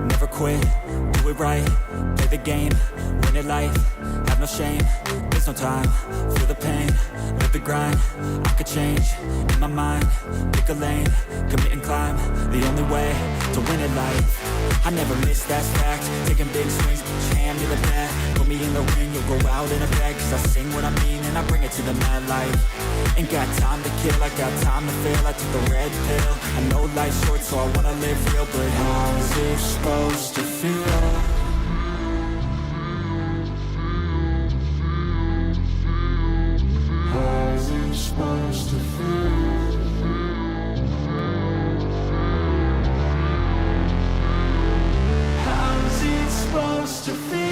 never quit, do it right, play the game, win it life, have no shame, there's no time, feel the pain, live the grind, I could change, in my mind, pick a lane, commit and climb, the only way to win it life. I never miss, that's fact, taking big swings, put your hand to the bat, put me in the ring, you'll go out in a bag, cause I sing what I mean and I bring it to the mad light. Ain't got time to kill, I got time to feel, I took the red pill, I know life's short so I wanna live real, but how's it supposed to feel? How's it supposed to feel? How's it supposed to feel?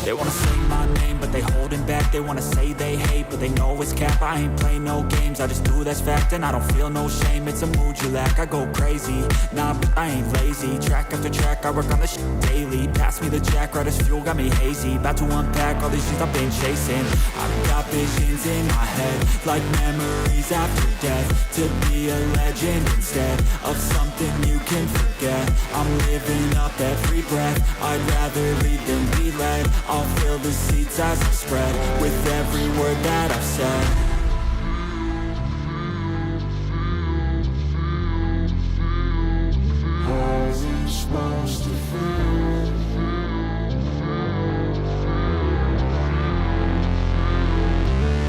They wanna say my name, but they holding back. They wanna say they hate, but they know it's cap. I ain't play no games, I just do that's fact. And I don't feel no shame, it's a mood you lack. I go crazy, nah, but I ain't lazy. Track after track, I work on this shit daily. Pass me the jack, right as fuel, got me hazy. About to unpack all these shit I've been chasing. I've got visions in my head, like memories after death. To be a legend instead of something you can forget. I'm living up every breath, I'd rather lead than be led. I'll fill the seats as I spread with every word that I've said. How's it supposed to feel?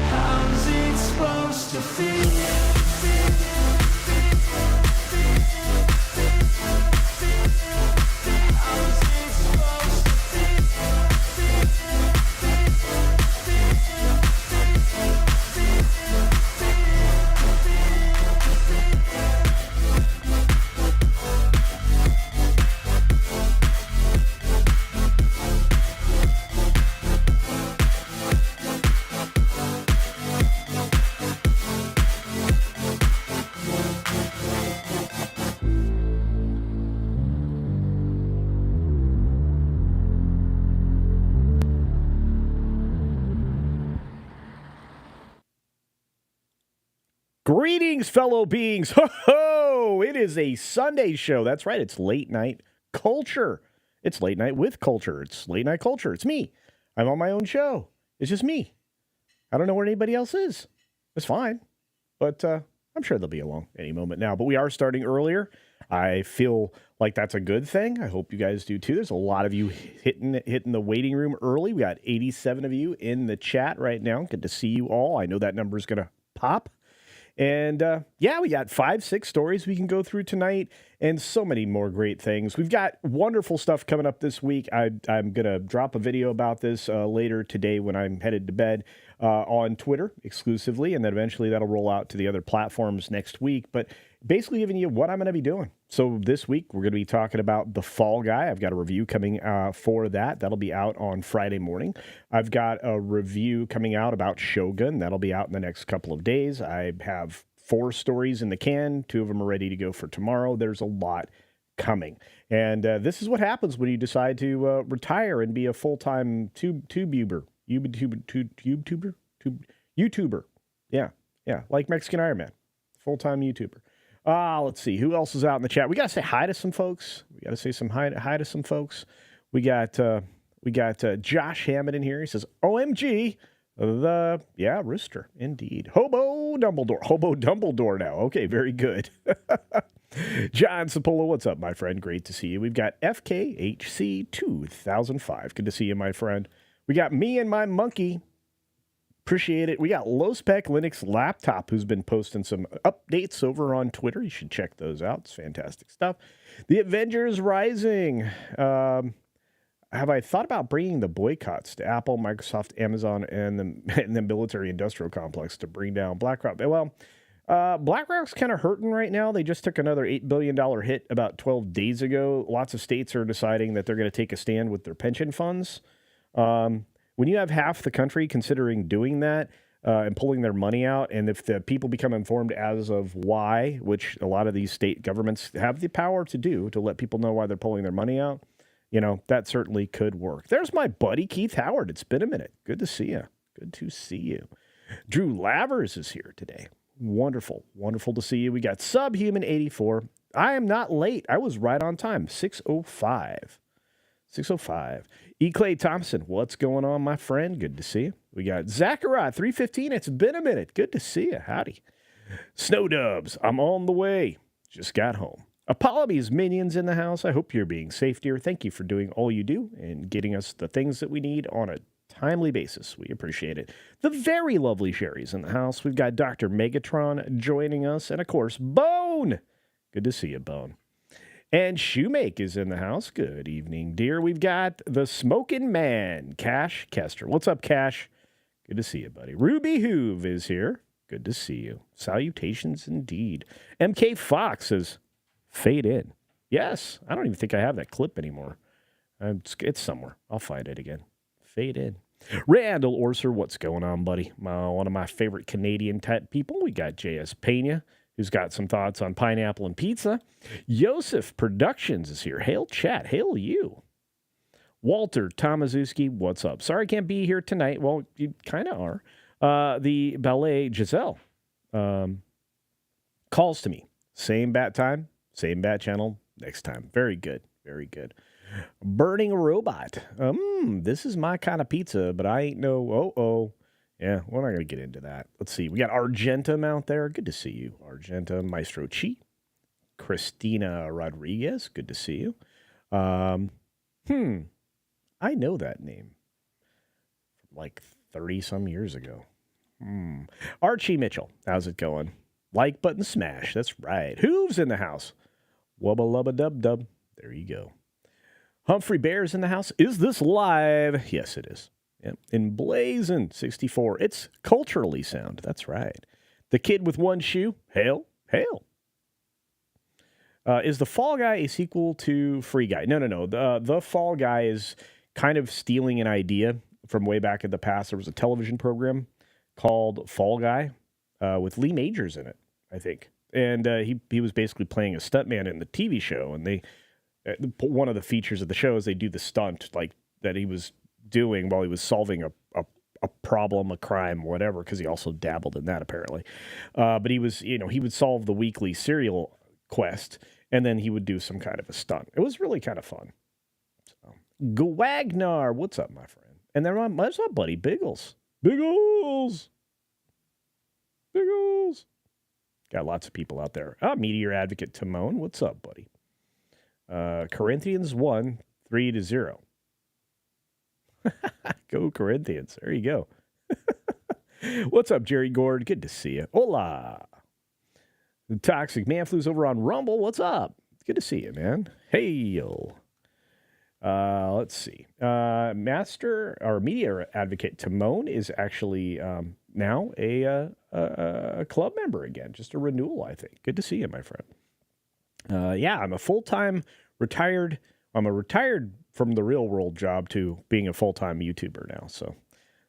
How's it supposed to feel? Greetings, fellow beings. Ho, ho! It is a Sunday show. That's right. It's late night culture. It's late night with culture. It's late night culture. It's me. I'm on my own show. It's just me. I don't know where anybody else is. It's fine. But I'm sure they'll be along any moment now. But we are starting earlier. I feel like that's a good thing. I hope you guys do too. There's a lot of you hitting the waiting room early. We got 87 of you in the chat right now. Good to see you all. I know that number is going to pop. And yeah, we got 5-6 stories we can go through tonight and so many more great things. We've got wonderful stuff coming up this week. I'm going to drop a video about this later today when I'm headed to bed on Twitter exclusively. And then eventually that'll roll out to the other platforms next week. But basically giving you what I'm going to be doing. So this week we're going to be talking about The Fall Guy. I've got a review coming for that. That'll be out on Friday morning. I've got a review coming out about Shogun. That'll be out in the next couple of days. I have 4 stories in the can. 2 of them are ready to go for tomorrow. There's a lot coming. And this is what happens when you decide to retire and be a full-time YouTuber. Yeah, like Mexican Iron Man. Full-time YouTuber. Let's see. Who else is out in the chat? We got to say hi to some folks. We got to say some hi to some folks. We got Josh Hammond in here. He says, OMG, Rooster, indeed. Hobo Dumbledore now. Okay, very good. John Sapola, what's up, my friend? Great to see you. We've got FKHC 2005. Good to see you, my friend. We got me and my monkey. Appreciate it. We got Low Spec Linux Laptop, who's been posting some updates over on Twitter. You should check those out. It's fantastic stuff. The Avengers Rising. Have I thought about bringing the boycotts to Apple, Microsoft, Amazon, and the military-industrial complex to bring down BlackRock? Well, BlackRock's kind of hurting right now. They just took another $8 billion hit about 12 days ago. Lots of states are deciding that they're going to take a stand with their pension funds. When you have half the country considering doing that, and pulling their money out. And if the people become informed as of why, which a lot of these state governments have the power to do, to let people know why they're pulling their money out, that certainly could work. There's my buddy Keith Howard. It's been a minute. Good to see you. Good to see you. Drew Lavers is here today. Wonderful. Wonderful to see you. We got Subhuman 84. I am not late. I was right on time. 6:05. 6:05. E. Clay Thompson, what's going on, my friend? Good to see you. We got Zachariah 315. It's been a minute. Good to see you. Howdy. Snow Dubs, I'm on the way. Just got home. Apologies, minions in the house. I hope you're being safe, dear. Thank you for doing all you do and getting us the things that we need on a timely basis. We appreciate it. The very lovely Sherry's in the house. We've got Dr. Megatron joining us. And, of course, Bone. Good to see you, Bone. And Shoemake is in the house. Good evening, dear. We've got the Smokin' Man, Cash Kester. What's up, Cash? Good to see you, buddy. Ruby Hoove is here. Good to see you. Salutations indeed. MK Fox says, fade in. Yes, I don't even think I have that clip anymore. It's somewhere. I'll find it again. Fade in. Randall Orser, what's going on, buddy? One of my favorite Canadian type people. We got JS Pena, who's got some thoughts on pineapple and pizza. Yosef Productions is here. Hail chat. Hail you. Walter Tomaszewski, what's up? Sorry I can't be here tonight. Well, you kind of are. The ballet Giselle calls to me. Same bat time, same bat channel, next time. Very good. Very good. Burning a robot. This is my kind of pizza, but I ain't no, Yeah, we're not going to get into that. Let's see. We got Argentum out there. Good to see you. Argentum, Maestro Chi. Christina Rodriguez. Good to see you. I know that name from like 30-some years ago. Archie Mitchell. How's it going? Like button smash. That's right. Hooves in the house. Wubba lubba dub dub. There you go. Humphrey Bear's in the house. Is this live? Yes, it is. Yep. In Blazin' 64. It's culturally sound. That's right. The kid with one shoe. Hail. Hail. Is the Fall Guy a sequel to Free Guy? No. The Fall Guy is kind of stealing an idea from way back in the past. There was a television program called Fall Guy with Lee Majors in it, I think. And he was basically playing a stuntman in the TV show. And one of the features of the show is they do the stunt like that he was doing while he was solving a problem, a crime, whatever, because he also dabbled in that apparently. But he would solve the weekly serial quest, and then he would do some kind of a stunt. It was really kind of fun. So, Gwagnar, what's up, my friend? And then what's up, buddy? Biggles. Got lots of people out there. Meteor Advocate Timon, what's up, buddy? Corinthians 1, 3-0. Go Corinthians. There you go. What's up, Jerry Gord? Good to see you. Hola. The Toxic Man Flu's over on Rumble. What's up? Good to see you, man. Hey, yo. Let's see. Master or Media Advocate Timon is actually now a club member again. Just a renewal, I think. Good to see you, my friend. Yeah, I'm a full-time retired. I'm a retired from the real world job to being a full-time YouTuber now. So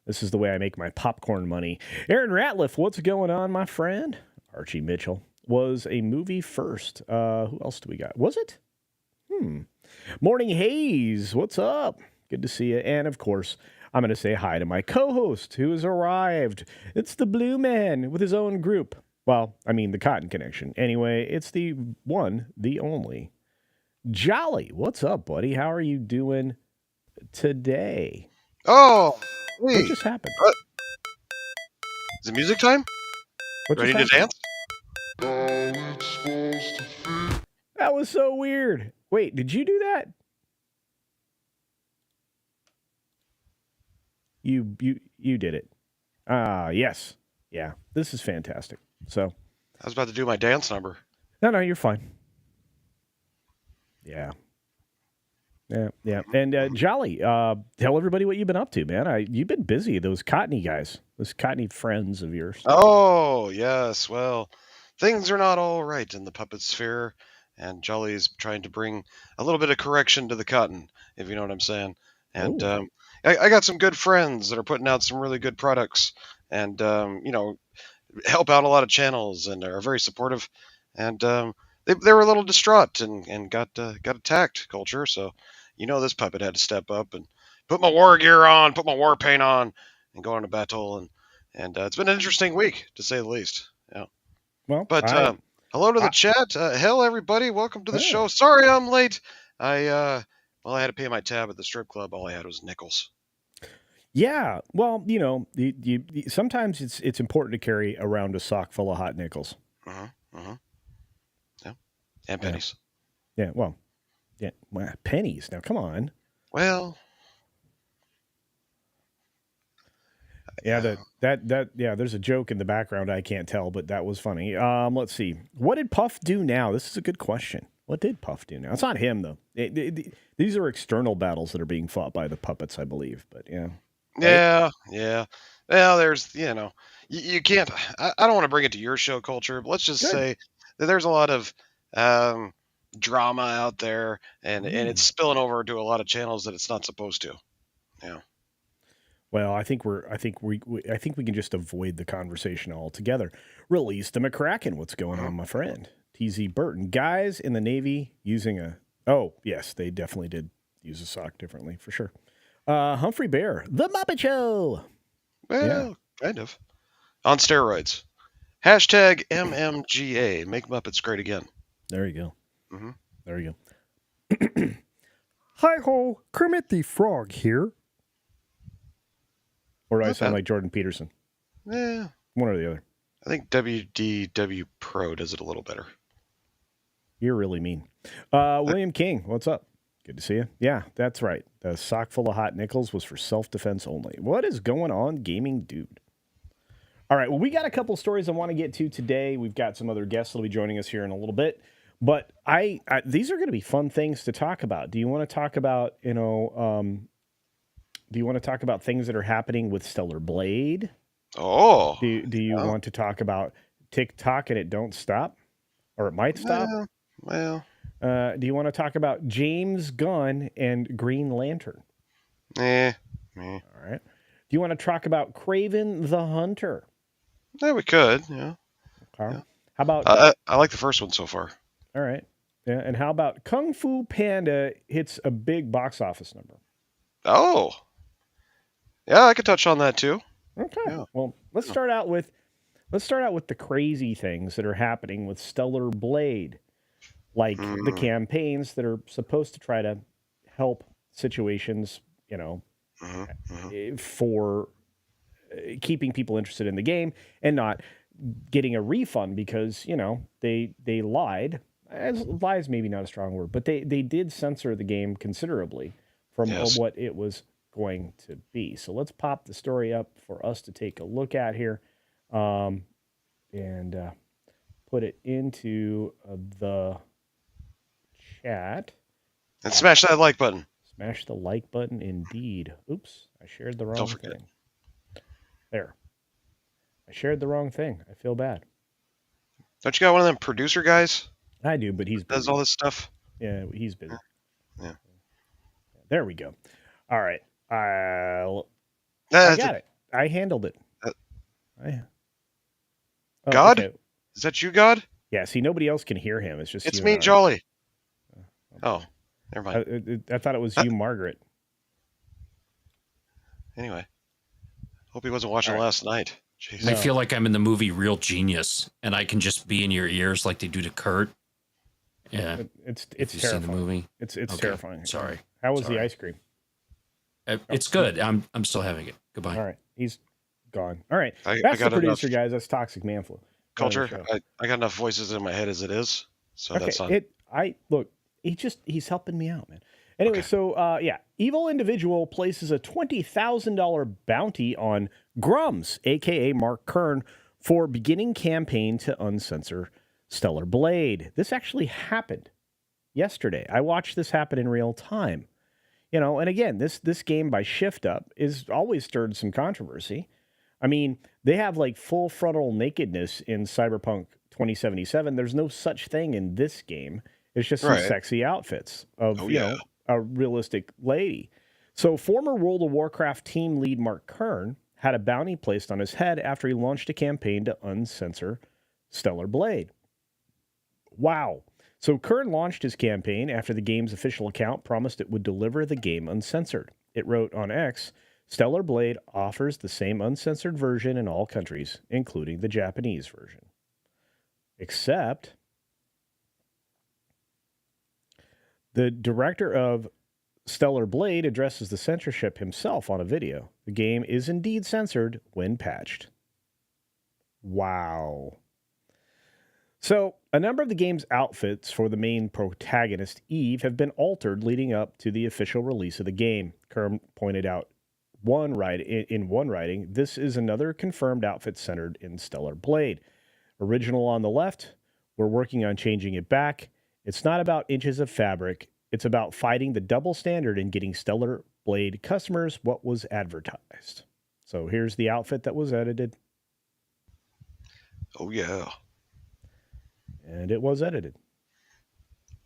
this is the way I make my popcorn money. Aaron Ratliff, what's going on, my friend? Archie Mitchell was a movie first. Who else do we got? Was it? Morning Hayes, what's up? Good to see you. And, of course, I'm going to say hi to my co-host who has arrived. It's the Blue Man with his own group. Well, I mean, the Cotton Connection. Anyway, it's the one, the only. Jolly, what's up, buddy? How are you doing today? Oh, what just happened? Is it music time? Ready to dance? That was so weird. Wait, did you do that? You did it. Yes. Yeah, this is fantastic. So I was about to do my dance number. No, you're fine. Yeah. And Jolly, tell everybody what you've been up to, man. You've been busy. Those Cottony guys, those Cottony friends of yours. Oh, yes. Well, things are not all right in the puppet sphere, and Jolly's trying to bring a little bit of correction to the cotton, if you know what I'm saying. And I got some good friends that are putting out some really good products, and help out a lot of channels and are very supportive. And they were a little distraught and got attacked, culture. So this puppet had to step up and put my war gear on, put my war paint on, and go on a battle. And it's been an interesting week to say the least. Yeah. Well, But hello to the chat. Hell, everybody, welcome to the show. Sorry I'm late. I had to pay my tab at the strip club. All I had was nickels. Yeah, well, sometimes it's important to carry around a sock full of hot nickels. Yeah, and pennies. Yeah, well, pennies. Now, come on. Well, yeah, there's a joke in the background I can't tell, but that was funny. Let's see. What did Puff do now? This is a good question. What did Puff do now? It's not him though. These are external battles that are being fought by the puppets, I believe. But yeah. Right? Yeah. Well, there's, you can't, I don't want to bring it to your show, Culture, but let's just say that there's a lot of drama out there, and it's spilling over to a lot of channels that it's not supposed to. Yeah. Well, I think we can just avoid the conversation altogether. Release the McCracken. What's going on, my friend? TZ Burton. Guys in the Navy using oh, yes, they definitely did use a sock differently, for sure. Humphrey Bear, The Muppet Show. Well, kind of. On steroids. Hashtag MMGA. Make Muppets great again. There you go. Mm-hmm. There you go. Hi-ho, Kermit the Frog here. Or do I sound like Jordan Peterson? Yeah. One or the other. I think WDW Pro does it a little better. You're really mean. William King, what's up? Good to see you. Yeah, that's right. The sock full of hot nickels was for self-defense only. What is going on, gaming dude? All right, well, we got a couple stories I want to get to today. We've got some other guests that'll be joining us here in a little bit. But these are going to be fun things to talk about. Do you want to talk about, things that are happening with Stellar Blade? Oh. Do you want to talk about TikTok and it don't stop? Or it might stop? Well. Do you want to talk about James Gunn and Green Lantern? All right. Do you want to talk about Kraven the Hunter? Yeah, we could. Yeah. Okay. Yeah. How about? I like the first one so far. All right. Yeah. And how about Kung Fu Panda hits a big box office number? Oh. Yeah, I could touch on that too. Okay. Yeah. Well, let's start out with the crazy things that are happening with Stellar Blade. Like the campaigns that are supposed to try to help situations, for keeping people interested in the game and not getting a refund because, they lied. Lies maybe not a strong word, but they did censor the game considerably from what it was going to be. So let's pop the story up for us to take a look at here and put it into the chat. And smash that like button. Smash the like button, indeed. Oops, I shared the wrong thing. There. I shared the wrong thing. I feel bad. Don't you got one of them producer guys? I do, but he's busy. Does all this stuff? Yeah, he's busy. Yeah. There we go. All right. I got it. I handled it. God? Okay. Is that you, God? Yeah, see, nobody else can hear him. It's me, Jolly. Oh, never mind. I thought it was you, Margaret. Anyway. Hope he wasn't watching last night. Jeez. I feel like I'm in the movie Real Genius, and I can just be in your ears like they do to Kurt. Yeah. It's terrifying. The movie. It's terrifying. Sorry. How was the ice cream? It's good. I'm still having it. Goodbye. All right. He's gone. All right. I That's got the producer, guys. That's Toxic Man Flu. Culture. I got enough voices in my head as it is. So okay, that's on. Look, he's helping me out, man. Anyway, so evil individual places a $20,000 bounty on Grums, aka Mark Kern, for beginning campaign to uncensor Stellar Blade. This actually happened yesterday. I watched this happen in real time. And again, this game by Shift Up is always stirred some controversy. I mean, they have like full frontal nakedness in Cyberpunk 2077. There's no such thing in this game. It's just some sexy outfits of, a realistic lady. So former World of Warcraft team lead Mark Kern had a bounty placed on his head after he launched a campaign to uncensor Stellar Blade. Wow. So Kern launched his campaign after the game's official account promised it would deliver the game uncensored. It wrote on X, Stellar Blade offers the same uncensored version in all countries, including the Japanese version. Except the director of Stellar Blade addresses the censorship himself on a video. The game is indeed censored when patched. Wow. So, a number of the game's outfits for the main protagonist, Eve, have been altered leading up to the official release of the game. Kern pointed out in one writing, this is another confirmed outfit centered in Stellar Blade. Original on the left, we're working on changing it back. It's not about inches of fabric. It's about fighting the double standard and getting Stellar Blade customers what was advertised. So here's the outfit that was edited. Oh, yeah. And it was edited.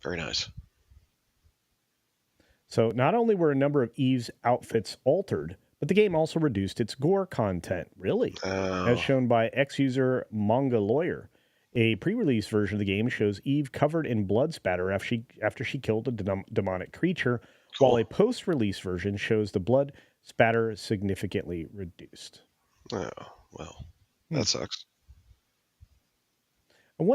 Very nice. So not only were a number of Eve's outfits altered, but the game also reduced its gore content, really. As shown by ex-user Manga Lawyer. A pre-release version of the game shows Eve covered in blood spatter after she killed a demonic creature, Cool. while a post-release version shows the blood spatter significantly reduced. Oh, well, that sucks. Well,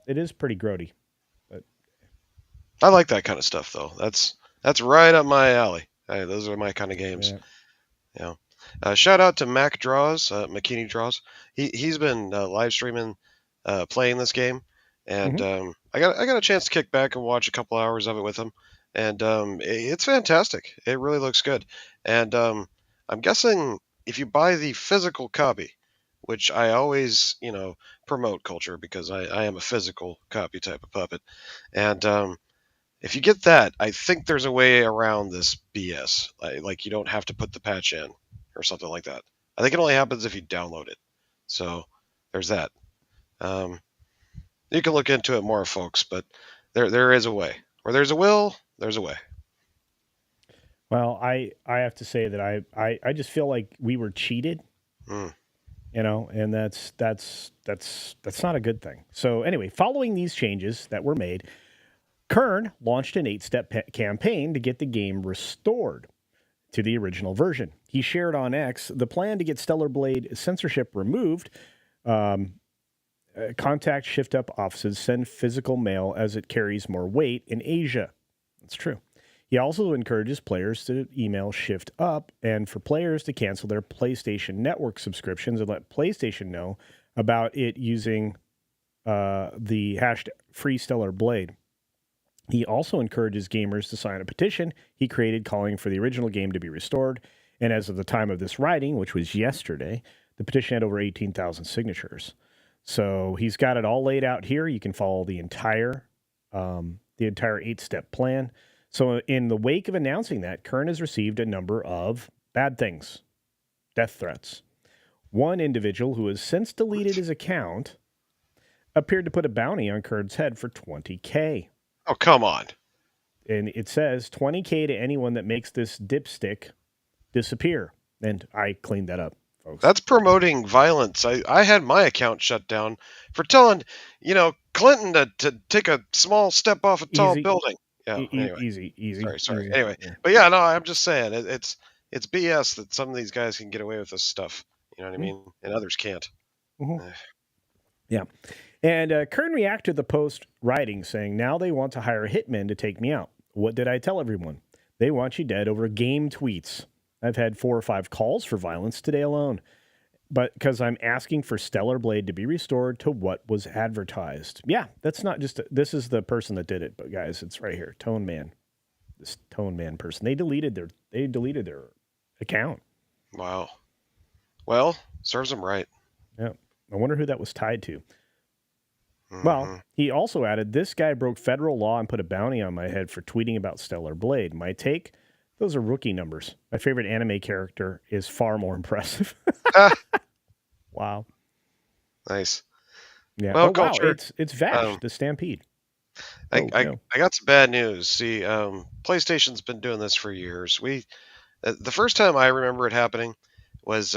it is pretty grody. But I like that kind of stuff, though. That's right up my alley. Hey, those are my kind of games. Yeah. Shout out to Mac Draws, McKinney Draws. He's been live streaming, playing this game, and I got a chance to kick back and watch a couple hours of it with him, and it's fantastic. It really looks good, and I'm guessing if you buy the physical copy, which I always promote culture because I am a physical copy type of puppet, and if you get that, I think there's a way around this BS. Like you don't have to put the patch in or something like that. I think it only happens if you download it. So there's that. You can look into it more, folks, but there is a way. Where there's a will, there's a way. Well, I have to say that I just feel like we were cheated. And that's not a good thing. So anyway, following these changes that were made, Kern launched an 8-step campaign to get the game restored to the original version. He shared on X the plan to get Stellar Blade censorship removed. Contact shift up offices send physical mail as it carries more weight in Asia. That's true. He also encourages players to email shift up and for players to cancel their PlayStation Network subscriptions and let PlayStation know about it using the hashtag Free Stellar Blade. He also encourages gamers to sign a petition he created calling for the original game to be restored. And as of the time of this writing, which was yesterday, the petition had over 18,000 signatures. So he's got it all laid out here. You can follow the entire 8-step plan. So in the wake of announcing that, Kern has received a number of bad things, death threats. One individual who has since deleted his account appeared to put a bounty on Kern's head for $20K. Oh, come on. And it says $20K to anyone that makes this dipstick disappear. And I cleaned that up, folks. That's promoting violence. I had my account shut down for telling, Clinton to take a small step off a tall building. Yeah, anyway. Easy. Sorry. Easy. Anyway, yeah. But yeah, no, I'm just saying it's BS that some of these guys can get away with this stuff. You know what I mean? And others can't. Mm-hmm. Yeah. And Kern reacted to the post writing saying, now they want to hire hitmen to take me out. What did I tell everyone? They want you dead over game tweets. I've had 4 or 5 calls for violence today alone. But because I'm asking for Stellar Blade to be restored to what was advertised. Yeah, that's not just, this is the person that did it. But guys, it's right here. Tone Man. This Tone Man person. They deleted their account. Wow. Well, serves them right. Yeah. I wonder who that was tied to. Well, he also added, this guy broke federal law and put a bounty on my head for tweeting about Stellar Blade. My take, those are rookie numbers. My favorite anime character is far more impressive. Wow. Nice. Yeah. Well, wow. culture, It's Vash, the Stampede. I got some bad news. See, PlayStation's been doing this for years. The first time I remember it happening was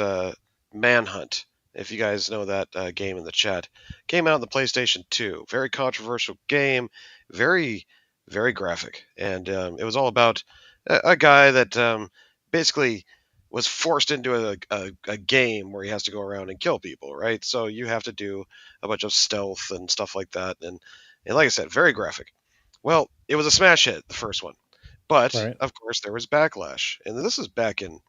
Manhunt. If you guys know that game in the chat, came out on the PlayStation 2. Very controversial game, very, very graphic, and it was all about a guy that basically was forced into a game where he has to go around and kill people, right? So you have to do a bunch of stealth and stuff like that, and like I said, very graphic. Well, it was a smash hit, the first one, but Right. of course there was backlash, and this is back in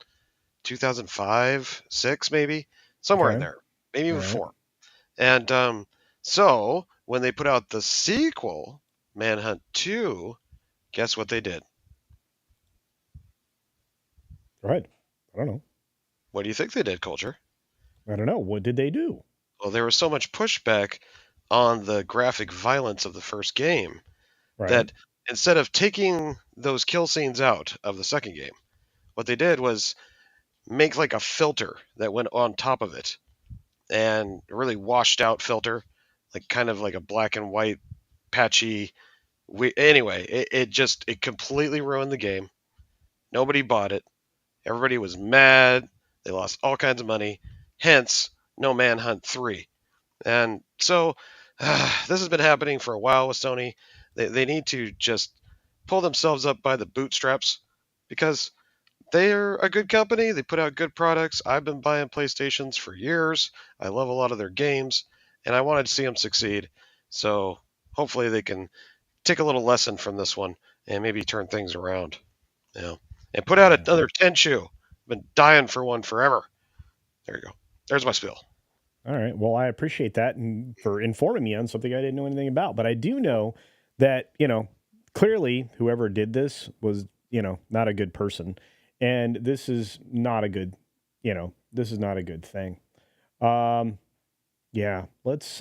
2005, 6 maybe, somewhere in Okay. there, maybe even Right. 4. And so when they put out the sequel, Manhunt 2, guess what they did? Right. I don't know. What do you think they did, Culture? I don't know. What did they do? Well, there was so much pushback on the graphic violence of the first game Right. that instead of taking those kill scenes out of the second game, what they did was make like a filter that went on top of it, and a really washed out filter, like kind of like a black and white patchy. Anyway, it completely ruined the game. Nobody bought it. Everybody was mad. They lost all kinds of money. Hence, no Manhunt 3. And so this has been happening for a while with Sony. They need to just pull themselves up by the bootstraps, because they're a good company. They put out good products. I've been buying PlayStations for years. I love a lot of their games, and I wanted to see them succeed. So hopefully they can take a little lesson from this one and maybe turn things around. You know, and put out another Tenchu. Been dying for one forever. There you go. There's my spiel. All right. Well, I appreciate that and for informing me on something I didn't know anything about. But I do know that, clearly whoever did this was, not a good person. And this is not a good, this is not a good thing. Yeah, let's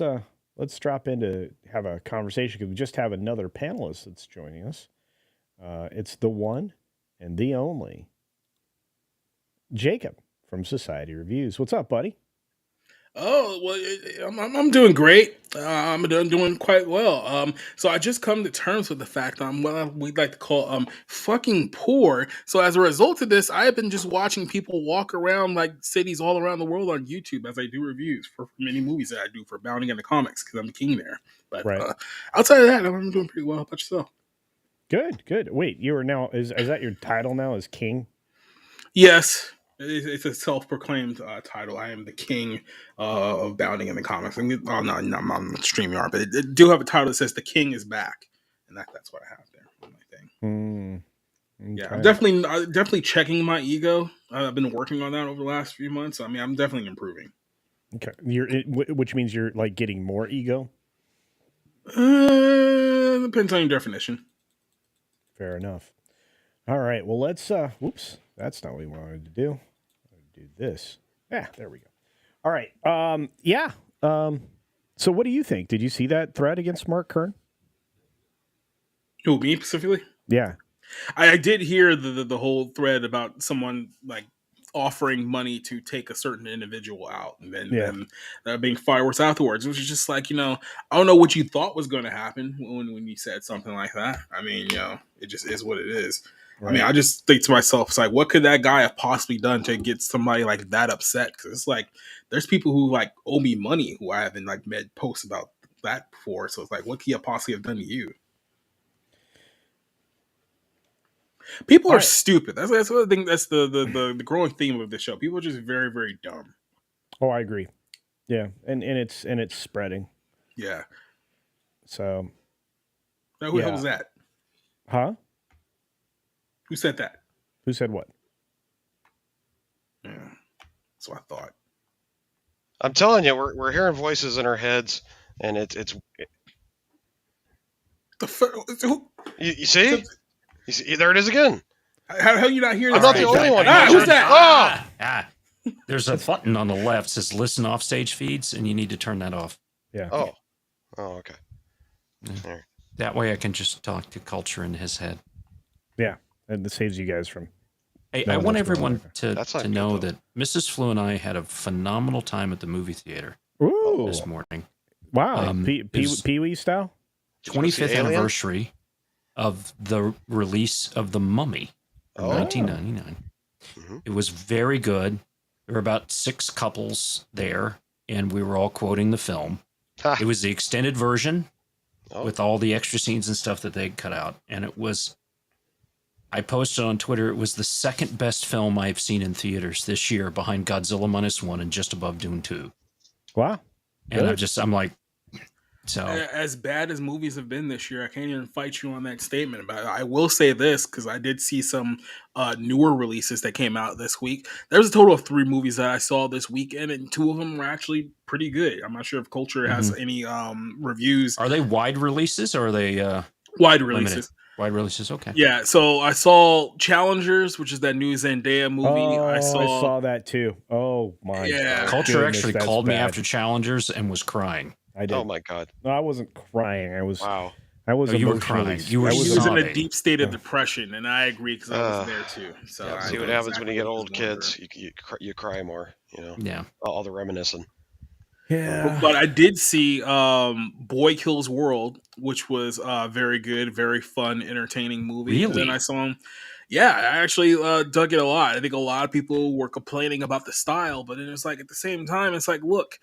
drop in to have a conversation, because we just have another panelist that's joining us. It's the one and the only Jacob from Society Reviews. What's up, buddy? Oh, well, I'm doing great. I'm doing quite well. So I just come to terms with the fact that I'm what we'd like to call fucking poor. So as a result of this, I have been just watching people walk around like cities all around the world on YouTube as I do reviews for many movies that I do for Bounding in the Comics, because I'm the king there. But Right. Outside of that, I'm doing pretty well. How about yourself? Good. Wait, you are now is that your title now, as king? Yes. It's a self-proclaimed title. I am the king of Bounding in the Comics. I'm on StreamYard, but it do have a title that says "The King is Back," and that's what I have there on my thing. Okay. Yeah, I'm definitely checking my ego. I've been working on that over the last few months. I mean, I'm definitely improving. Okay, which means you're like getting more ego. Depends on your definition. Fair enough. All right. Well, let's. Whoops, that's not what we wanted to do. Do this. Yeah, there we go. All right. Yeah. So, what do you think? Did you see that threat against Mark Kern? Who, me specifically? Yeah. I did hear the whole thread about someone like offering money to take a certain individual out, and then being fireworks afterwards, which is just like, I don't know what you thought was going to happen when you said something like that. I mean, it just is what it is. Right. I mean, I just think to myself, it's like, what could that guy have possibly done to get somebody like that upset? Because it's like, there's people who like owe me money who I haven't like made posts about that before. So it's like, what could he have possibly have done to you? People are stupid. That's what I think. That's the growing theme of the show. People are just very, very dumb. Oh, I agree. Yeah, and it's spreading. Yeah. So. Now, who the hell was that? Huh? Who said that? Who said what? Yeah, that's what I thought. I'm telling you, we're hearing voices in our heads, and it's. You see? You see? There it is again. How you not hearing? I'm not the only one. Who's that? There's a button on the left that says "Listen off stage feeds," and you need to turn that off. Yeah. Oh, okay. Yeah. That way, I can just talk to Culture in his head. Yeah, and this saves you guys from. Hey, I want everyone to know good, that Mrs. Flu and I had a phenomenal time at the movie theater this morning. Wow, Pee-wee style? Did you go see 25th Alien? anniversary of the release of The Mummy in Oh. 1999. Mhm. It was very good. There were about 6 couples there, and we were all quoting the film. Ha. It was the extended version Oh. with all the extra scenes and stuff that they cut out. And it was, I posted on Twitter, it was the second best film I've seen in theaters this year behind Godzilla Minus One and just above Dune 2. Wow. And Good. I'm like, so. As bad as movies have been this year, I can't even fight you on that statement. But I will say this, because I did see some newer releases that came out this week. There's a total of 3 movies that I saw this weekend, and 2 of them were actually pretty good. I'm not sure if Culture has any reviews. Are they wide releases or are they Wide limited? releases. Wide releases, okay. Yeah, so I saw Challengers, which is that new Zendaya movie. I saw that too. Oh my god. Culture Goodness, actually that's called me bad. after Challengers and was crying. I did. Oh my god. No, I wasn't crying. I was. Wow. I was. Oh, you were emotionally- crying. You were I He was in sobbing. a deep state of depression, and I agree because I was there too. So Yeah, I See what know happens exactly when you get what old he's going kids. You cry more. You know. Yeah. All the reminiscing. Yeah. But I did see Boy Kills World, which was very good, very fun, entertaining movie. And then Really? I saw him. Yeah, I actually dug it a lot. I think a lot of people were complaining about the style, but then it's like at the same time, it's like, look,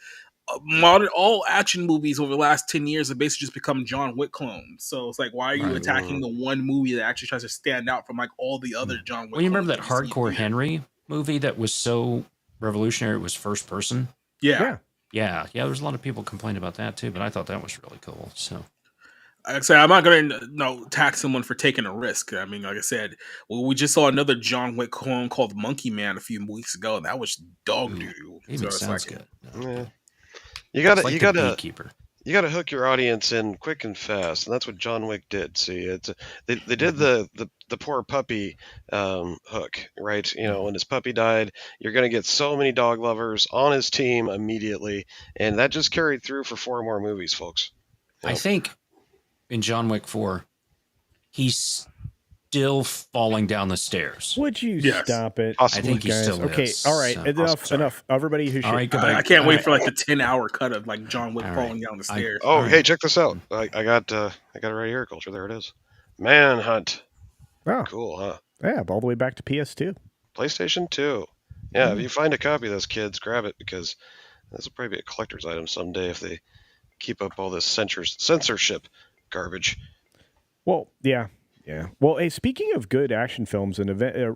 all action movies over the last 10 years have basically just become John Wick clones. So it's like, why are you Right. attacking the one movie that actually tries to stand out from like all the other John Wick Well, you remember that clones you see in Hardcore theater? Henry movie that was so revolutionary? It was first person. Yeah. Yeah. There's a lot of people complaining about that too, but I thought that was really cool. So Like I say, I'm not going to tax someone for taking a risk. I mean, like I said, we just saw another John Wick clone called Monkey Man a few weeks ago, and that was dog doo. even it's sounds like, good. Yeah. You It's gotta like you The gotta Beekeeper. you gotta hook your audience in quick and fast, and that's what John Wick did. See, they did the poor puppy hook, right? You know, when his puppy died, you're gonna get so many dog lovers on his team immediately, and that just carried through for 4 more movies, folks. I Yep. think in John Wick 4, he's still falling down the stairs. Would you Yes. stop it? I think he guys? still Okay, is. all right. So- Enough. Everybody who should. All right, goodbye. I can't wait All for like the 10-hour cut of like John Wick All falling right. down the stairs. Oh, All hey, right. check this out. I got it right here, Culture. There it is. Manhunt. Oh, Cool, huh? yeah, all the way back to PS2. PlayStation 2. Yeah, if you find a copy of this, kids, grab it because this will probably be a collector's item someday if they keep up all this censorship garbage. Well, yeah. Well, hey, speaking of good action films, and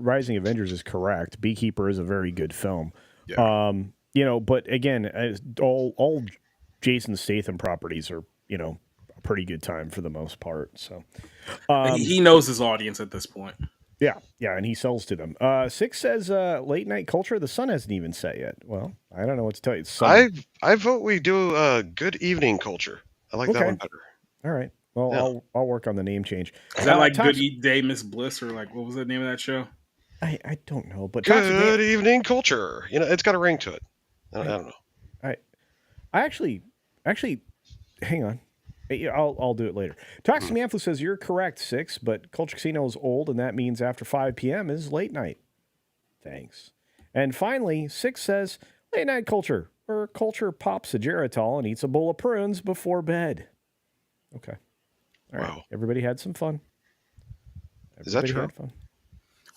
Rising Avengers is correct. Beekeeper is a very good film. Yeah. But again, all Jason Statham properties are, a pretty good time for the most part. So, He knows his audience at this point. yeah, and he sells to them. Six says late night culture. The sun hasn't even set yet. Well, I don't know what to tell you. It's summer. I vote we do good evening culture. I like that Okay. one better. All right. Well, Yeah. I'll work on the name change. Is that like Toxic- Good Eat Day, Miss Bliss, or like what was the name of that show? I don't know, but Toxic Good Man- evening culture. You know, it's got a ring to it. I don't know. I actually, hang on. I'll do it later. Toxic Manflu says you're correct, Six, but Culture Casino is old, and that means after 5 p.m. is late night. Thanks. And finally, Six says late night culture, where culture pops a Geritol and eats a bowl of prunes before bed. Okay. All right. Wow. Everybody had some fun. Is that true? Had fun.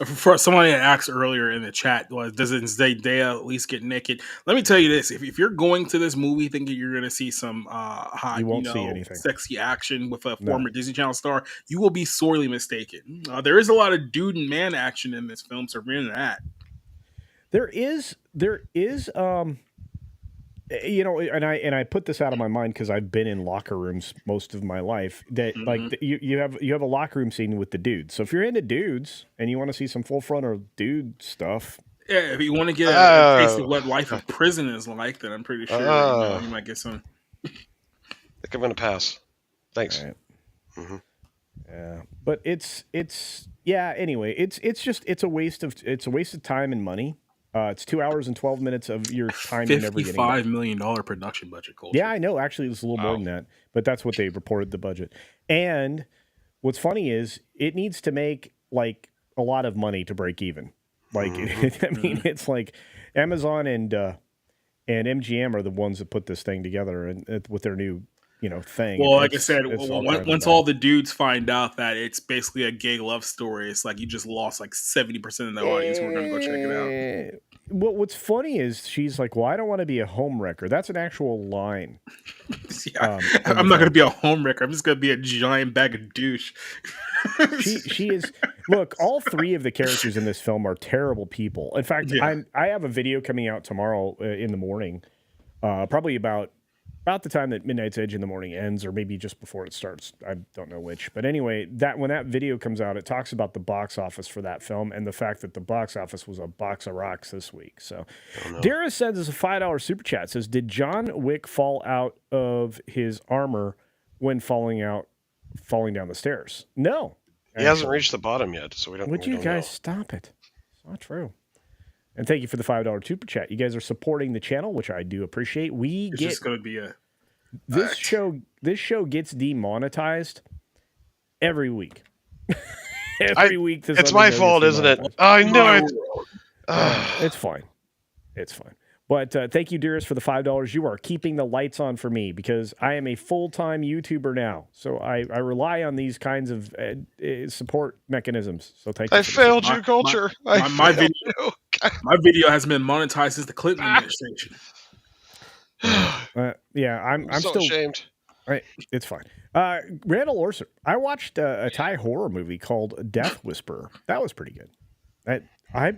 For somebody that asked earlier in the chat, doesn't Zendaya at least get naked? Let me tell you this: if you're going to this movie thinking you're going to see some hot, You won't see anything. sexy action with a former Disney Channel star, you will be sorely mistaken. There is a lot of dude and man action in this film, so remember that. There is, and I put this out of my mind because I've been in locker rooms most of my life. That you have a locker room scene with the dudes. So if you're into dudes and you want to see some full frontal dude stuff, Yeah, if you want to get a taste of what life in prison is like, then I'm pretty sure you might get some. I think I'm going to pass. Thanks. all right. Mm-hmm. Yeah, but it's Anyway, it's a waste of time and money. It's 2 hours and 12 minutes of your time you're never getting back. $55 million production budget. Culture. Yeah, I know. Actually, it was a little more than that, but that's what they reported the budget. And what's funny is it needs to make like a lot of money to break even. Like, I mean, it's like Amazon and MGM are the ones that put this thing together and with their new thing. Well, like I said, it's all kinds of once bad. all the dudes find out that it's basically a gay love story, it's like you just lost like 70% of the audience who are going to go check it out. What's funny is she's like, well, I don't want to be a homewrecker. That's an actual line. Yeah, I'm not going to be a homewrecker. I'm just going to be a giant bag of douche. She is. Look, all three of the characters in this film are terrible people. In fact, Yeah. I have a video coming out tomorrow in the morning, probably about the time that Midnight's Edge in the morning ends, or maybe just before it starts. I don't know which. But anyway, when that video comes out, it talks about the box office for that film and the fact that the box office was a box of rocks this week. So, Dara sends us a $5 super chat. Says, did John Wick fall out of his armor when falling down the stairs? No. He hasn't reached the bottom yet, so we don't. Would you guys stop it? It's not true. And thank you for the $5 super chat. You guys are supporting the channel, which I do appreciate. It's just going to be a this show gets demonetized every week. Every week. It's my fault, isn't it? I know it. It's fine. It's fine. But thank you, dearest, for the $5. You are keeping the lights on for me because I am a full-time YouTuber now. So I rely on these kinds of support mechanisms. So thank you. I failed you, Culture. My video has been monetized since the Clinton administration. I'm so still ashamed. It's fine. Randall Orser, I watched a Thai horror movie called Death Whisperer. That was pretty good. I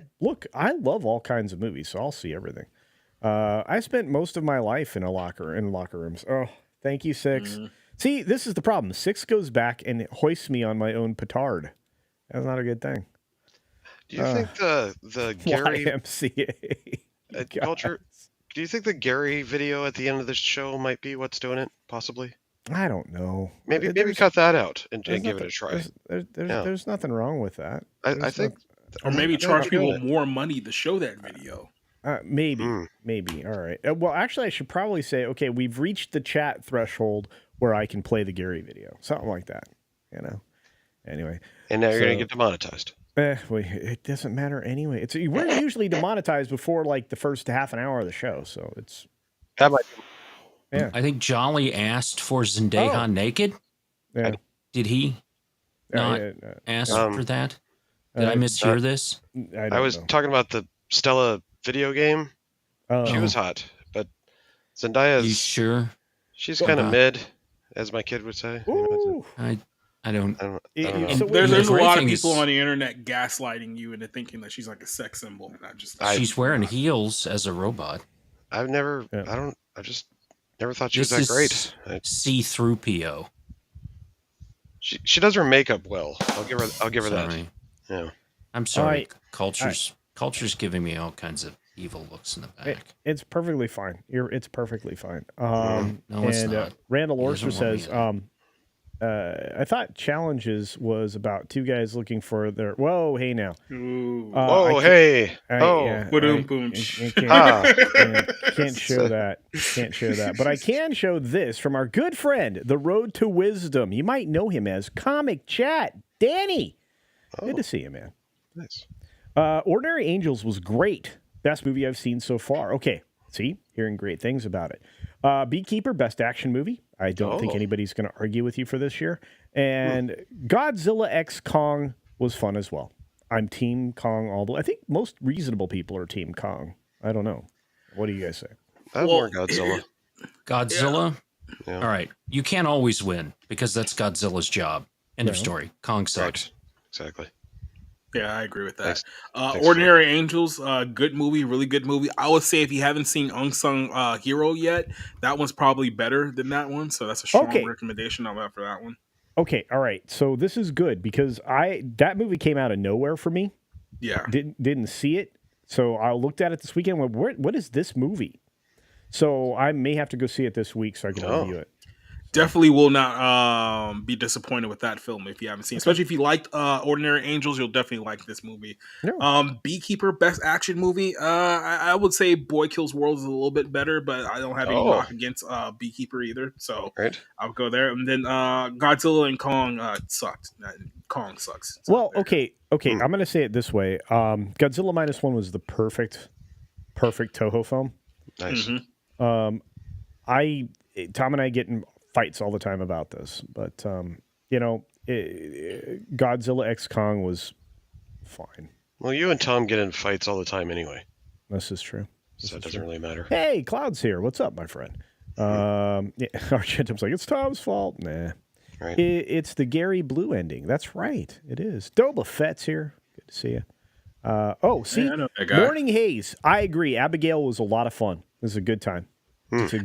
love all kinds of movies, so I'll see everything. I spent most of my life in locker rooms. Oh, thank you, Six. Mm-hmm. See, this is the problem. Six goes back and hoists me on my own petard. That's not a good thing. Do you think the Gary YMCA Culture? Do you think the Gary video at the end of the show might be what's doing it? Possibly. I don't know. Maybe cut that out and give it a try. There's nothing wrong with that. I think. Or maybe charge people more money to show that video. Maybe. All right. Well, actually, I should probably say, okay, we've reached the chat threshold where I can play the Gary video, something like that. Anyway. And now you're gonna get demonetized. It doesn't matter anyway. We're usually demonetized before like the first half an hour of the show, so it's. Yeah. I think Jolly asked for Zendaya naked. Yeah. Did he not ask for that? Did I mishear this? I was talking about the Stella video game. She was hot, but Zendaya's. You sure? She's kind of mid, as my kid would say. Ooh. I don't. know. So there's a lot of people on the internet gaslighting you into thinking that she's like a sex symbol. She's wearing heels as a robot. I've never. I just never thought she was that great. See-through PO. She does her makeup well. I'll give her that. Yeah. I'm sorry. Culture's giving me all kinds of evil looks in the back. It's perfectly fine. It's perfectly fine. No, it's not. Randall Orser says, I thought Challenges was about two guys looking for their. Whoa, hey now. Hey. Can't show that. Can't show that. But I can show this from our good friend, The Road to Wisdom. You might know him as Comic Chat Danny. Good to see you, man. Nice. Ordinary Angels was great. Best movie I've seen so far. Okay, see, hearing great things about it. Beekeeper, best action movie. I don't think anybody's going to argue with you for this year. And Godzilla X Kong was fun as well. I'm Team Kong all the way. I think most reasonable people are Team Kong. I don't know. What do you guys say? I'm more Godzilla. Godzilla? Yeah. All right. You can't always win because that's Godzilla's job. End of story. Kong sucks. Right. Exactly. Yeah, I agree with that. Thanks Ordinary Angels, good movie, really good movie. I would say if you haven't seen Unsung Hero yet, that one's probably better than that one. So that's a strong recommendation I'll have for that one. Okay, all right. So this is good because that movie came out of nowhere for me. Yeah, didn't see it. So I looked at it this weekend. And went, what is this movie? So I may have to go see it this week so I can review it. Definitely will not be disappointed with that film if you haven't seen it. Especially if you liked Ordinary Angels, you'll definitely like this movie. Yeah. Beekeeper, best action movie. I would say Boy Kills World is a little bit better, but I don't have any knock against Beekeeper either. So I'll go there. And then Godzilla and Kong sucked. Kong sucks. Well, okay. I'm going to say it this way. Godzilla -1 was the perfect Toho film. Nice. Tom and I get in fights all the time about this, but Godzilla X Kong was fine. Well, you and Tom get in fights all the time anyway. This is true. So it doesn't really matter. Hey, Cloud's here. What's up, my friend? Argentum's like, it's Tom's fault. Nah. Right. It's the Gary Blue ending. That's right. It is. Doba Fett's here. Good to see you. See, I know that guy. Morning Haze. I agree. Abigail was a lot of fun. It was a good time.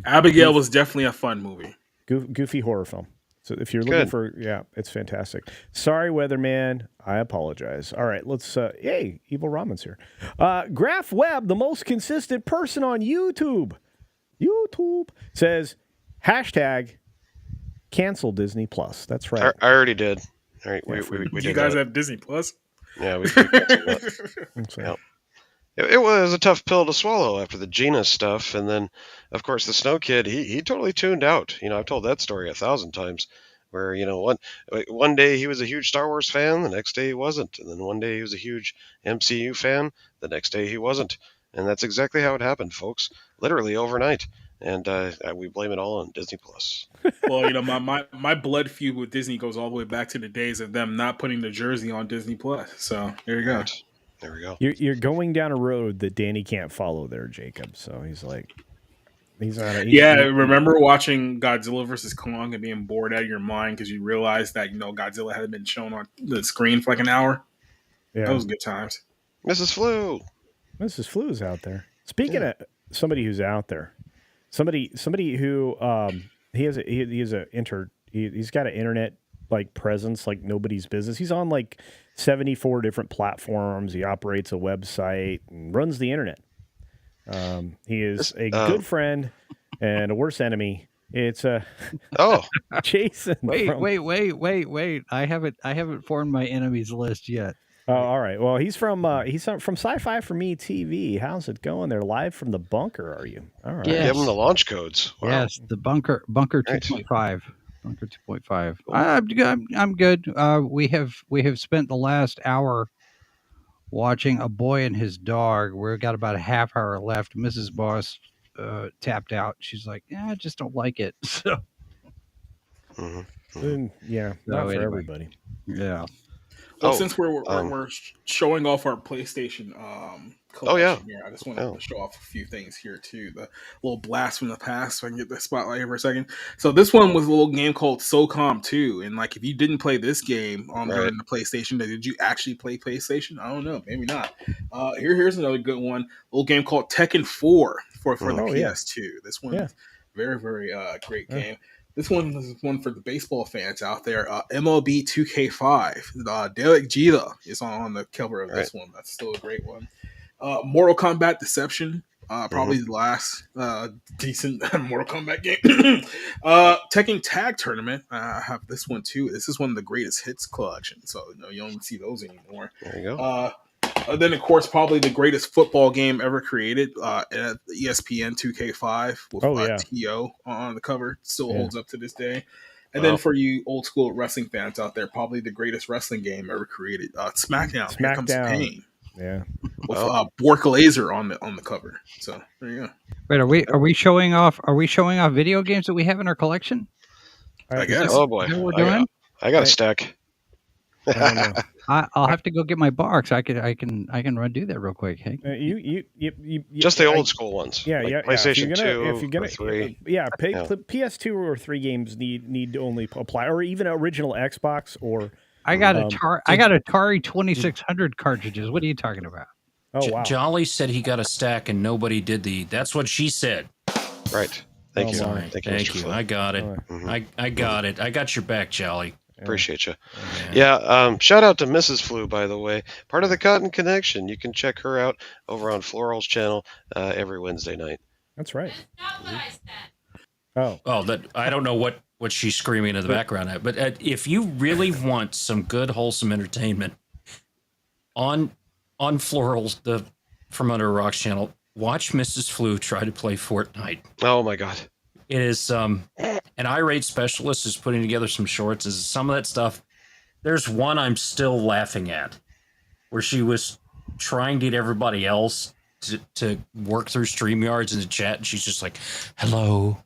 Abigail was definitely a fun movie. Goofy horror film. So if you're looking for, it's fantastic. Sorry, Weatherman. I apologize. All right, let's, hey, Evil Ramen's here. Graph Webb, the most consistent person on YouTube, says, hashtag cancel Disney Plus. That's right. I already did. All right, we Do did you guys that. have Disney Plus? Yeah, we canceled that. Yep. It was a tough pill to swallow after the Gina stuff, and then, of course, the Snow Kid. He totally tuned out. I've told that story 1,000 times. Where one day he was a huge Star Wars fan, the next day he wasn't, and then one day he was a huge MCU fan, the next day he wasn't, and that's exactly how it happened, folks. Literally overnight, and we blame it all on Disney Plus. Well, my blood feud with Disney goes all the way back to the days of them not putting the jersey on Disney Plus. So there you go. Right. There we go. You're going down a road that Danny can't follow there, Jacob. So he's like, remember watching Godzilla versus Kong and being bored out of your mind because you realized that Godzilla had been shown on the screen for like an hour. Yeah, that was good times. Mrs. Flu's out there. Speaking of somebody who's out there, somebody who he's got an internet like presence like nobody's business. He's on like 74 different platforms. He operates a website and runs the internet. He is a good friend and a worse enemy. It's Jason. Wait. I haven't formed my enemies list yet. Oh, all right. Well, he's from Sci-Fi for Me TV. How's it going? They're live from the bunker. Are you? All right. Yes. Give them the launch codes. Wow. Yes, the bunker 2.5. Bunker 2.5. I'm good. We have spent the last hour watching A Boy and His Dog. We've got about a half hour left. Mrs. Boss tapped out. She's like, I just don't like it. So, not for everybody. Yeah. Well, since we're showing off our PlayStation collection here, I just want to show off a few things here too. The little blast from the past, so I can get the spotlight here for a second. So this one was a little game called SOCOM 2, and like if you didn't play this game on the PlayStation, did you actually play PlayStation? I don't know, maybe not. Here's another good one. A little game called Tekken 4 for the PS2. This one, very very great game. This one is one for the baseball fans out there. MLB 2K5. Derek Jeter is on the cover of this one. That's still a great one. Mortal Kombat Deception. Probably the last decent Mortal Kombat game. Tekken Tag Tournament. I have this one too. This is one of the greatest hits collection. So you don't see those anymore. There you go. Then, of course, probably the greatest football game ever created, ESPN 2K5 with T.O. on the cover. Still holds up to this day. And then for you old school wrestling fans out there, probably the greatest wrestling game ever created, SmackDown. Here Comes the Pain. Yeah. With Bork Laser on the cover. So there you go. Wait, are we showing off video games that we have in our collection? I guess. Oh boy. Is that what we're doing? I got a stack. I don't know. I'll have to go get my box. I can run do that real quick. Hey, you just the old school ones. Yeah, like PlayStation 2 or 3. PS2 or 3 games need to only apply, or even original Xbox or. I got Atari 2600 cartridges. What are you talking about? Oh wow! Jolly said he got a stack and nobody did that's what she said. Right. Thank you. Sorry. Thank you. I got it. I got it. I got your back, Jolly. Appreciate you. Yeah. Shout out to Mrs. Flu, by the way, part of the Cotton Connection. You can check her out over on Floral's channel every Wednesday night. That's right. That I don't know what she's screaming in the background at, but if you really want some good wholesome entertainment on Floral's the From Under a Rocks channel, watch Mrs. Flu try to play Fortnite. Oh my god. It is an irate specialist is putting together some shorts. Is some of that stuff. There's one I'm still laughing at, where she was trying to get everybody else to work through StreamYards in the chat, and she's just like, "Hello,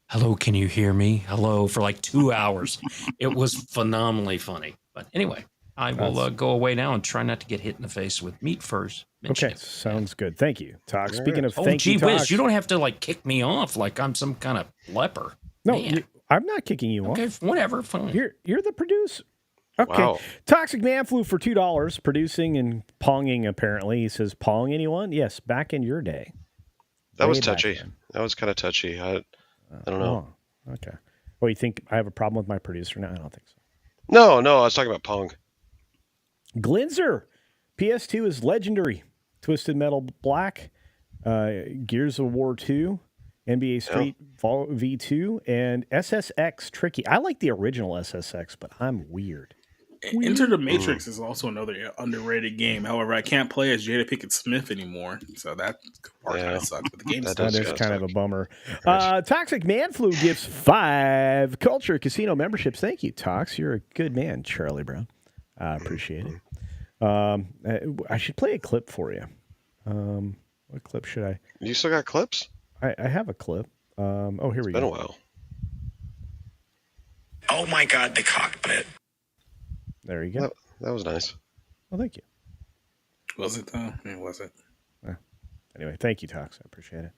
hello, can you hear me? Hello, for like 2 hours. It was phenomenally funny. But anyway, I will go away now and try not to get hit in the face with meat first. Okay, sounds good. Thank you, Talk. Speaking of Oh, thank gee you, whiz, Talks. you don't have to like kick me off like I'm some kind of leper. No, Man. I'm not kicking you off. Okay, whatever. Fine. You're the producer. Okay. Wow. Toxic Man flew for $2, producing and ponging, apparently. He says, Pong anyone? Yes, back in your day. That was Way back touchy. then. That was kind of touchy. I don't know. Oh, okay. Oh, you think I have a problem with my producer now? I don't think so. No, I was talking about Pong. Glinzer. PS2 is legendary. Twisted Metal Black. Gears of War 2. NBA Street V2. And SSX Tricky. I like the original SSX, but I'm weird. Enter the Matrix is also another underrated game. However, I can't play as Jada Pinkett Smith anymore, so that part kind of sucks. But the game That is kind of a bummer. Right. Toxic Man Flu gives 5 Culture Casino memberships. Thank you, Tox. You're a good man, Charlie Brown. I appreciate it. I should play a clip for you. What clip should I? You still got clips? I have a clip. Here we go. It's been a while. Oh my God, the cockpit. There you go. That was nice. Well, thank you. Was it though? It wasn't. Anyway, thank you, Tox. I appreciate it.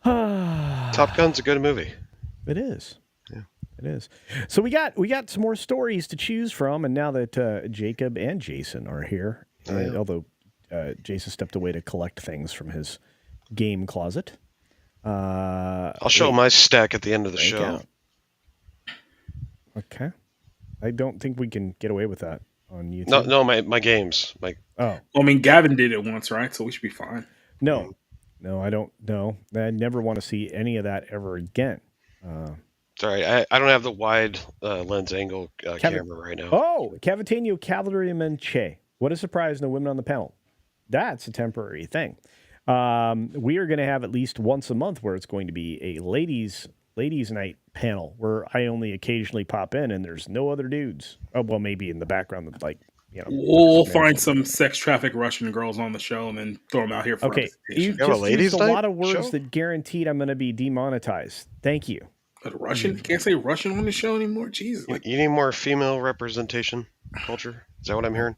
Top Gun's a good movie. It is. Yeah. It is. So we got some more stories to choose from, and now that Jacob and Jason are here, although Jason stepped away to collect things from his game closet. I'll show my stack at the end of the show. Okay. I don't think we can get away with that on YouTube. No, my games. Oh. Well, I mean, Gavin did it once, right? So we should be fine. No, I don't know. I never want to see any of that ever again. Sorry, I don't have the wide lens angle camera right now. Oh, Cavatinho Cavalry. What a surprise, no women on the panel. That's a temporary thing. We are going to have at least once a month where it's going to be a ladies night panel where I only occasionally pop in and there's no other dudes. Oh, well, maybe in the background, We'll find some sex traffic Russian girls on the show and then throw them out here for okay. You have a just ladies' used a night lot of words show? that guaranteed I'm going to be demonetized. Thank you. But Russian? You can't say Russian on the show anymore? Jesus. You need more female representation, Culture? Is that what I'm hearing?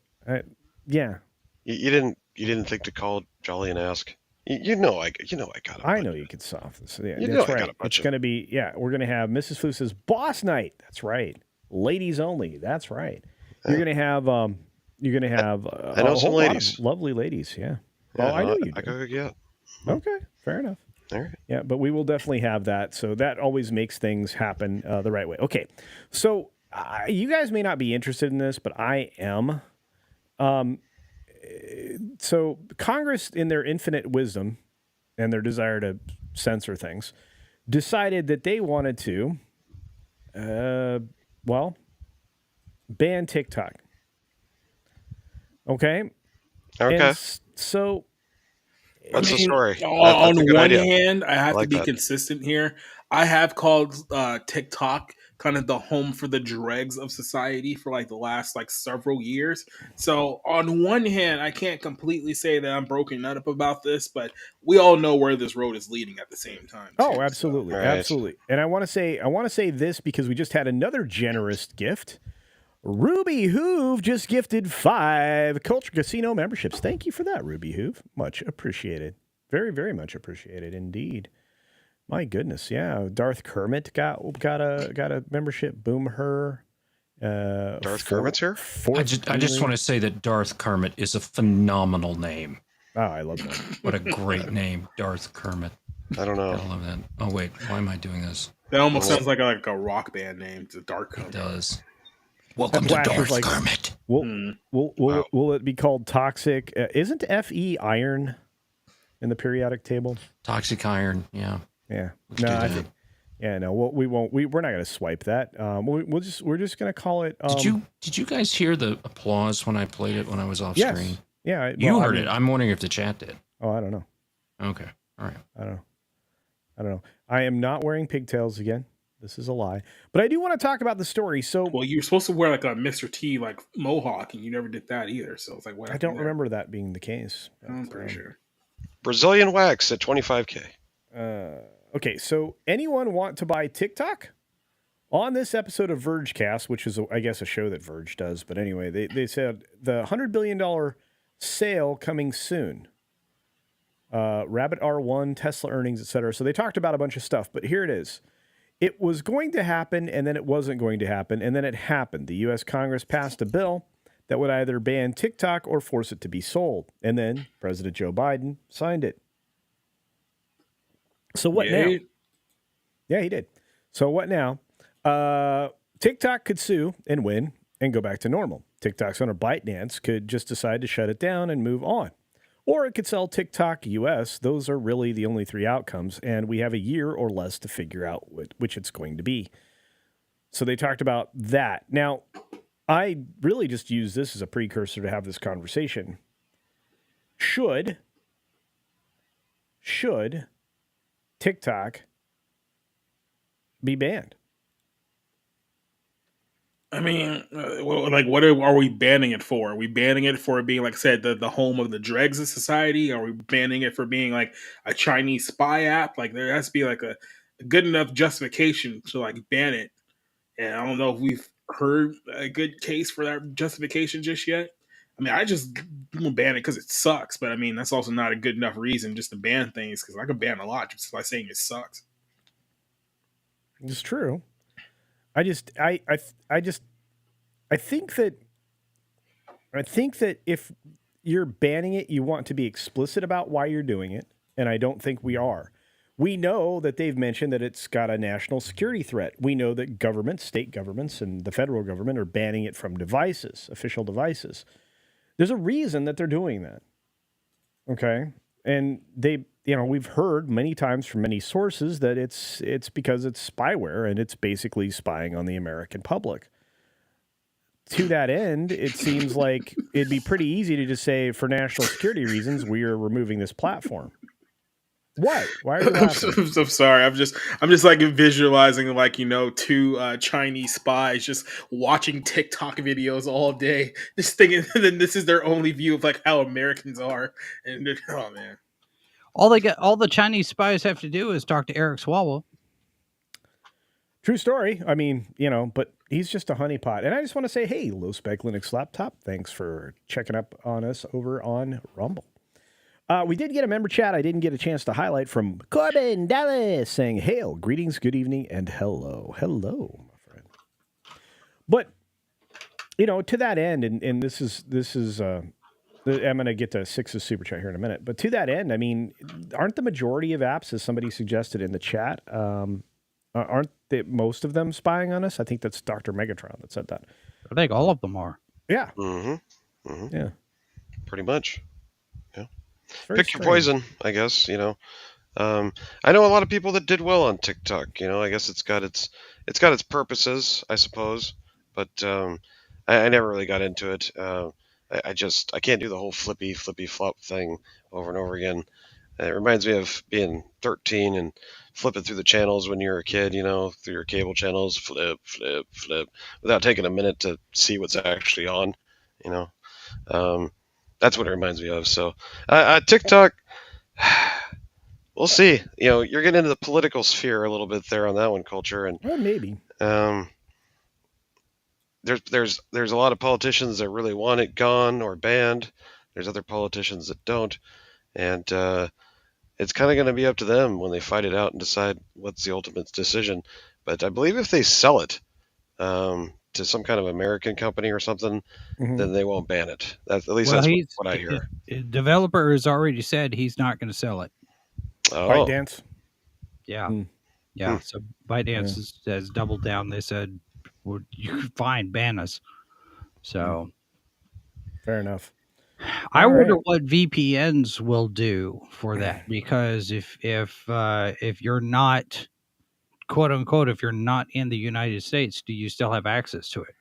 Yeah. You didn't think to call Jolly and ask? You know I got it. I know you could solve this. Yeah, You that's know I right. got a It's going to be, we're going to have Mrs. Fu says boss night. That's right. Ladies only. That's right. You're going to have, I know some ladies. Lovely ladies. Yeah. Well, I know you do. I go get. Okay. Fair enough. All right. Yeah, but we will definitely have that. So that always makes things happen the right way. Okay. So you guys may not be interested in this, but I am. So Congress, in their infinite wisdom and their desire to censor things, decided that they wanted to, ban TikTok. Okay? Okay. So... What's the story? On one idea. hand, I have I like to be that. consistent here. I have called TikTok kind of the home for the dregs of society for like the last several years. So on one hand, I can't completely say that I'm broken up about this, but we all know where this road is leading at the same time. Oh, absolutely, Right. absolutely. And I want to say this because we just had another generous gift. Ruby Hoove just gifted 5 Culture Casino memberships. Thank you for that, Ruby Hoove. Much appreciated. Very, very much appreciated indeed. My goodness, yeah. Darth Kermit got a membership. Boom her. Darth Kermit's here? I just want to say that Darth Kermit is a phenomenal name. Oh, I love that. What a great name, Darth Kermit. I don't know. I love that. Oh wait, why am I doing this? That almost sounds like a rock band name. It's a dark Kermit. It does. Welcome to Flash Darth was Kermit. Will it be called Toxic? Isn't Fe iron in the periodic table? Toxic iron, yeah. Yeah. Let's do that. We won't. We're not going to swipe that. We're just going to call it. Did you guys hear the applause when I played it when I was off Yes. screen? Yeah. You heard it. I'm wondering if the chat did. Oh, I don't know. Okay. All right. I don't know. I am not wearing pigtails again. This is a lie. But I do want to talk about the story. So, Well, you were supposed to wear a Mr. T mohawk, and you never did that either. So it's what? I don't remember that being the case. I'm pretty sure. Brazilian wax at 25K. Okay, so anyone want to buy TikTok? On this episode of Vergecast, which is, I guess, a show that Verge does, but anyway, they said the $100 billion sale coming soon. Rabbit R1, Tesla earnings, etc. So they talked about a bunch of stuff, but here it is. It was going to happen, and then it wasn't going to happen, and then it happened. The U.S. Congress passed a bill that would either ban TikTok or force it to be sold, and then President Joe Biden signed it. So what now? Yeah, he did. So what now? TikTok could sue and win and go back to normal. TikTok's owner ByteDance could just decide to shut it down and move on. Or it could sell TikTok US. Those are really the only three outcomes, and we have a year or less to figure out which it's going to be. So they talked about that. Now, I really just use this as a precursor to have this conversation. Should TikTok be banned? I mean, what are we banning it for? Are we banning it for being, like I said, the home of the dregs of society? Are we banning it for being like a Chinese spy app? Like, there has to be like a good enough justification to like ban it. And I don't know if we've heard a good case for that justification just yet. I mean, I just ban it because it sucks. But I mean, that's also not a good enough reason just to ban things, because I could ban a lot just by saying it sucks. It's true. I think that if you're banning it, you want to be explicit about why you're doing it, and I don't think we are. We know that they've mentioned that it's got a national security threat. We know that governments, state governments, and the federal government are banning it from devices, official devices. There's a reason that they're doing that. Okay? And we've heard many times from many sources that it's because it's spyware and it's basically spying on the American public. To that end, it seems like it'd be pretty easy to just say, for national security reasons, we are removing this platform. What? Why are you laughing? I'm sorry. I'm just like visualizing like, two Chinese spies just watching TikTok videos all day, just thinking that this is their only view of like how Americans are. And oh man, all the Chinese spies have to do is talk to Eric Swalwell. True story. I mean, but he's just a honeypot. And I just want to say, hey, Low Spec Linux Laptop, thanks for checking up on us over on Rumble. We did get a member chat I didn't get a chance to highlight from Corbin Dallas saying, hail, greetings, good evening, and hello. Hello, my friend. But, to that end, and this is I'm going to get to Six's super chat here in a minute, but to that end, I mean, aren't the majority of apps, as somebody suggested in the chat, aren't most of them spying on us? I think that's Dr. Megatron that said that. I think all of them are. Yeah. Mm-hmm. Mm-hmm. Yeah. Pretty much. Yeah. Pick your poison, I guess. I know a lot of people that did well on TikTok. I guess it's got its purposes, I suppose. But I never really got into it. I can't do the whole flippy flop thing over and over again. It reminds me of being 13 and flipping through the channels when you're a kid, through your cable channels, flip, without taking a minute to see what's actually on, That's what it reminds me of. So TikTok, we'll see. You're getting into the political sphere a little bit there on that one, Culture. And well, maybe. There's a lot of politicians that really want it gone or banned. There's other politicians that don't. And it's kind of going to be up to them when they fight it out and decide what's the ultimate decision. But I believe if they sell it to some kind of American company or something, then they won't ban it. That's what I hear. The developer has already said he's not going to sell it. Oh. ByteDance? Yeah. Yeah. So ByteDance has doubled down. They said, well, you can fine, ban us. So. Fair enough. I wonder what VPNs will do for that, because if you're not, quote unquote, if you're not in the United States, do you still have access to it?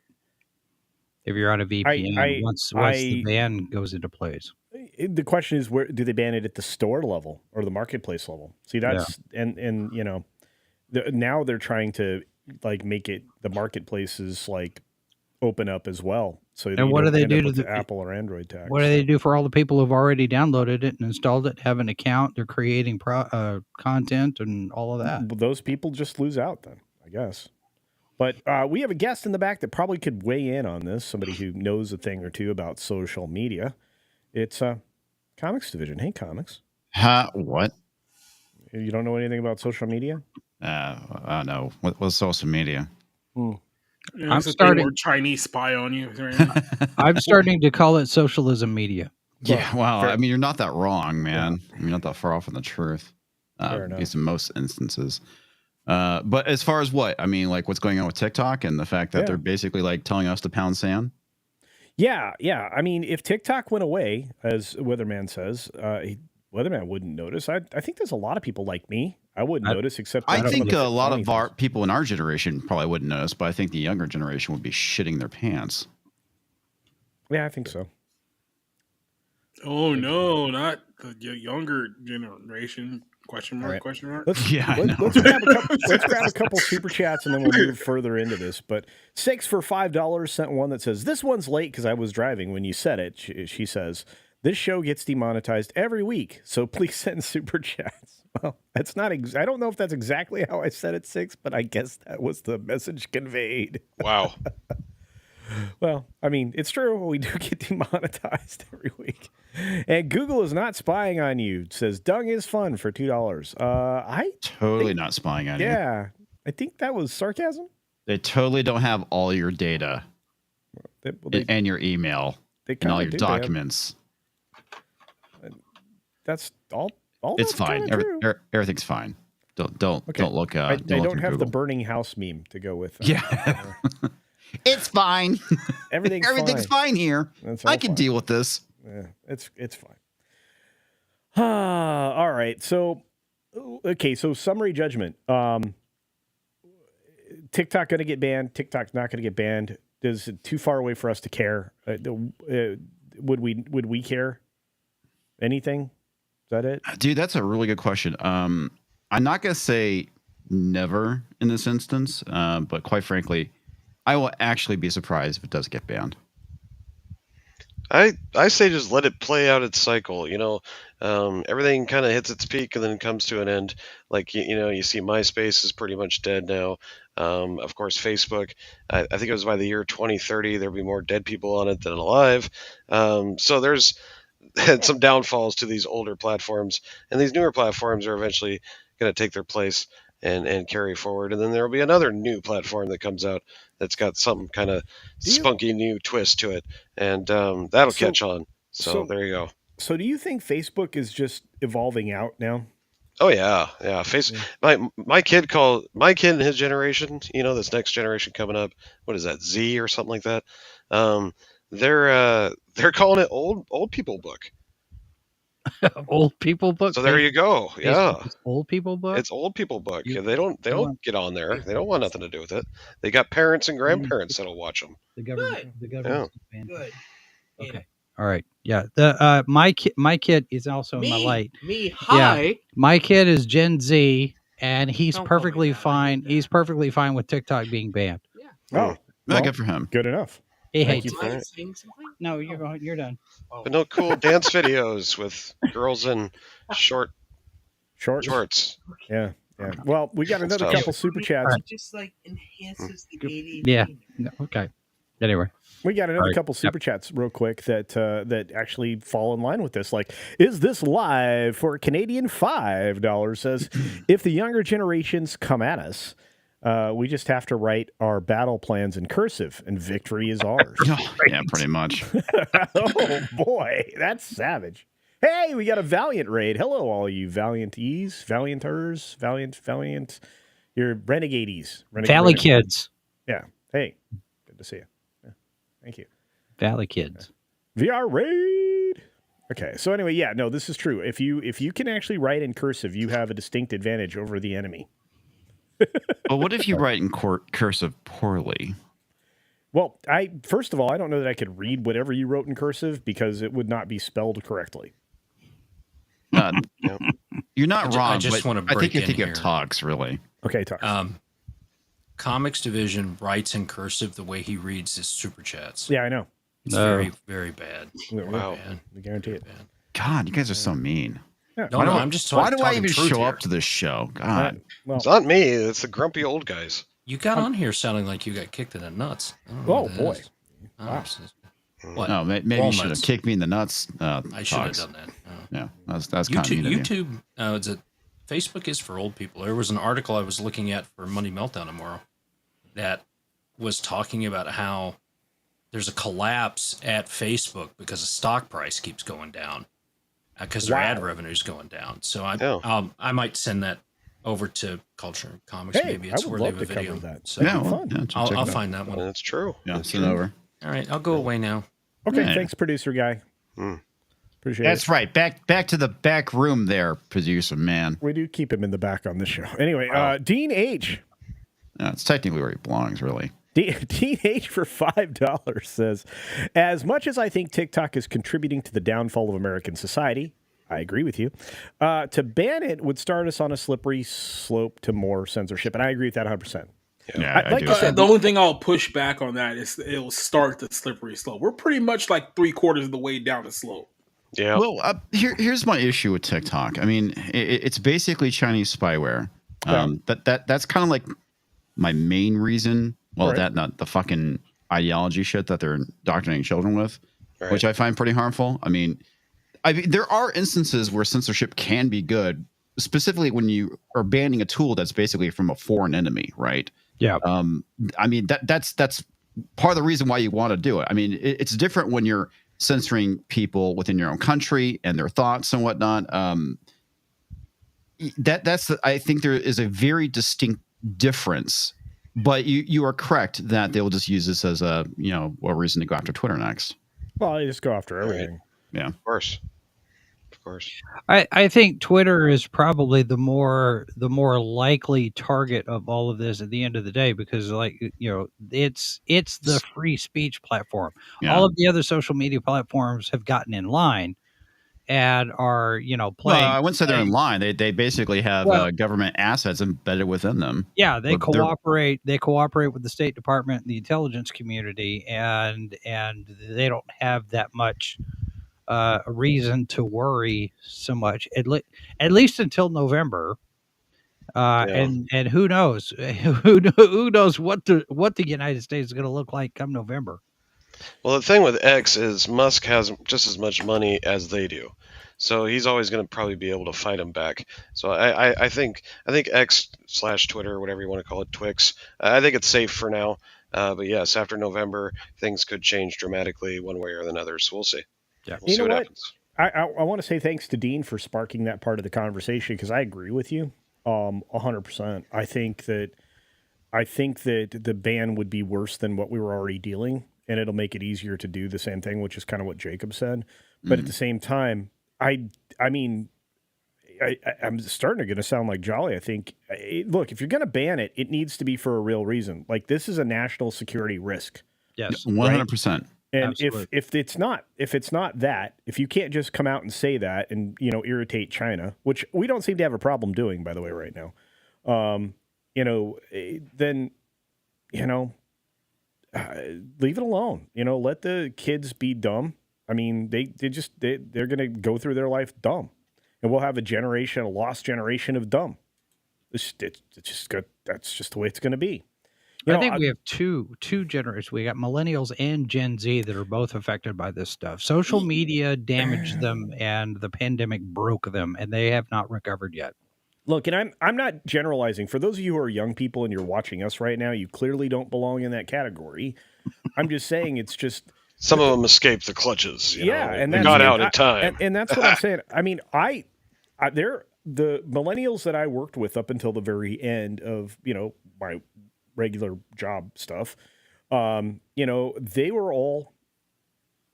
If you're on a VPN, once the ban goes into place. The question is, where do they ban it at the store level or the marketplace level? See, that's and now they're trying to like make it the marketplaces like open up as well. So And what do they do to the the Apple or Android tax? What do they do for all the people who've already downloaded it and installed it, have an account, they're creating content and all of that? Well, those people just lose out then, I guess. But we have a guest in the back that probably could weigh in on this, somebody who knows a thing or two about social media. It's Comics Division. Hey, Comics. What? You don't know anything about social media? I don't know. What's social media? I'm starting Chinese spy on you. I'm starting to call it socialism media. Yeah, well, I mean, you're not that wrong, man. Yeah. You're not that far off from the truth. At least in most instances. But as far as what? I mean, like what's going on with TikTok and the fact that they're basically like telling us to pound sand? Yeah. I mean, if TikTok went away, as Weatherman says, Weatherman wouldn't notice. I think there's a lot of people like me. I wouldn't notice, except I think a lot of our people in our generation probably wouldn't notice, but I think the younger generation would be shitting their pants. Yeah, I think so. Oh no, not the younger generation. Question mark? Right. Question mark. Let's grab a couple super chats and then we'll move further into this. But Six for $5 sent one that says, "This one's late because I was driving when you said it." She says, "This show gets demonetized every week, so please send super chats." Well, that's not. I don't know if that's exactly how I said it, Six, but I guess that was the message conveyed. Wow. Well, I mean, it's true. We do get demonetized every week. And Google is not spying on you. It says Dung is fun for $2. I totally not spying on you. Yeah, I think that was sarcasm. They totally don't have all your data and your email and all your documents. That's all. It's fine. Everything's fine. Don't look. They don't have the burning house meme to go with. Yeah. It's fine. Everything's fine here. I can deal with this. Yeah, it's fine. All right. So, okay. So summary judgment. TikTok going to get banned. TikTok's not going to get banned. Is it too far away for us to care? Would we care? Anything? Is that it? Dude, that's a really good question. I'm not going to say never in this instance, but quite frankly, I will actually be surprised if it does get banned. I say just let it play out its cycle. Everything kind of hits its peak and then comes to an end. Like, you see MySpace is pretty much dead now. Of course, Facebook, I think it was by the year 2030, there'll be more dead people on it than alive. So there's some downfalls to these older platforms, and these newer platforms are eventually going to take their place and carry forward. And then there will be another new platform that comes out that's got some kind of spunky new twist to it, and that'll catch on. So there you go. So do you think Facebook is just evolving out now? Oh yeah. My kid and his generation, this next generation coming up, what is that, Z or something like that? They're calling it old people book. Old people book. So there you go. Yeah, it's old people book. It's old people book. They don't get on there. They don't want nothing to do with it. They got parents and grandparents that'll watch them. The government. Yeah. Good. Okay. All right. Yeah. The my kid is also in my light. Hi. Yeah. My kid is Gen Z, and he's perfectly fine. He's perfectly fine with TikTok being banned. Yeah. Oh, good for him. Good enough. He hates it. Saying something? No, you're done. But no cool dance videos with girls in shorts. Yeah. Well, we got another couple super chats. It just enhances the ADD. Yeah. Okay. Anyway, we got another couple super chats real quick that actually fall in line with this. Like, is this live for Canadian $5? Says, if the younger generations come at us, we just have to write our battle plans in cursive, and victory is ours. Yeah, pretty much. Oh boy, that's savage. Hey, we got a Valiant raid. Hello, all you Valiantees, Valianters, Valiant. You're Renegades. Valley Kids. Yeah. Hey, good to see you. Yeah. Thank you. Valley Kids. VR raid. Okay. So anyway, yeah, no, this is true. If you can actually write in cursive, you have a distinct advantage over the enemy. But what if you write in cursive poorly? Well, first of all, I don't know that I could read whatever you wrote in cursive because it would not be spelled correctly. You're not wrong. I just want to break I think in of Talks, really. Okay, Talks. Comics Division writes in cursive the way he reads his super chats. Yeah, I know. It's very, very bad. Wow. Bad. I guarantee it. Bad. God, you guys are so mean. Yeah. No, I'm just Why do I talking even truth show here. up to this show? God. Well, It's not me. It's the grumpy old guys. You got on here sounding like you got kicked in the nuts. I don't know oh what that boy. is. Wow. What? No, maybe you should have Walnuts. kicked me in the nuts. I should have Talks. done that. Oh. Yeah, that's kind of mean of you. YouTube, Facebook is for old people. There was an article I was looking at for Money Meltdown tomorrow that was talking about how there's a collapse at Facebook because the stock price keeps going down because their ad revenue is going down. So I might send that over to Culture and Comics. Hey, maybe it's I would where love they have to a video. cover that. So Yeah, well, fun. yeah, check I'll it out. find that one. That's true. Yeah, send it over. All right, I'll go away now. Okay, Yeah. thanks, producer guy. Appreciate it. That's right. Back to the back room there, producer man. We do keep him in the back on this show. Anyway, Dean H. Yeah, it's technically where he belongs, really. Dean H for $5 says, as much as I think TikTok is contributing to the downfall of American society, I agree with you, to ban it would start us on a slippery slope to more censorship. And I agree with that 100%. Yeah, I like do. you said, The only thing I'll push back on that is it'll start the slippery slope. We're pretty much like 3/4 of the way down the slope. Yeah. Well, here's my issue with TikTok. I mean, it's basically Chinese spyware. That's kind of like my main reason. Well, Right. not the fucking ideology shit that they're indoctrinating children with, Right. which I find pretty harmful. I mean, there are instances where censorship can be good, specifically when you are banning a tool that's basically from a foreign enemy, right? Yeah. I mean, that's part of the reason why you want to do it. I mean, it's different when you're censoring people within your own country and their thoughts and whatnot. I think there is a very distinct difference. But you are correct that they will just use this as a reason to go after Twitter next. Well, they just go after everything. Yeah, Of course. I think Twitter is probably the more likely target of all of this at the end of the day, because it's the free speech platform. Yeah. All of the other social media platforms have gotten in line and are playing. Well, I wouldn't say they're in line. They basically have government assets embedded within them. Yeah, they cooperate. They cooperate with the State Department and the intelligence community, and they don't have that much a reason to worry so much, at least until November. And who knows? Who knows what the United States is going to look like come November? Well, the thing with X is Musk has just as much money as they do, so he's always going to probably be able to fight him back. So I think X/Twitter, whatever you want to call it, Twix, I think it's safe for now. But yes, after November, things could change dramatically one way or another. So we'll see. Yeah, we'll see what happens. I want to say thanks to Dean for sparking that part of the conversation, because I agree with you 100%. I think that the ban would be worse than what we were already dealing, and it'll make it easier to do the same thing, which is kind of what Jacob said. But at the same time, I'm starting to sound like Jolly. I think, look, if you're going to ban it, it needs to be for a real reason. Like, this is a national security risk. Yes, 100%. And Absolutely. if it's not that, if you can't just come out and say that and irritate China, which we don't seem to have a problem doing, by the way, right now, then leave it alone. Let the kids be dumb. I mean, they're going to go through their life dumb, and we'll have a lost generation of dumb. It's just good. That's just the way it's going to be. I think we have two generations. We got millennials and Gen Z that are both affected by this stuff. Social media damaged them, and the pandemic broke them, and they have not recovered yet. Look, and I'm not generalizing. For those of you who are young people and you're watching us right now, you clearly don't belong in that category. I'm just saying it's just some of them escaped the clutches. And they got out in time. And that's what I'm saying. I mean, they're the millennials that I worked with up until the very end of my regular job stuff. They were all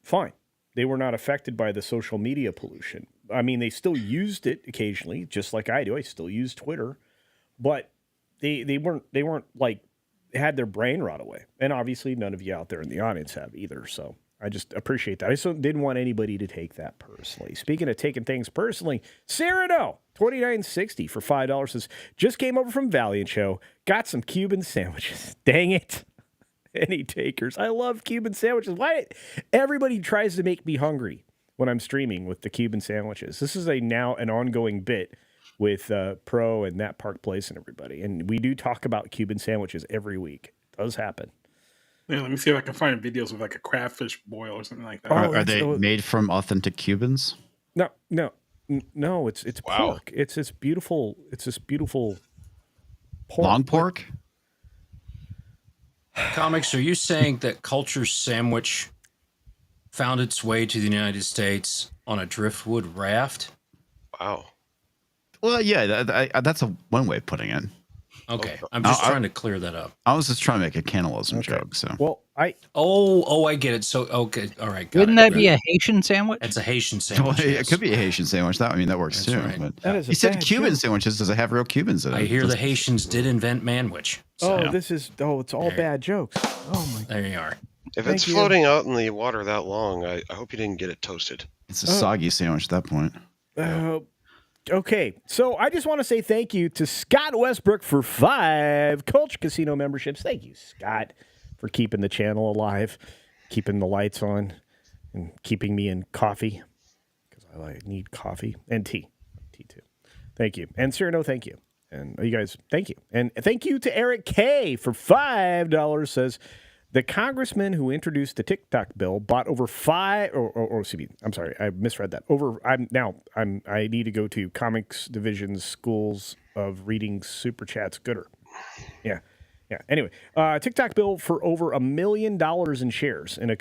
fine. They were not affected by the social media pollution. I mean, they still used it occasionally, just like I do. I still use Twitter, but they weren't like had their brain rot away. And obviously, none of you out there in the audience have either. So I just appreciate that. I just didn't want anybody to take that personally. Speaking of taking things personally, Cyrano, $29.60 for $5 says, just came over from Valiant Show, got some Cuban sandwiches. Dang it. Any takers? I love Cuban sandwiches. Why everybody tries to make me hungry when I'm streaming with the Cuban sandwiches? This is now an ongoing bit with Pro and That Park Place and everybody. And we do talk about Cuban sandwiches every week. It does happen. Yeah, let me see if I can find videos with like a crayfish boil or something like that. Are they made from authentic Cubans? No. It's pork. It's this beautiful pork. Long pork? Comics, are you saying that Culture Sandwich found its way to the United States on a driftwood raft? Wow. Well, yeah, that's one way of putting it. Okay, I'm just trying to clear that up. I was just trying to make a cannibalism joke. So, well, I get it. So, okay, all right. Wouldn't that be a Haitian sandwich? It's a Haitian sandwich. Well, it could be a Haitian sandwich. That works too. Right. But that is you said Cuban sandwiches. Does it have real Cubans in it? I hear the Haitians did invent manwich. So. It's all bad jokes. Oh my! There you are. If it's floating out in the water that long, I hope you didn't get it toasted. It's a soggy sandwich at that point. Okay, so I just want to say thank you to Scott Westbrook for 5 Culture Casino memberships. Thank you, Scott, for keeping the channel alive, keeping the lights on, and keeping me in coffee, because I need coffee and tea too. Thank you. And Cyrano, thank you. And you guys, thank you. And thank you to Eric K for $5, says, the congressman who introduced the TikTok bill bought over excuse me, I'm sorry, I misread that. I need to go to Comics Division's Schools of Reading Super Chats Gooder. Yeah. Anyway, TikTok bill for over $1 million in shares in a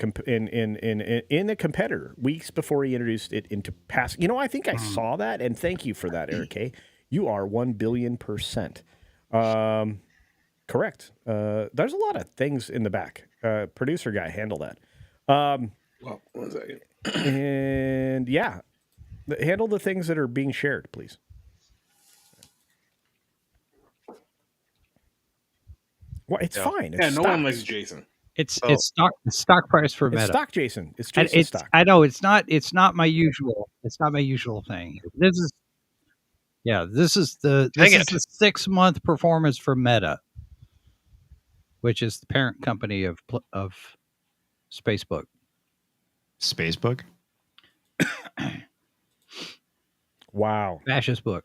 competitor weeks before he introduced it into pass. I think I saw that, and thank you for that, Eric K. You are 1 billion%. Correct. There's a lot of things in the back. Producer guy, handle that. Well, 1 second. And yeah, handle the things that are being shared, please. Well, it's fine. It's no one likes Jason. It's stock price for Meta. It's stock, Jason. It's Jason stock. I know it's not my usual. It's not my usual thing. This is the 6-month performance for Meta, which is the parent company of Spacebook. Spacebook? Wow. Fascist book.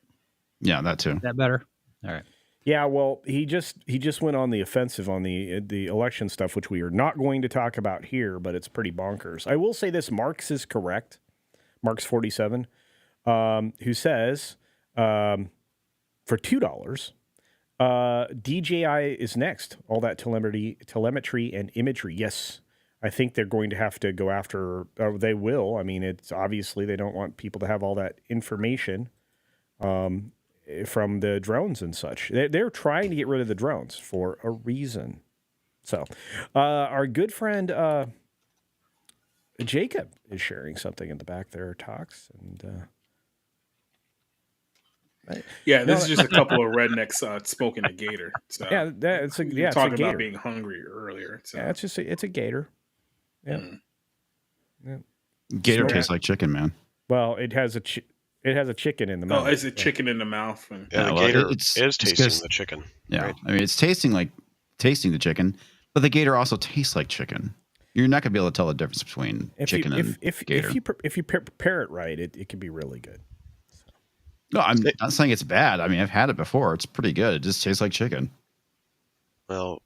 Yeah, that too. Is that better? All right. Yeah, well, he just went on the offensive on the election stuff, which we are not going to talk about here, but it's pretty bonkers. I will say this: Marx is correct. Marx 47, who says for $2, DJI is next. All that telemetry and imagery. Yes, I think they're going to have to go after. They will. I mean, it's obviously they don't want people to have all that information. From the drones and such. They're trying to get rid of the drones for a reason. So our good friend Jacob is sharing something in the back there, talks. And this is just a couple of rednecks smoking a gator. So yeah, it's a gator. About being hungry earlier. So. Yeah, it's a gator. Yeah. Gator tastes like chicken, man. Well, it has a chicken in the mouth. Oh, is it chicken in the mouth? The gator is tasting the chicken. Yeah, right? I mean, it's tasting the chicken, but the gator also tastes like chicken. You're not going to be able to tell the difference between chicken and gator. If you prepare it right, it can be really good. So. No, I'm not saying it's bad. I mean, I've had it before. It's pretty good. It just tastes like chicken. Well,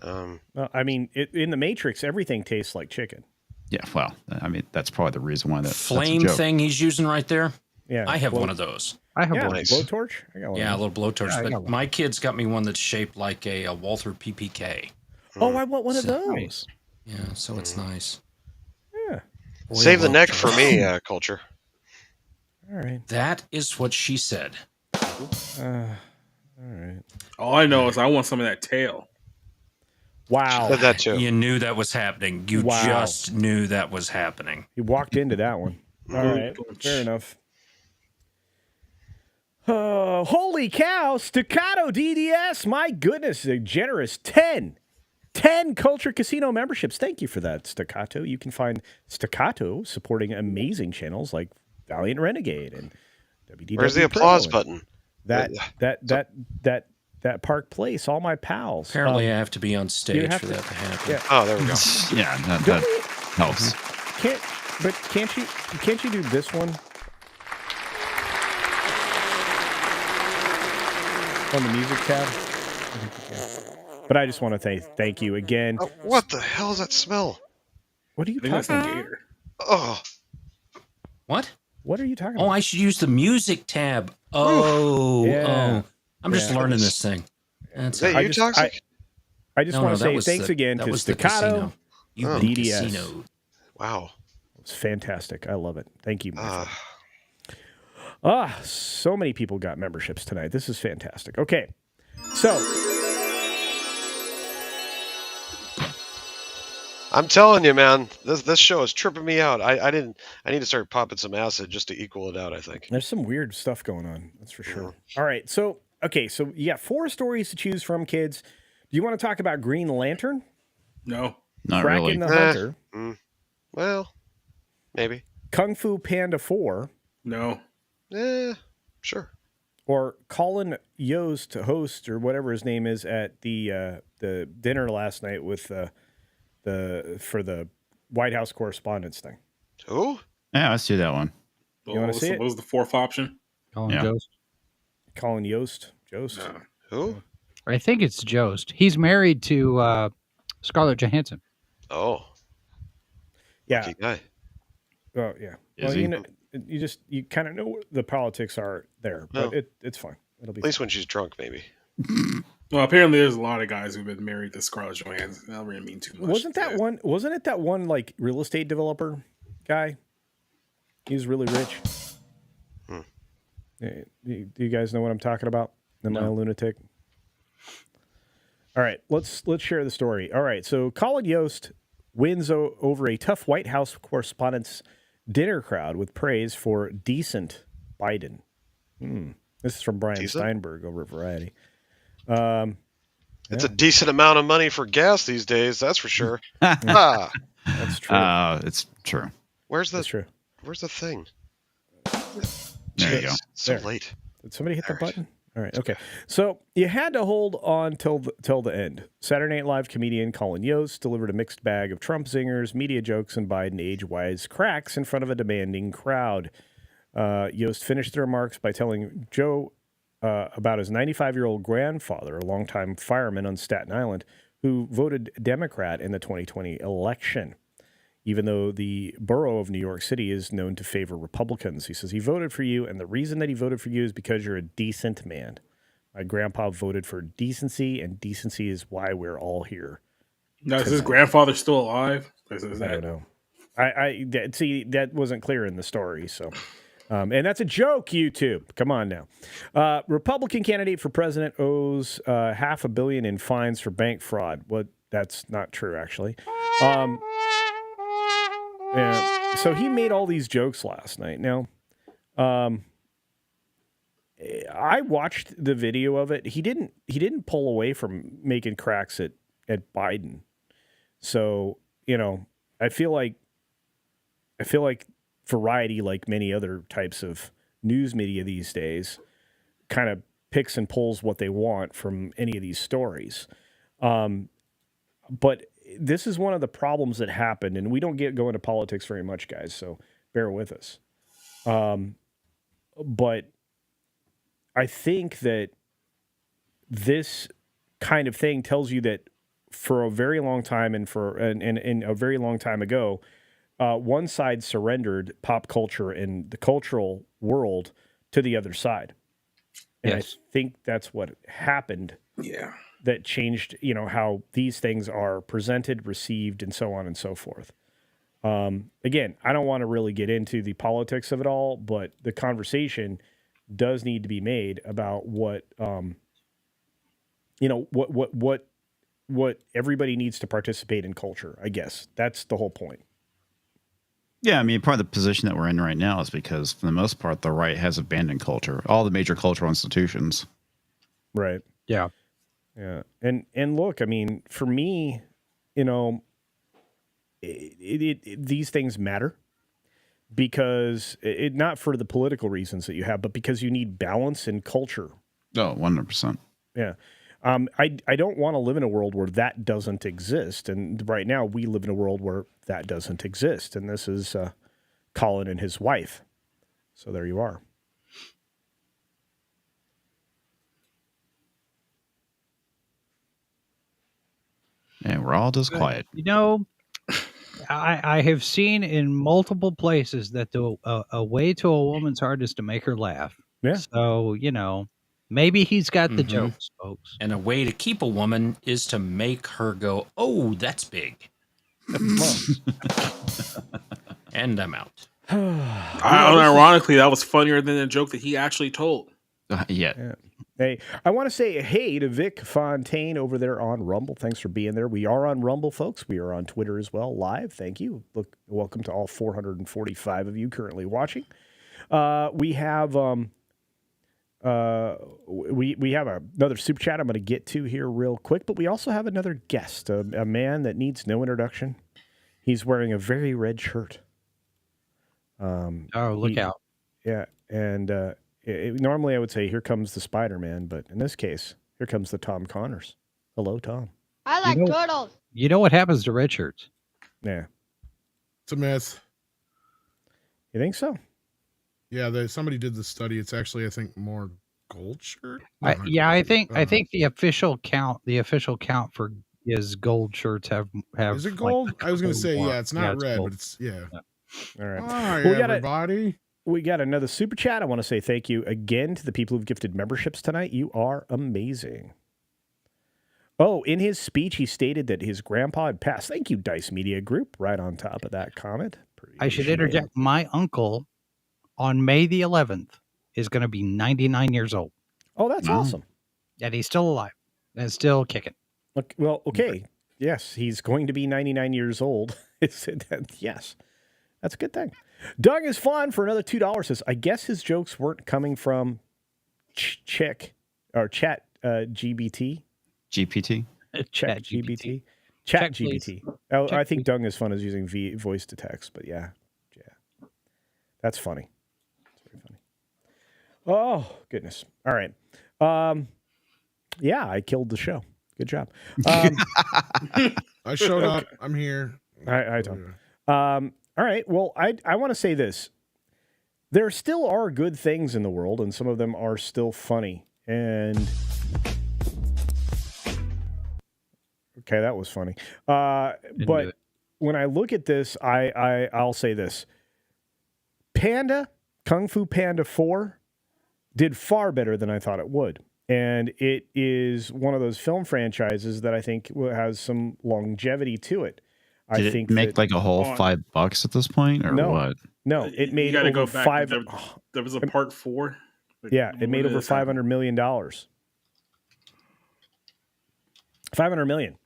I mean, in the Matrix, everything tastes like chicken. Yeah, well, I mean, that's probably the reason why that flame thing he's using right there. Yeah, I have one of those. I have one. Blowtorch. I got one. Yeah, a little blowtorch. But my kids got me one that's shaped like a Walther PPK. Oh, I want one of those. Yeah, so it's nice. Yeah. Boy, save the neck for me, Culture. All right. That is what she said. All right. All I know is I want some of that tail. Wow. Said that too. You knew that was happening. You just knew that was happening. You walked into that one. All right. Fair enough. Holy cow. Staccato DDS. My goodness. A generous 10 Culture Casino memberships. Thank you for that, Staccato. You can find Staccato supporting amazing channels like Valiant Renegade and WDW. Where's the applause button? That that Park Place. All my pals. Apparently, I have to be on stage for to- that to happen. Yeah. Oh, there we go. Yeah, that Don't we- helps. Can't you do this one on the music tab? But I just want to thank you again. Oh, what the hell is that smell? What are you I think that's talking the about? gator. Oh, What? What are you talking Oh, about? I should use the music tab. Oh, Yeah. I'm just Yeah. learning this thing. That's is that I you, just- Toxic? I just want to say thanks again that to was the Staccato. casino. You Oh. DDS. casino. Wow. It's fantastic. I love it. Thank you, my friend. So many people got memberships tonight. This is fantastic. Okay, so I'm telling you, man, this show is tripping me out. I need to start popping some acid just to equal it out, I think. there's some weird stuff going on. That's for sure. All right, so you got 4 stories to choose from, kids. Do you want to talk about Green Lantern? No. Not Kraken really. the Hunter, Well, maybe. Kung Fu Panda 4, No. Sure. or Colin Yost, host or whatever his name is, at the dinner last night with for the White House Correspondents thing. Who? Yeah, I see that one. You wanna see it? What was the 4th option? Yeah. Jost. Colin Yost. No. Who? I think it's Jost. He's married to Scarlett Johansson. Oh, Yeah. lucky guy. Oh, yeah. Is Well, he? you know, you kind of know what the politics are there, but No. it's fine. It'll be At least when she's drunk, maybe. Well, apparently there's a lot of guys who've been married to Scarlett Johansson. That don't really mean too much. Wasn't it that one like real estate developer guy? He was really rich. Do you guys know what I'm talking about? Am I a lunatic? All right, let's share the story. All right, so Colin Yost wins over a tough White House Correspondents' dinner crowd with praise for decent Biden. This is from Brian Decent? Steinberg over at Variety. It's a decent amount of money for gas these days, that's for sure. Ah, That's true. It's true. where's That's the true. thing? There you go. Jeez, so There. late. Did somebody hit the All right. button? All right. Okay. So you had to hold on till the end. Saturday Night Live comedian Colin Yost delivered a mixed bag of Trump zingers, media jokes, and Biden age-wise cracks in front of a demanding crowd. Yost finished the remarks by telling Joe about his 95-year-old grandfather, a longtime fireman on Staten Island, who voted Democrat in the 2020 election. Even though the borough of New York City is known to favor Republicans. He says he voted for you, and the reason that he voted for you is because you're a decent man. My grandpa voted for decency, and decency is why we're all here. Now, is his grandfather still alive? I don't know. I see, that wasn't clear in the story, so... and that's a joke, YouTube. Come on now. Republican candidate for president owes $500 million in fines for bank fraud. Well, that's not true, actually. And so he made all these jokes last night. Now, I watched the video of it. He didn't pull away from making cracks at Biden. So, I feel like Variety, like many other types of news media these days, kind of picks and pulls what they want from any of these stories. But this is one of the problems that happened, and we don't go into politics very much, guys, so bear with us. But I think that this kind of thing tells you that for a very long time and a very long time ago, one side surrendered pop culture and the cultural world to the other side. And Yes. I think that's what happened. Yeah. That changed, how these things are presented, received, and so on and so forth. Again, I don't want to really get into the politics of it all, but the conversation does need to be made about what everybody needs to participate in culture. I guess that's the whole point. Yeah, I mean, part of the position that we're in right now is because, for the most part, the right has abandoned culture. All the major cultural institutions. Right. Yeah. Yeah. And look, I mean, for me, these things matter because not for the political reasons that you have, but because you need balance in culture. Oh, 100%. Yeah. I don't want to live in a world where that doesn't exist. And right now we live in a world where that doesn't exist. And this is Colin and his wife. So there you are. And we're all just quiet. You know, I have seen in multiple places that a way to a woman's heart is to make her laugh. Yeah. So, maybe he's got the jokes, folks. And a way to keep a woman is to make her go, "Oh, that's big." And I'm out. Ironically, that was funnier than the joke that he actually told. Yeah. Hey, I want to say hey to Vic Fontaine over there on Rumble. Thanks for being there. We are on Rumble, folks. We are on Twitter as well, live. Thank you. Welcome to all 445 of you currently watching. We have we have another super chat I'm going to get to here real quick, but we also have another guest, a man that needs no introduction. He's wearing a very red shirt. Look out. Yeah, and normally I would say, here comes the Spider-Man, but in this case, here comes the Tom Connors. Hello, Tom. I like turtles. You know what happens to red shirts? Yeah. It's a myth. You think so? Yeah, somebody did the study. It's actually, I think, more gold shirt. I think the official count for is gold shirts have. Is it gold? I was going to say, yeah, it's not red, but it's yeah. All right. Hi, everybody. We got another super chat. I want to say thank you again to the people who've gifted memberships tonight. You are amazing. Oh, in his speech, he stated that his grandpa had passed. Thank you, Dice Media Group, right on top of that comment. I should interject. My uncle on May the 11th is going to be 99 years old. Oh, that's awesome. And he's still alive and still kicking. Look, well, okay. Yes, he's going to be 99 years old. Yes, that's a good thing. Doug is fun for another $2. Says, I guess his jokes weren't coming from Chat GBT. GPT? Chat GBT. Chat GBT. Oh, I think Doug is fun is using voice to text, but yeah. That's funny. That's very funny. Oh, goodness. All right. Yeah, I killed the show. Good job. I showed up. I'm here. I don't. All right. Well, I want to say this. There still are good things in the world, and some of them are still funny. And okay, that was funny. But when I look at this, I'll say this. Kung Fu Panda 4 did far better than I thought it would. And it is one of those film franchises that I think has some longevity to it. Did it make like a whole $5 at this point, or what? No, it made over go back. five. There was a part 4. Yeah, it made over $500 million. $500 million.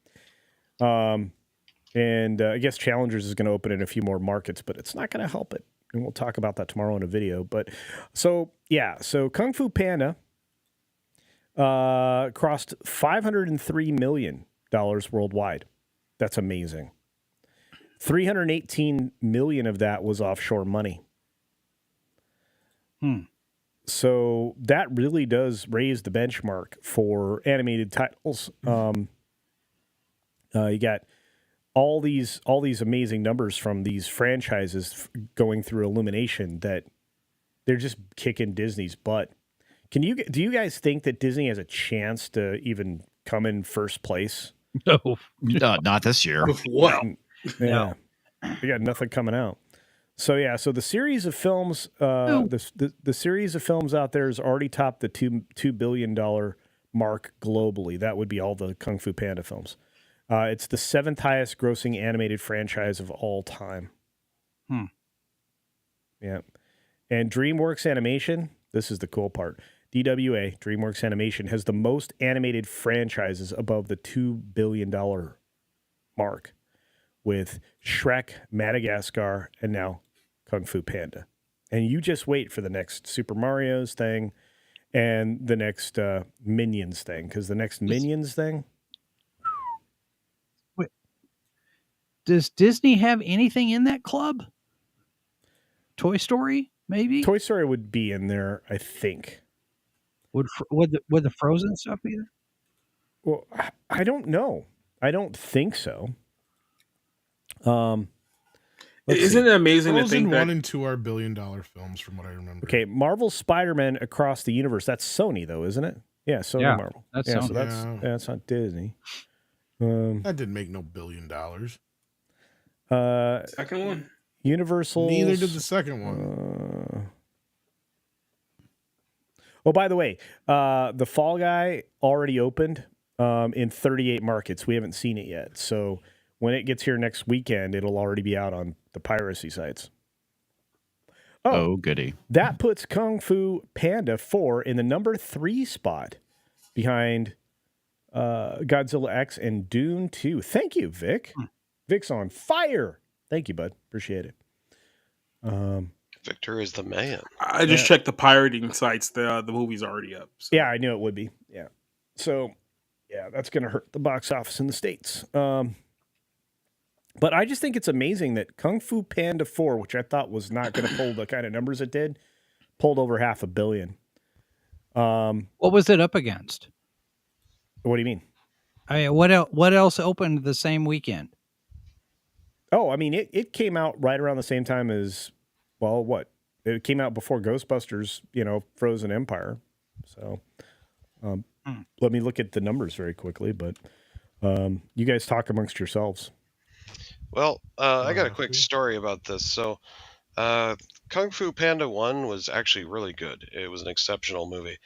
And I guess Challengers is going to open in a few more markets, but it's not going to help it. And we'll talk about that tomorrow in a video. But so Kung Fu Panda crossed $503 million worldwide. That's amazing. 318 million of that was offshore money. So that really does raise the benchmark for animated titles. You got all these amazing numbers from these franchises going through Illumination that they're just kicking Disney's butt. Do you guys think that Disney has a chance to even come in first place? No, not this year. What? Yeah, we got nothing coming out. So the series of films, the series of films out there has already topped the $2 billion mark globally. That would be all the Kung Fu Panda films. It's the 7th highest grossing animated franchise of all time. Yeah, and DreamWorks Animation. This is the cool part. DWA, DreamWorks Animation, has the most animated franchises above the $2 billion mark, with Shrek, Madagascar, and now Kung Fu Panda. And you just wait for the next Super Mario's thing and the next Minions thing, because the next Minions thing... Wait, does Disney have anything in that club? Toy Story, maybe? Toy Story would be in there, I think. Would the Frozen stuff be there? Well, I don't know. I don't think so. Isn't it amazing to Frozen think that 1 and 2 are billion-dollar films, from what I remember. Okay, Marvel's Spider-Man Across the Universe. That's Sony, though, isn't it? Yeah, Sony Marvel. That's So Sony. that's not Disney. That didn't make no $1 billion. second one? Universal. Neither did the second one. Oh, by the way, the Fall Guy already opened in 38 markets. We haven't seen it yet. So when it gets here next weekend, it'll already be out on the piracy sites. Oh, goody. That puts Kung Fu Panda 4 in the number 3 spot behind Godzilla X and Dune 2. Thank you, Vic. Vic's on fire. Thank you, bud. Appreciate it. Victor is the man. I just checked the pirating sites. The movie's already up. So. Yeah, I knew it would be. Yeah. So, yeah, that's going to hurt the box office in the States. But I just think it's amazing that Kung Fu Panda 4, which I thought was not going to pull the kind of numbers it did, pulled over $500 million. What was it up against? What do you mean? I mean, what else opened the same weekend? Oh, I mean, it came out right around the same time as, well, what? It came out before Ghostbusters, Frozen Empire. So let me look at the numbers very quickly, but you guys talk amongst yourselves. Well, I got a quick story about this. So, Kung Fu Panda 1 was actually really good. It was an exceptional movie.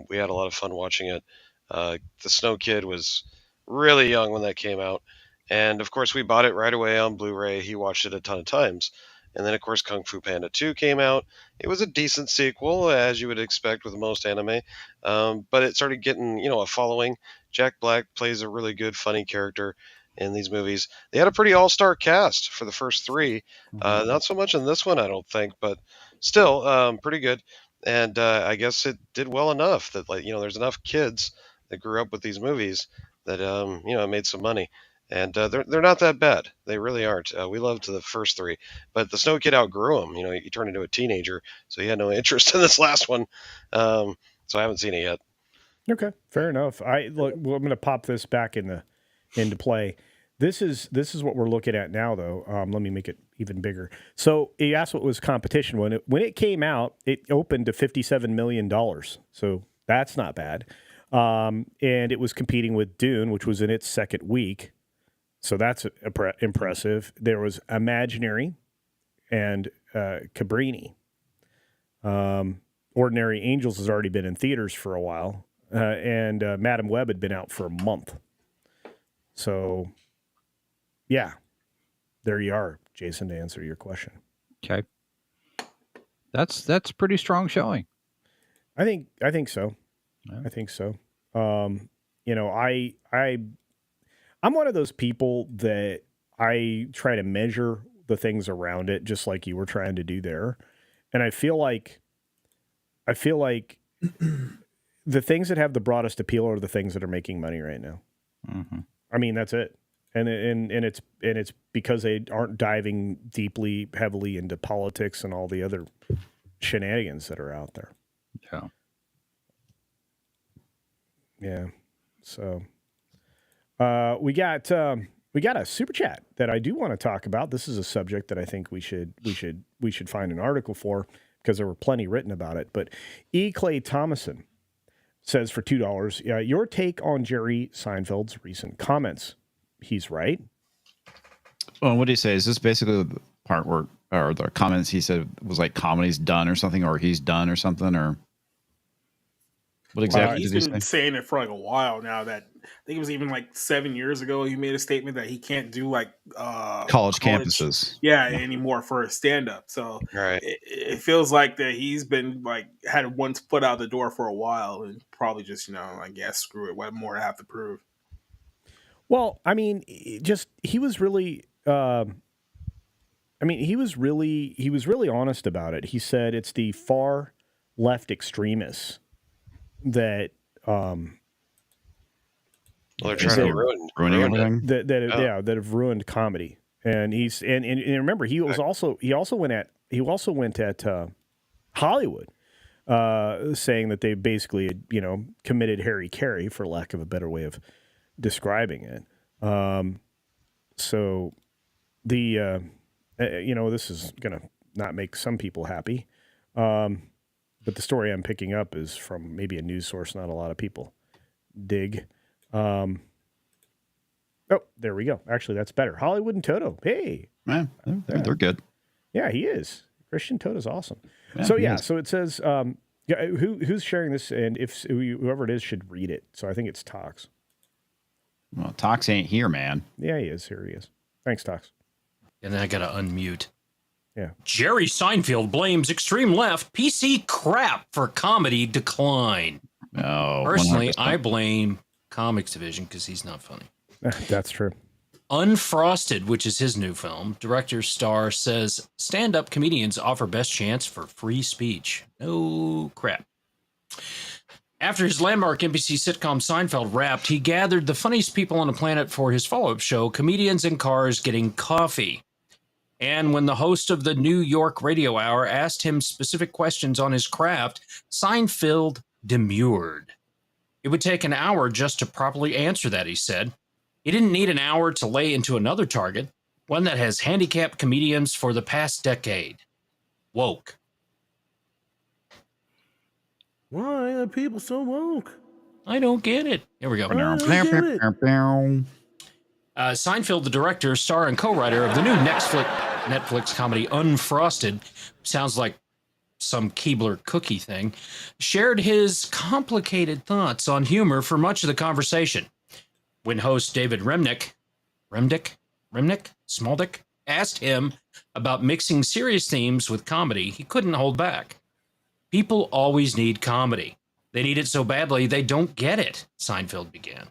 We had a lot of fun watching it. The Snow Kid was really young when that came out. And, of course, we bought it right away on Blu-ray. He watched it a ton of times. And then, of course, Kung Fu Panda 2 came out. It was a decent sequel, as you would expect with most anime. But it started getting, a following. Jack Black plays a really good, funny character in these movies. They had a pretty all-star cast for the first 3. Not so much in this one, I don't think, but still pretty good. And I guess it did well enough that, there's enough kids that grew up with these movies that, it made some money. And they're not that bad. They really aren't. We loved the first 3. But the Snow Kid outgrew him. He turned into a teenager, so he had no interest in this last one. So I haven't seen it yet. Okay, fair enough. I'm going to pop this back into play. This is what we're looking at now, though. Let me make it even bigger. So you asked what was competition. When it came out, it opened to $57 million. So that's not bad. And it was competing with Dune, which was in its second week. So that's impressive. There was Imaginary and Cabrini. Ordinary Angels has already been in theaters for a while. And Madam Web had been out for a month. So, yeah, there you are, Jason, to answer your question. Okay. That's pretty strong showing. I think so. Yeah. I think so. I'm one of those people that I try to measure the things around it, just like you were trying to do there. And I feel like the things that have the broadest appeal are the things that are making money right now. Mm-hmm. I mean, that's it. And it's because they aren't diving heavily into politics and all the other shenanigans that are out there. Yeah. Yeah. So we got a super chat that I do want to talk about. This is a subject that I think we should find an article for, because there were plenty written about it. But E. Clay Thomason says for $2, your take on Jerry Seinfeld's recent comments. He's right. Well, what did he say? Is this basically the part where, or the comments he said was like comedy's done or something, or he's done or something, or what exactly did he say? He's been saying it for like a while now. That I think it was even like 7 years ago. He made a statement that he can't do like college campuses, anymore for a stand-up. So right. it feels like that he's been like had one foot out the door for a while, and probably just I guess screw it. What more to have to prove? Well, I mean, he was really honest about it. He said it's the far left extremists that they're trying to ruin everything. That have ruined comedy. And and remember, he also went at Hollywood. saying that they basically, committed Harry Carey, for lack of a better way of describing it. So the, this is going to not make some people happy. But the story I'm picking up is from maybe a news source not a lot of people dig. Oh, there we go. Actually, that's better. Hollywood and Toto. Hey. Man, they're good. Yeah, he is. Christian Toto's awesome. Yeah, so it says, who's sharing this? And if whoever it is should read it. So I think it's Tox. Well, Tox ain't here, man. Yeah, he is. Here he is. Thanks, Tox. And then I got to unmute. Yeah. Jerry Seinfeld blames extreme left PC crap for comedy decline. No. Personally, 100%. I blame Comics Division because he's not funny. That's true. Unfrosted, which is his new film, director star says stand-up comedians offer best chance for free speech. No crap. After his landmark NBC sitcom Seinfeld wrapped, he gathered the funniest people on the planet for his follow-up show, Comedians in Cars Getting Coffee. And when the host of the New York Radio Hour asked him specific questions on his craft, Seinfeld demurred. It would take an hour just to properly answer that, he said. He didn't need an hour to lay into another target, one that has handicapped comedians for the past decade. Woke. Why are people so woke? I don't get it. Here we go. Seinfeld, the director, star, and co-writer of the new Netflix comedy Unfrosted, sounds like some Keebler cookie thing, shared his complicated thoughts on humor for much of the conversation. When host David Remnick, asked him about mixing serious themes with comedy, he couldn't hold back. People always need comedy. They need it so badly they don't get it, Seinfeld began.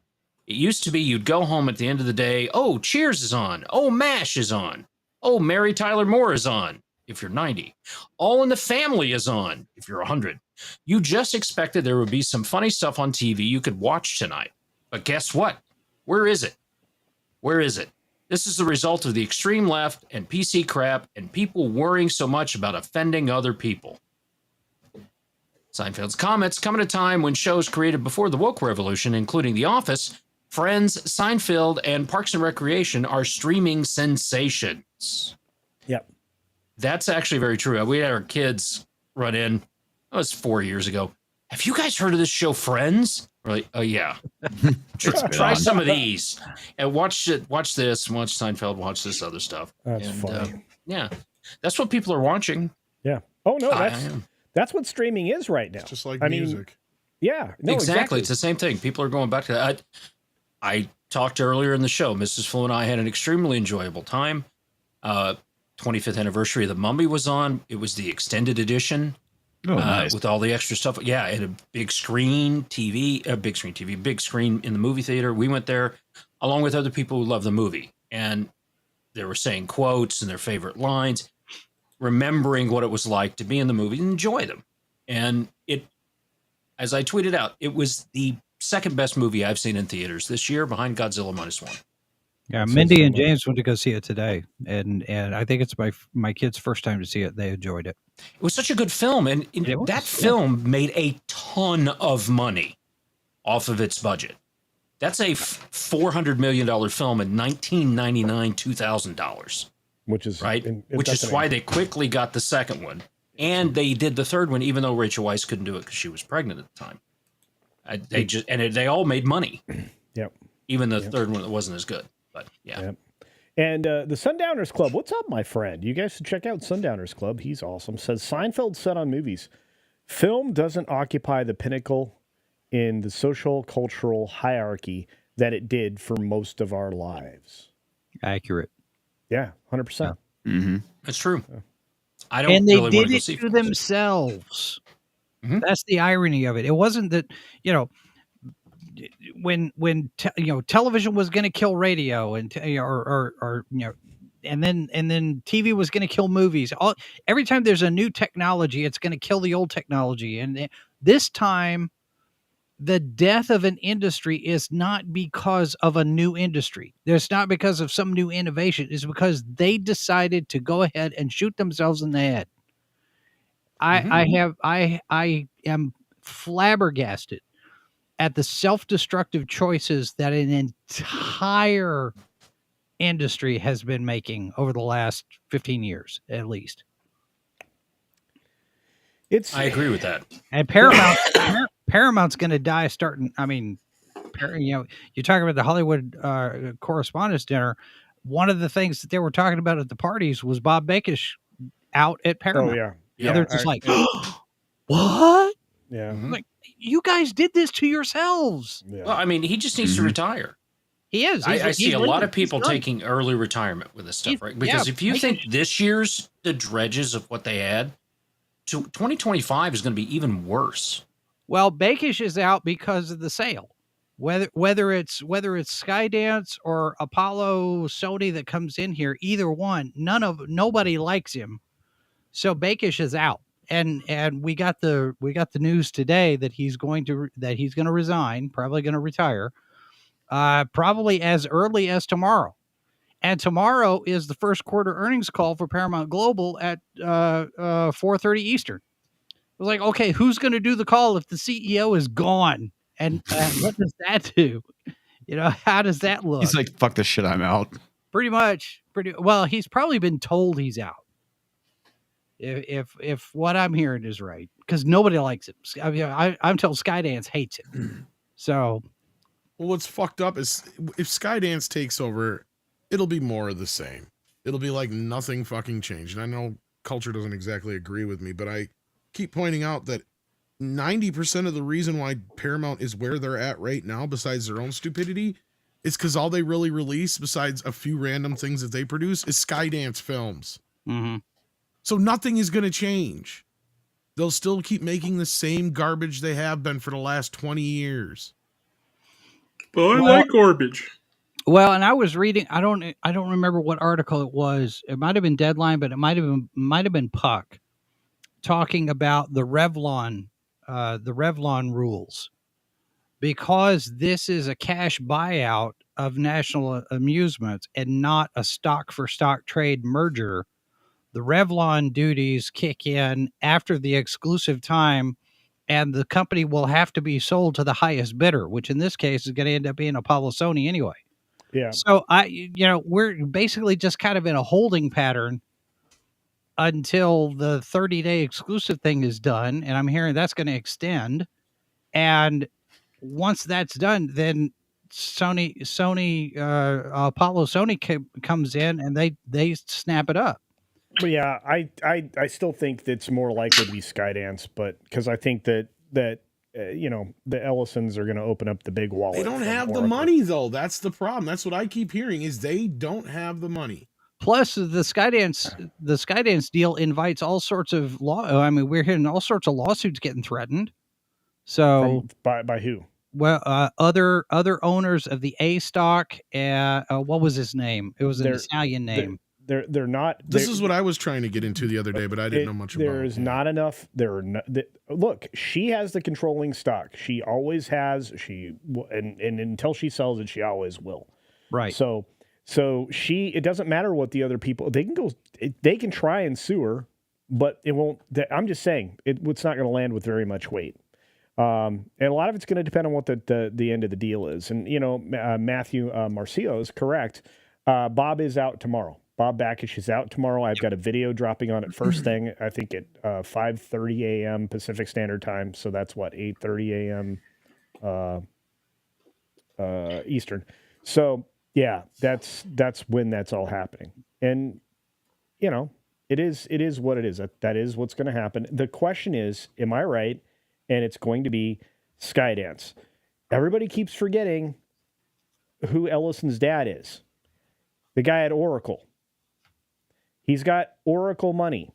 It used to be you'd go home at the end of the day, oh, Cheers is on, oh, MASH is on, oh, Mary Tyler Moore is on, if you're 90. All in the Family is on, if you're 100. You just expected there would be some funny stuff on TV you could watch tonight. But guess what? Where is it? Where is it? This is the result of the extreme left and PC crap and people worrying so much about offending other people. Seinfeld's comments come at a time when shows created before the woke revolution, including The Office, Friends, Seinfeld, and Parks and Recreation, are streaming sensations. Yep. That's actually very true. We had our kids run in, that was 4 years ago. Have you guys heard of this show, Friends? We're like, oh, yeah. Try some of these. And watch this, watch Seinfeld, watch this other stuff. That's funny. Yeah. That's what people are watching. Yeah. Oh, no, that's what streaming is right now. It's just like music. Yeah. No, exactly. It's the same thing. People are going back to that. I talked earlier in the show. Mrs. Flo and I had an extremely enjoyable time. 25th anniversary of The Mummy was on. It was the extended edition. Oh, nice. With all the extra stuff. Yeah, it had a big screen in the movie theater. We went there along with other people who love the movie. And they were saying quotes and their favorite lines, remembering what it was like to be in the movie and enjoy them. And it, as I tweeted out, it was the second best movie I've seen in theaters this year behind Godzilla -1. Yeah, Mindy and James went to go see it today, and I think it's my kids' first time to see it. They enjoyed it. It was such a good film, and that film made a ton of money off of its budget. That's a $400 million film in $1999, $2,000. Which is right. Which is why they quickly got the second one, and they did the third one, even though Rachel Weisz couldn't do it because she was pregnant at the time. They all made money. Yep. Even the third one wasn't as good. But yeah. Yep. And the Sundowners Club, what's up, my friend? You guys should check out Sundowners Club. He's awesome. Says Seinfeld said on movies, film doesn't occupy the pinnacle in the social cultural hierarchy that it did for most of our lives. Accurate. Yeah, 100%. Yeah. Mm-hmm. That's true. Yeah. I don't. And they really did it to themselves. Mm-hmm. That's the irony of it. It wasn't that when television was going to kill radio and and then TV was going to kill movies. Every time there's a new technology, it's going to kill the old technology. And this time, the death of an industry is not because of a new industry. It's not because of some new innovation. It's because they decided to go ahead and shoot themselves in the head. I am flabbergasted at the self-destructive choices that an entire industry has been making over the last 15 years, at least. I agree with that. And Paramount's going to die starting. I mean, you're talking about the Hollywood Correspondents' Dinner. One of the things that they were talking about at the parties was Bob Bakish out at Paramount. Oh yeah. They're just like, what? Yeah. Like, you guys did this to yourselves. Yeah. Well, I mean, he just needs to retire. He is. I see a lot of people taking early retirement with this stuff, right? Because if you think this year's the dredges of what they had, 2025 is going to be even worse. Well, Bakish is out because of the sale. Whether it's Skydance or Apollo Sony that comes in here, either one, nobody likes him. So Bakish is out. And we got the news today that he's going to resign, probably going to retire, probably as early as tomorrow. And tomorrow is the first quarter earnings call for Paramount Global at 4:30 Eastern. It was like, okay, who's going to do the call if the CEO is gone? And what does that do? How does that look? He's like, fuck this shit, I'm out. Pretty much. Well, he's probably been told he's out. If what I'm hearing is right, because nobody likes him. I'm told Skydance hates him. So, well, what's fucked up is if Skydance takes over, it'll be more of the same. It'll be like nothing fucking changed. And I know Culture doesn't exactly agree with me, but I keep pointing out that 90% of the reason why Paramount is where they're at right now, besides their own stupidity, is because all they really release, besides a few random things that they produce, is Skydance films. Mm-hmm. So nothing is going to change. They'll still keep making the same garbage they have been for the last 20 years. But I like garbage. Well, and I was reading. I don't remember what article it was. It might have been Deadline, but it might have been Puck talking about the Revlon rules, because this is a cash buyout of National Amusements and not a stock for stock trade merger. The Revlon duties kick in after the exclusive time, and the company will have to be sold to the highest bidder, which in this case is going to end up being Apollo Sony anyway. Yeah. So we're basically just kind of in a holding pattern until the 30-day exclusive thing is done. And I'm hearing that's going to extend. And once that's done, then Apollo Sony comes in and they snap it up. But yeah, I still think that's more likely to be Skydance, but because I think that the Ellisons are going to open up the big wallet. They don't have the money though. That's the problem. That's what I keep hearing is they don't have the money. Plus, the Skydance deal invites all sorts of we're hearing all sorts of lawsuits getting threatened. So by who? Well, other owners of the A stock. What was his name? It was an Italian name. They're not. This is what I was trying to get into the other day, but I didn't know much about it. There is not enough. Look, she has the controlling stock. She always has. And until she sells it, she always will. Right. So it doesn't matter what the other people. They can try and sue her, but it won't. I'm just saying it's not going to land with very much weight. And a lot of it's going to depend on what the end of the deal is. And Matthew Marcio is correct. Bob is out tomorrow. Bob Bakish is out tomorrow. I've got a video dropping on it first thing, I think at 5:30 a.m. Pacific Standard Time. So that's 8:30 a.m. Eastern. So yeah, that's when that's all happening. And it is what it is. That is what's going to happen. The question is, am I right? And it's going to be Skydance. Everybody keeps forgetting who Ellison's dad is. The guy at Oracle. He's got Oracle money,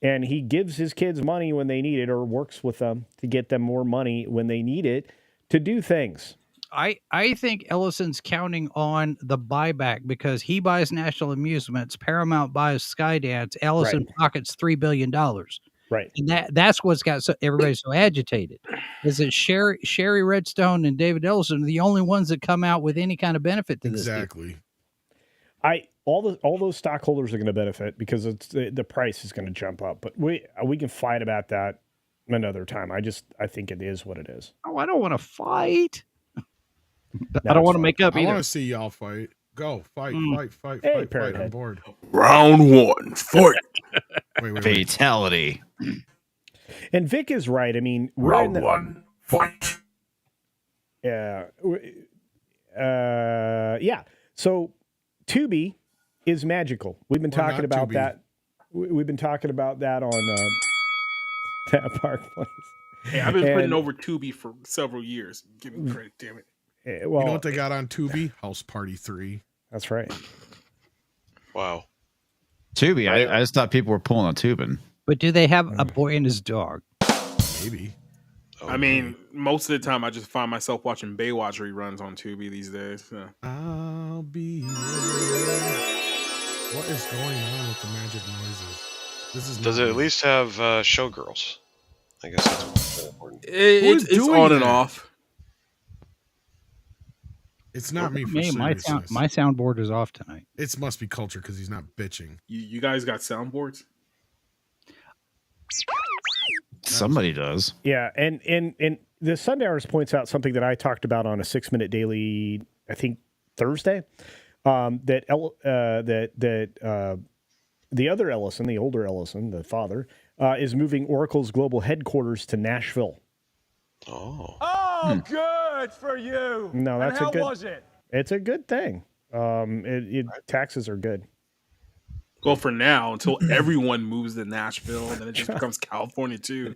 and he gives his kids money when they need it, or works with them to get them more money when they need it to do things. I think Ellison's counting on the buyback because he buys National Amusements, Paramount buys Skydance, Ellison pockets $3 billion. Right. And that's what's got everybody so agitated. Is that Sherry Redstone and David Ellison are the only ones that come out with any kind of benefit to this. Exactly. all those stockholders are going to benefit because it's the price is going to jump up. But we can fight about that another time. I think it is what it is. Oh, I don't want to fight. No, I don't want to fine. make up I either. want to see y'all fight. Go fight. Hey, Fight. I'm bored. Round one, fight. Wait. Fatality. And Vic is right. I mean, we're Round in the, one, fight. Yeah. Yeah. So Tubi is magical. We've been talking not about Tubi. that. We've been talking about that on that Park Place. Hey, I've been putting And- over Tubi for several years. Give me credit, damn it. Well, You know what they got on Tubi? House Party 3. that's right. Wow. Tubi. I just thought people were pulling a tubing. But do they have a boy and his dog? Maybe. I mean, most of the time I just find myself watching Baywatch reruns on Tubi these days. So. I'll be there. What is going on with the magic noises? This is Does not it at me. least have Showgirls? I guess that's important. Who's It's doing on and that? off. It's not me for My seriousness. my soundboard is off tonight. It must be culture because he's not bitching. You guys got soundboards? Somebody does. Yeah, and the Sunday Hours points out something that I talked about on a 6-minute daily, I think Thursday, that the other Ellison, the older Ellison, the father, is moving Oracle's global headquarters to Nashville. Oh. Oh, good for you. No, And that's how a good. was it? It's a good thing. Taxes are good. Well, for now, until everyone moves to Nashville, and then it just becomes California too.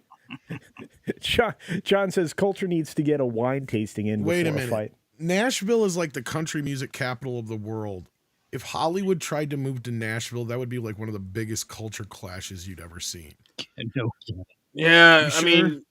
John says culture needs to get a wine tasting in Wait a before minute. fight. Nashville is like the country music capital of the world. If Hollywood tried to move to Nashville, that would be like one of the biggest culture clashes you'd ever seen. No. Yeah, You I sure? mean,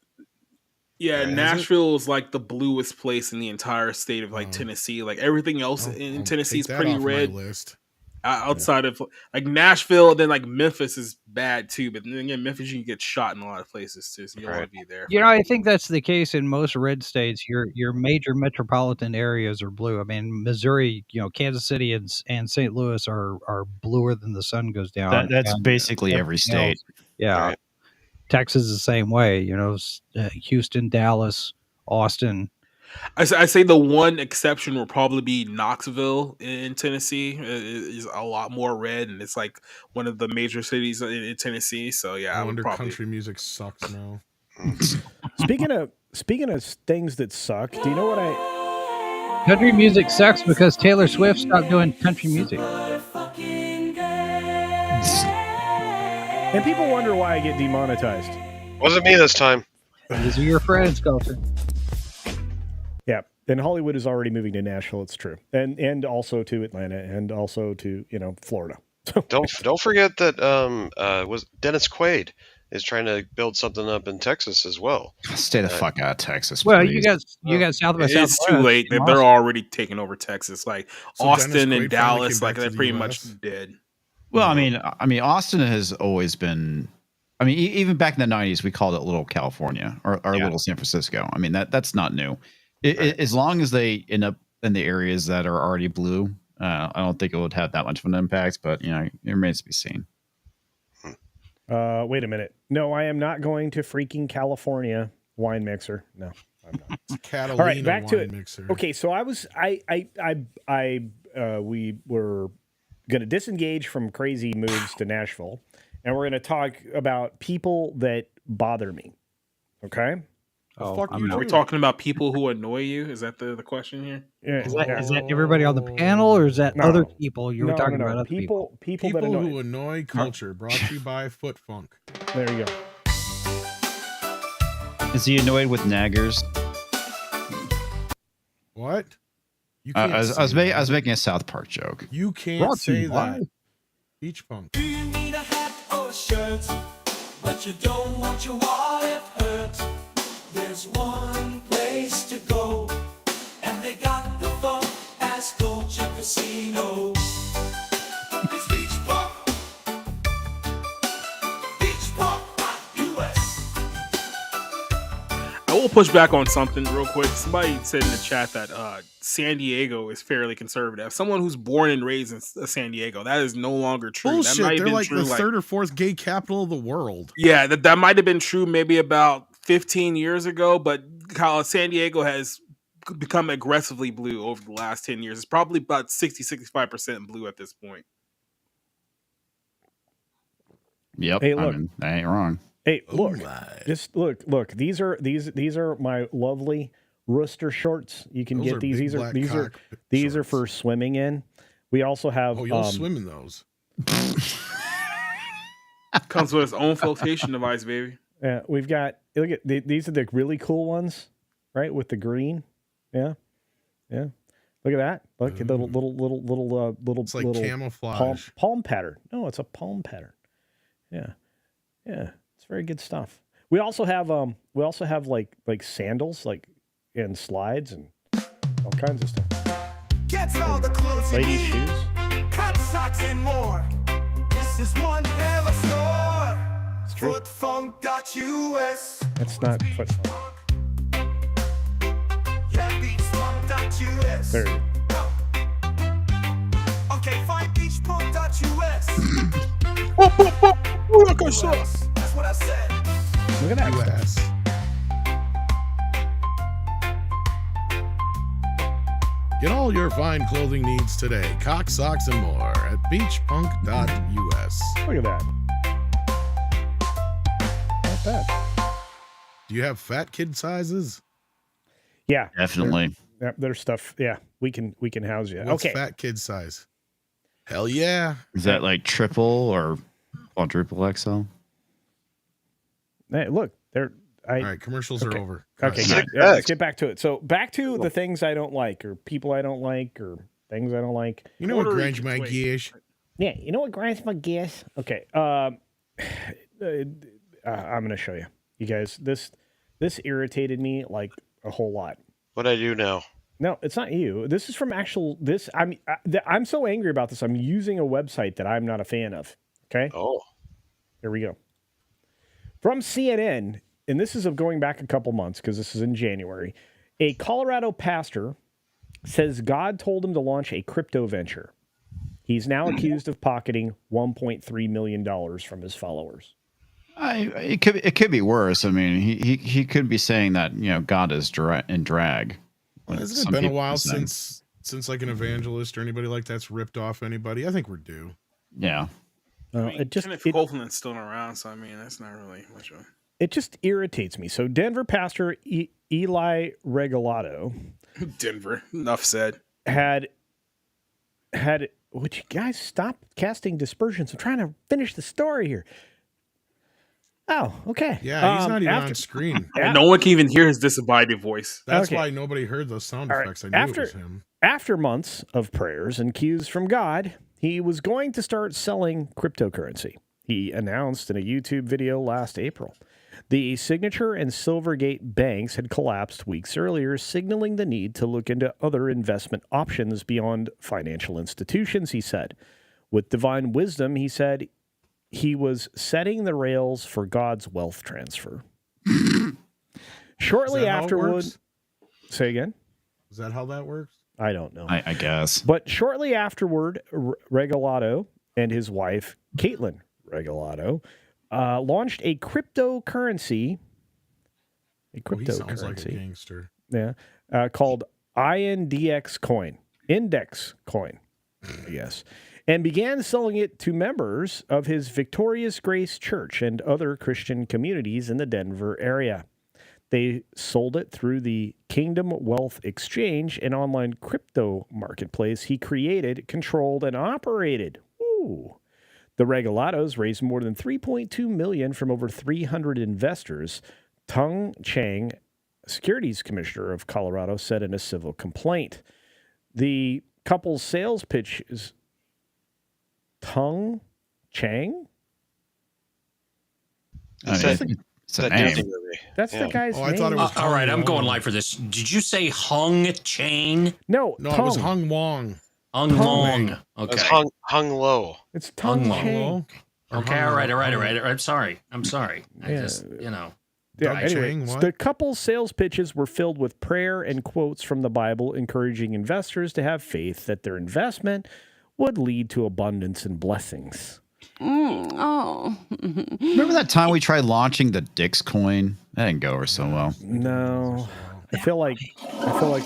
yeah, Is it? Nashville is like the bluest place in the entire state of like Tennessee. Like everything else in Tennessee is Take that pretty off my red. list. Outside of like Nashville, then like Memphis is bad too. But then again, Memphis you can get shot in a lot of places too, so you don't want to be there. You know, I think that's the case in most red states. Your major metropolitan areas are blue. I mean, Missouri, Kansas City and St. Louis are bluer than the sun goes down. That's And basically every everything state. else- yeah. Right. Texas is the same way. Houston, Dallas, Austin. I say the one exception will probably be Knoxville in Tennessee. It is a lot more red, and it's like one of the major cities in Tennessee. So yeah, I I would wonder probably. country music sucks now. Speaking of things that suck, do you know what I? Country music sucks because Taylor Swift stopped doing country music. And people wonder why I get demonetized. Wasn't me this time. These are your friends, culture. Yeah, and Hollywood is already moving to Nashville. It's true, and also to Atlanta, and also to Florida. Don't forget that was Dennis Quaid is trying to build something up in Texas as well. Stay the fuck out of Texas. Well, please. you got South by It's Southwest. too late. They're already taking over Texas. Like So Dennis Austin Quaid and finally Dallas, came like back to they're the pretty US? much dead. Well, I mean, Austin has always been. I mean, even back in the '90s, we called it Little California or Little San Francisco. I mean, that's not new. As long as they end up in the areas that are already blue, I don't think it would have that much of an impact. But it remains to be seen. Wait a minute. No, I am not going to freaking California wine mixer. No, I'm not. It's Catalina All right, back to wine it. mixer. Okay, so we were going to disengage from crazy moves to Nashville, and we're going to talk about people that bother me. Okay. Are we talking about people who annoy you? Is that the question here? Yeah. Is that everybody on the panel, or is that No. other people you were No, talking no, no. about? Other people. People People that annoy. who annoy culture. Brought to you by Foot Funk. There you go. Is he annoyed with naggers? What? You I can't was say that. making a South Park joke. You can't Brought to say you by- that. Beach Punk. Do you need a hat or a shirt? But you don't want your wallet hurt. There's one place to go, and they got the funk as Culture Casino. It's Beach Punk. push back on something real quick. Somebody said in the chat that San Diego is fairly conservative. As someone who's born and raised in San Diego, that is no longer true. That Bullshit. might have They're been like true, the third or fourth gay capital of the world. Yeah, that might have been true maybe about 15 years ago, but San Diego has become aggressively blue over the last 10 years. It's probably about 60-65% blue at this point. Yep. Hey, look. I mean, that ain't wrong. Hey, look. Just look. These are my lovely rooster shorts. You can get these. These are for swimming in. We also have. Oh, you'll swim in those. Comes with its own flotation device, baby. Yeah, we've got. Look at these are the really cool ones, right? With the green. Yeah. Look at that. Look at the little. It's like little camouflage. Palm pattern. No, it's a palm pattern. Yeah. It's very good stuff. We also have like sandals, like and slides and all kinds of stuff. Gets all the clothes Ladies' shoes. Cut socks and more. This is one hell of a store. It's true. Footfunk.us. That's not footfunk. Yeah, beachpunk.us. There you go. Okay, find beachpunk.us. That's what I said. Look at that. US. Get all your fine clothing needs today. Cock, socks, and more at beachpunk.us. Look at that. Not bad. Do you have fat kid sizes? Yeah. Definitely. There's stuff. Yeah. We can house you. What's Okay. fat kid size? Hell yeah. Is that like triple or quadruple XL? Hey, look, All right, commercials are over. Okay, good. Yeah, let's get back to it. So back to the things I don't like, or people I don't like, or things I don't like. You know what grinds my gears? Yeah, you know what grinds my gears? Okay, I'm gonna show you. You guys, this irritated me like a whole lot. What I do now? No, it's not you. This is from I'm so angry about this. I'm using a website that I'm not a fan of. Okay. Oh. Here we go. From CNN, and this is of going back a couple months because this is in January. A Colorado pastor says God told him to launch a crypto venture. He's now accused of pocketing $1.3 million from his followers. It could be worse. I mean, he could be saying that God is in drag. Hasn't it been a while since like an evangelist or anybody like that's ripped off anybody? I think we're due. Yeah. Kenneth Copeland's still around, so I mean that's not really much of. It just irritates me. So Denver pastor Eli Regalado, Denver, enough said. Had. Would you guys stop casting dispersions? I'm trying to finish the story here. Oh, okay. Yeah, he's not even on screen. And no one can even hear his disembodied voice. That's why nobody heard those sound effects. I knew it was him. After months of prayers and cues from God, he was going to start selling cryptocurrency. He announced in a YouTube video last April. The Signature and Silvergate banks had collapsed weeks earlier, signaling the need to look into other investment options beyond financial institutions, he said. With divine wisdom, he said he was setting the rails for God's wealth transfer. Shortly afterward, say again? Is that how that works? I don't know. I guess. But shortly afterward, Regalado and his wife, Caitlin Regalado, launched a cryptocurrency. He sounds like a gangster. Yeah. Called INDX coin. Index coin, I guess. And began selling it to members of his Victorious Grace Church and other Christian communities in the Denver area. They sold it through the Kingdom Wealth Exchange, an online crypto marketplace he created, controlled, and operated. Ooh. The Regalados raised more than $3.2 million from over 300 investors. Tung Chang, Securities Commissioner of Colorado, said in a civil complaint. The couple's sales pitch is Tung Chang? That's the Disney movie. That's the guy's name. I thought it was all right, I'm going live for this. Did you say Hung Chang? No, it was Hung Wong. Hung Long. Okay. It's Hung Low. It's Tung Chang. Okay, all right. I'm sorry. I just, Yeah, Doug anyway, Chang, what? the couple's sales pitches were filled with prayer and quotes from the Bible, encouraging investors to have faith that their investment would lead to abundance and blessings. Remember that time we tried launching the Dix coin? That didn't go over so well. No, I feel like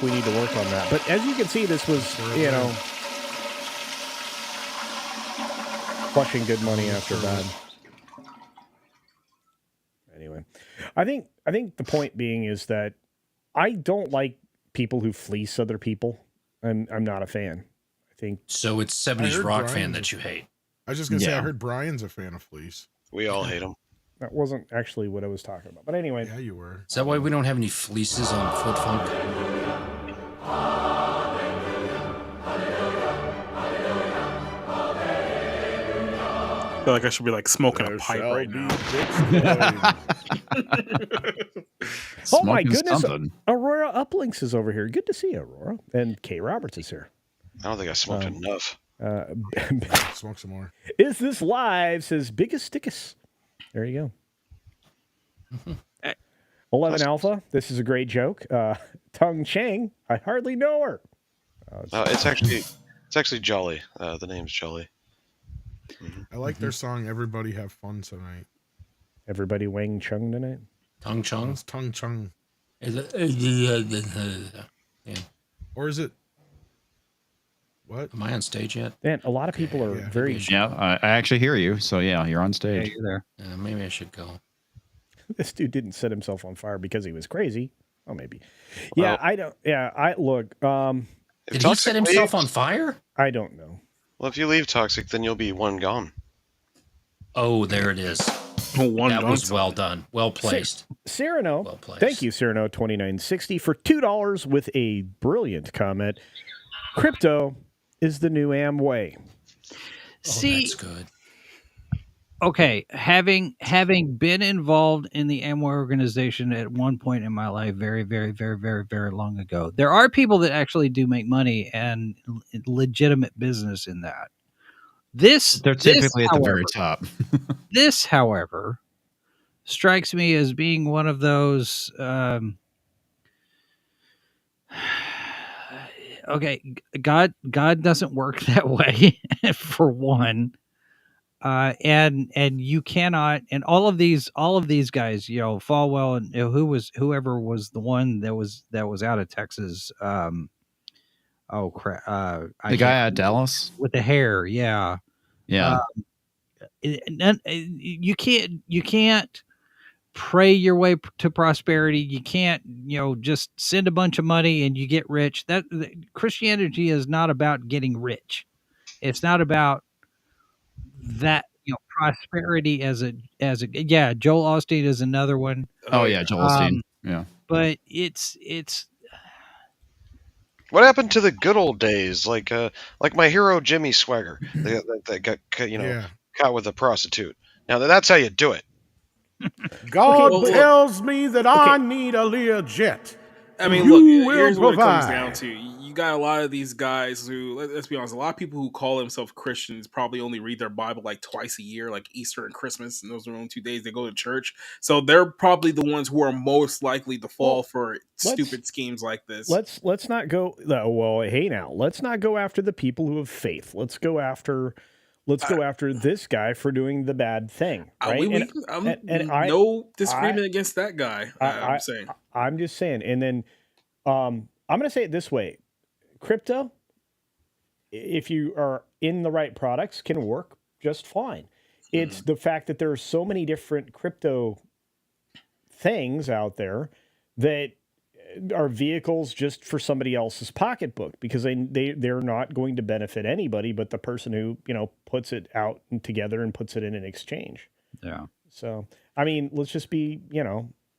we need to work on that. But as you can see, this was, flushing good money after bad. Anyway, I think the point being is that I don't like people who fleece other people. I'm not a fan. I think so. It's 70s rock fan that you hate. I was just gonna say I heard Brian's a fan of fleece. We all hate him. That wasn't actually what I was talking about. But anyway, yeah, you were. Is that why we don't have any fleeces on Foot Funk? I feel like I should be like smoking a pipe right now. Oh my goodness! Aurora Uplinks is over here. Good to see you, Aurora. And Kay Roberts is here. I don't think I smoked enough. Smoke some more. Is this live? Says Biggest Stickus. There you go. 11 Alpha. This is a great joke. Tung Chang. I hardly know her. It's actually Jolly. The name's Jolly. I like their song "Everybody Have Fun Tonight." Everybody Wang Chung tonight. Tung Chung. It's Tung Chung. Is it? Yeah. Or is it? What? Am I on stage yet? Man, a lot of people are very. Yeah, I actually hear you. So yeah, you're on stage. Yeah, you're there. Maybe I should go. This dude didn't set himself on fire because he was crazy. Oh, maybe. Yeah, I don't. Yeah, I look. Did he set himself on fire? I don't know. Well, if you leave Toxic, then you'll be one gone. Oh, there it is. That was well done. Well placed. Cyrano. Well placed. Thank you, Cyrano 2960 for $2 with a brilliant comment. Crypto is the new Amway. See, that's good. Okay, having been involved in the Amway organization at one point in my life, very, very, very, very, very long ago, there are people that actually do make money and legitimate business in that. They're typically at the very top. This, however, strikes me as being one of those. Okay, God doesn't work that way, for one. And you cannot, and all of these guys, Falwell and whoever was the one that was out of Texas. Oh crap! The guy at Dallas with the hair, yeah. You can't pray your way to prosperity. You can't, just send a bunch of money and you get rich. That Christianity is not about getting rich. It's not about that, prosperity as a yeah. Joel Osteen is another one. Oh yeah, Joel Osteen. Yeah, but it's. What happened to the good old days, like my hero Jimmy Swagger, that got caught with a prostitute? Now that's how you do it. God tells me that I need a Learjet. I mean, look, here's what it comes down to. You got a lot of these guys who, let's be honest, a lot of people who call themselves Christians probably only read their Bible like twice a year, like Easter and Christmas, and those are the only 2 days they go to church. So they're probably the ones who are most likely to fall for stupid schemes like this. Let's not go. Well, hey now, let's not go after the people who have faith. Let's go after this guy for doing the bad thing. Right? No disagreement against that guy. I'm saying. I'm just saying. And then I'm going to say it this way. Crypto, if you are in the right products, can work just fine. It's the fact that there are so many different crypto things out there that are vehicles just for somebody else's pocketbook, because they're not going to benefit anybody but the person who, puts it out and together and puts it in an exchange. Yeah. So, I mean, let's just be,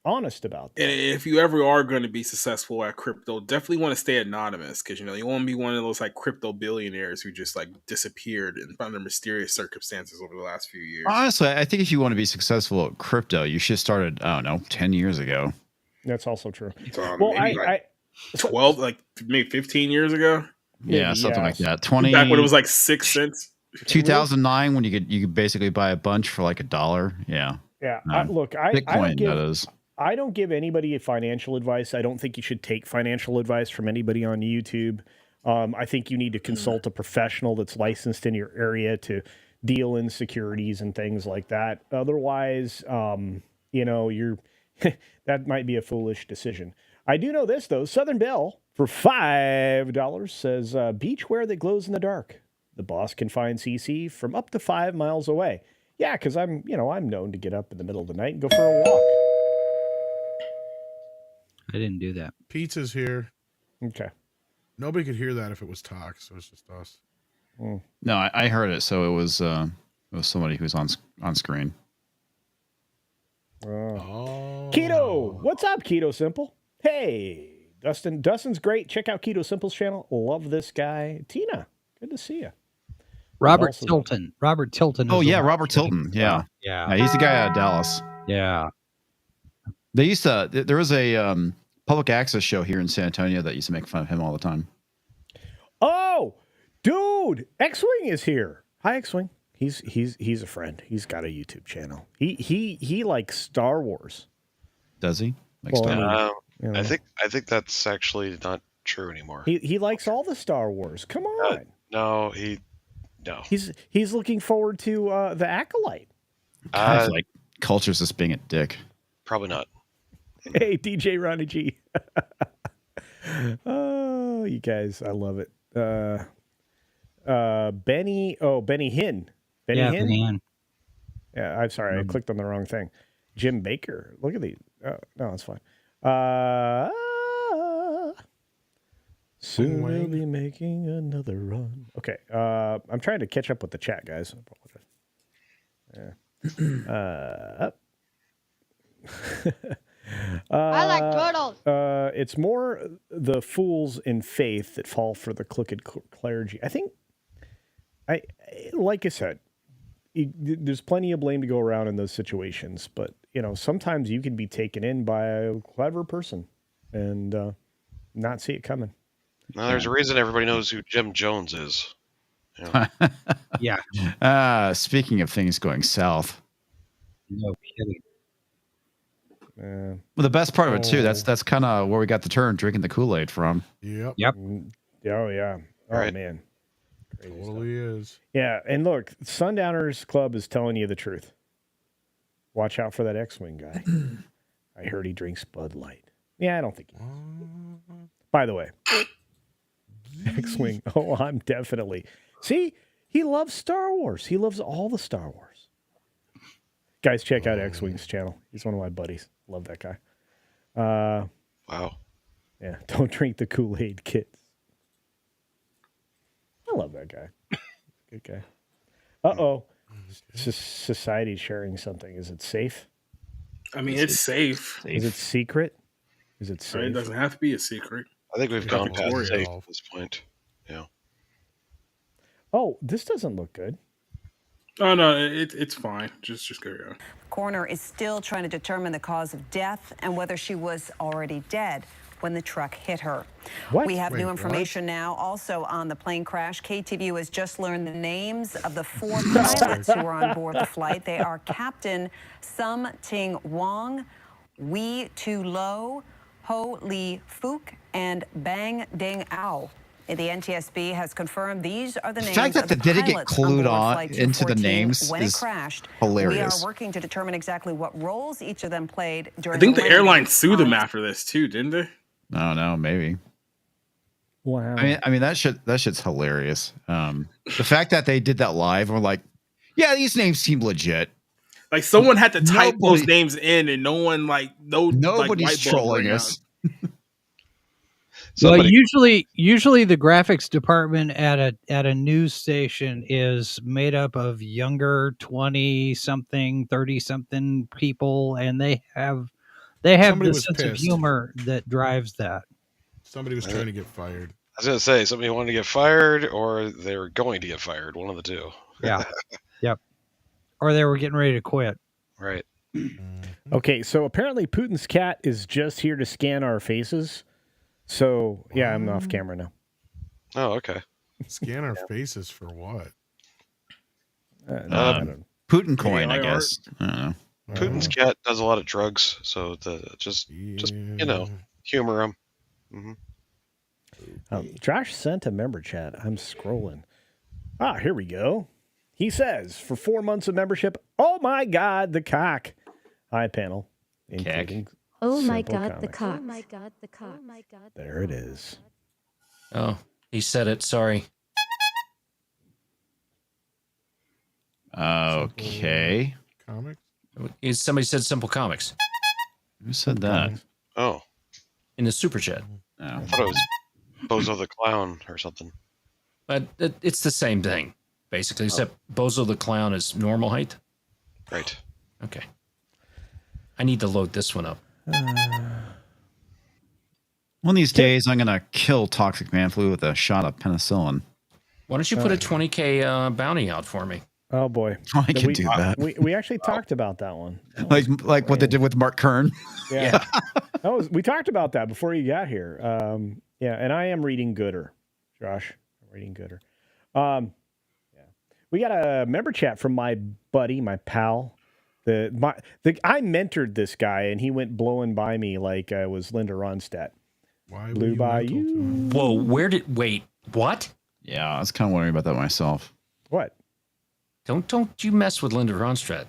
honest about that. And if you ever are going to be successful at crypto, definitely want to stay anonymous, because, you want to be one of those like crypto billionaires who just like disappeared under mysterious circumstances over the last few years. Honestly, I think if you want to be successful at crypto, you should have started, I don't know, 10 years ago. That's also true. Well, maybe 12, like maybe 15 years ago. Yeah, something like that. 20 back when it was like 6 cents. 2009, when you could basically buy a bunch for like $1. Yeah. Yeah. Bitcoin, that is. I don't give anybody financial advice. I don't think you should take financial advice from anybody on YouTube. I think you need to consult a professional that's licensed in your area to deal in securities and things like that. Otherwise, you're that might be a foolish decision. I do know this, though. Southern Belle for $5 says beachwear that glows in the dark. The boss can find CC from up to 5 miles away. Yeah, because I'm known to get up in the middle of the night and go for a walk. I didn't do that. Pizza's here. Okay. Nobody could hear that if it was talk, so it's just us. Mm. No, I heard it, so it was somebody who's on screen. Keto, what's up, Keto Simple? Hey, Dustin. Dustin's great. Check out Keto Simple's channel. Love this guy. Tina, good to see you. Robert Tilton. Robert Tilton. Oh yeah, Robert Tilton. Yeah. He's the guy out of Dallas. Yeah. They used to. There was a public access show here in San Antonio that used to make fun of him all the time. Oh, dude, X-Wing is here. Hi, X-Wing. He's a friend. He's got a YouTube channel. He likes Star Wars. Does he? I think that's actually not true anymore. He likes all the Star Wars. Come on. No. He's looking forward to the Acolyte. Kind of like Culture's just being a dick. Probably not. Hey, DJ Ronnie G. Oh, you guys, I love it. Benny Hinn. Benny Hinn? Yeah, I'm sorry, I clicked on the wrong thing. Jim Baker. Look at these. No, it's fine. Soon we'll be making another run. Okay, I'm trying to catch up with the chat, guys. I apologize. I like turtles. It's more the fools in faith that fall for the crooked clergy. I think, like I said, there's plenty of blame to go around in those situations, but sometimes you can be taken in by a clever person and not see it coming. Now, there's a reason everybody knows who Jim Jones is. Yeah. Speaking of things going south. No kidding. Well, the best part of it too. That's kind of where we got the term "drinking the Kool-Aid" from. Yep. Oh yeah. Oh right. Man. Crazy Totally is. Yeah, and look, Sundowners Club is telling you the truth. Watch out for that X-Wing guy. I heard he drinks Bud Light. Yeah, I don't think he does. By the way, X-Wing. Oh, I'm definitely. See, he loves Star Wars. He loves all the Star Wars. Guys, check out X-Wing's channel. He's one of my buddies. Love that guy. Wow. Yeah, don't drink the Kool-Aid, kids. I love that guy. Good guy. Uh-oh. Society's sharing something. Is it safe? I mean, it's safe. Is it secret? Is it safe? It doesn't have to be a secret. I think we've gone past safe at this point. Yeah. Oh, this doesn't look good. Oh, no, it's fine. Just carry on. Coroner is still trying to determine the cause of death and whether she was already dead when the truck hit her. What? We have new information now also on the plane crash. KTVU has just learned the names of the 4 pilots who were on board the flight. They are Captain Sum Ting Wong, Wee Tu Lo, Ho Li Fook, and Bang Ding Ao. The NTSB has confirmed these are the names fact that of the they didn't get pilots clued on on into the names when it is crashed. hilarious. We are working to determine exactly what roles each of them played during I think the landing. airline sued them after this too, didn't they? I don't know, maybe. Wow. I mean that shit's hilarious. The fact that they did that live, and we're like, yeah, these names seem legit. Like someone had to type those names in, and nobody's like, trolling us. Well, usually the graphics department at a news station is made up of younger 20-something, 30-something people, and they have the sense of humor that drives that. Somebody was trying to get fired. I was going to say, somebody wanted to get fired, or they were going to get fired. One of the two. Yeah. Yep. Or they were getting ready to quit. Right. Okay, so apparently Putin's cat is just here to scan our faces. So, yeah, I'm off camera now. Oh, okay. Scan our faces for what? Putin coin, I guess. I don't know. Putin's cat does a lot of drugs, so just humor him. Josh sent a member chat. I'm scrolling. Here we go. He says, for 4 months of membership, oh my God, the cock. Hi, panel. Including Oh my Simple God, the Comics. cock. Oh my God, the cock. Oh my God. There it is. Oh, he said it. Sorry. Okay. Comics? Somebody said Simple Comics. Who said that? Oh. In the super chat. I thought it was Bozo the Clown or something. But it's the same thing, basically, except Bozo the Clown is normal height. Right. Okay. I need to load this one up. One of these days, I'm going to kill Toxic Man Flu with a shot of penicillin. Why don't you put a 2020K bounty out for me? Oh, boy. I can do that. We actually talked about that one. Like what they did with Mark Kern. Yeah. We talked about that before you got here. And I am reading Gooder, Josh. I'm reading Gooder. We got a member chat from my buddy, my pal. I mentored this guy, and he went blowing by me like I was Linda Ronstadt. Why blew by you? Whoa, wait, what? Yeah, I was kind of wondering about that myself. What? Don't you mess with Linda Ronstadt.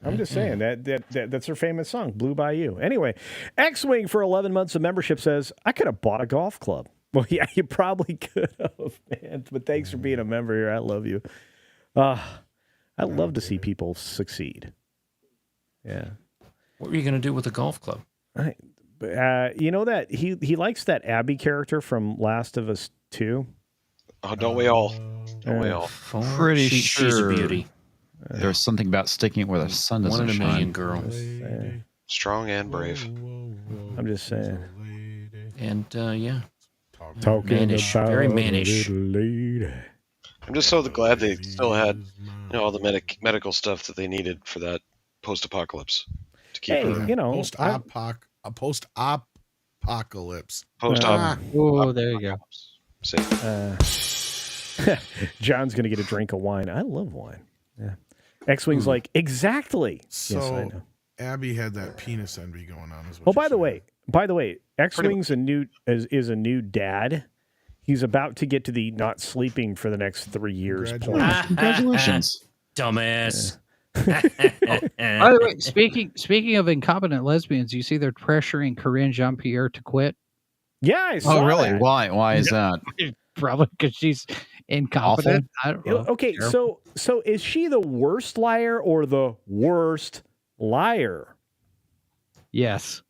I'm just saying that's her famous song, Blue by You. Anyway, X-Wing for 11 months of membership says, I could have bought a golf club. Well, yeah, you probably could have, man. But thanks for being a member here. I love you. I love to see people succeed. Yeah. What were you going to do with the golf club? You know that he likes that Abby character from Last of Us 2? Oh, don't we all? Don't we all? Pretty sure. She's a beauty. There's something about sticking it where the sun doesn't shine. 1 in a million girl. Strong and brave. I'm just saying. And, yeah. Talking mannish, about very mannish. I'm just so glad they still had all the medical stuff that they needed for that post-apocalypse to keep post-apocalypse. Oh, there you go. John's gonna get a drink of wine. I love wine. Yeah. X-Wing's like, exactly. So yes, I know. Abby had that penis envy going on as well. Oh, by the way, X-Wing's is a new dad. He's about to get to the not sleeping for the next 3 years point. Congratulations. Dumbass. By the way, speaking of incompetent lesbians, you see they're pressuring Corinne Jean-Pierre to quit. Yeah, I saw Oh, really? that. Why is that? Probably because she's incompetent. I don't know. Okay, so is she the worst liar or the worst liar? Yes.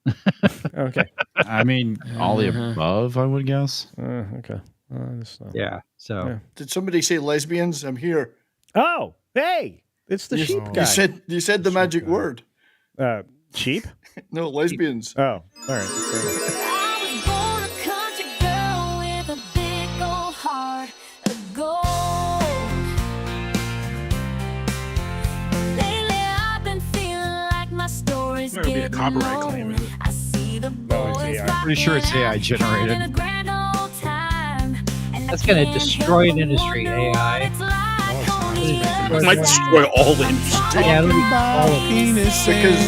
Okay. I mean, all the above, I would guess. Okay. Yeah. So Yeah. Did somebody say lesbians? I'm here. Oh, hey, it's the sheep guy. You said the magic word. Sheep? No, lesbians. Oh, all right. There'll be a copyright claim in it. Pretty sure it's AI generated. that's going to destroy an industry, AI. It might destroy all industry. Yeah, it'll be all of it. Because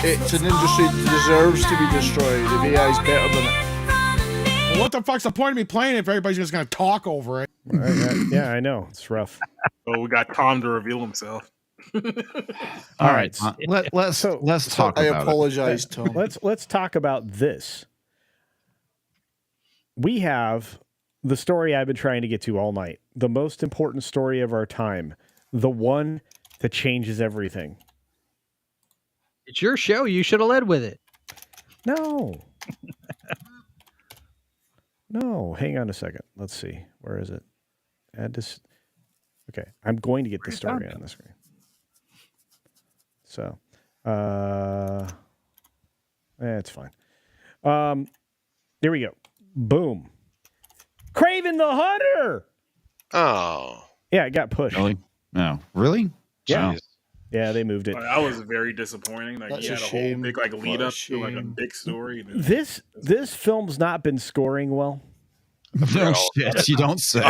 it's an industry that deserves to be destroyed. If AI is better than it. Well, what the fuck's the point of me playing if everybody's just going to talk over it? Yeah, I know. It's rough. Oh, we got Tom to reveal himself. All right. Let's talk about I apologize, Tom. Let's talk about this. We have the story I've been trying to get to all night. The most important story of our time. The one that changes everything. It's your show. You should have led with it. No. No, hang on a second. Let's see. Where is it? Add this. Okay, I'm going to get the story on the screen. So, it's fine. There we go. Boom. Craven the Hunter. Oh. Yeah, it got pushed. Really? No. Really? Yeah. Jeez. Yeah, they moved it. That was very disappointing. Like That's he a had a shame. whole big lead What a up to like a shame. big story. This film's not been scoring well. No shit, you don't say.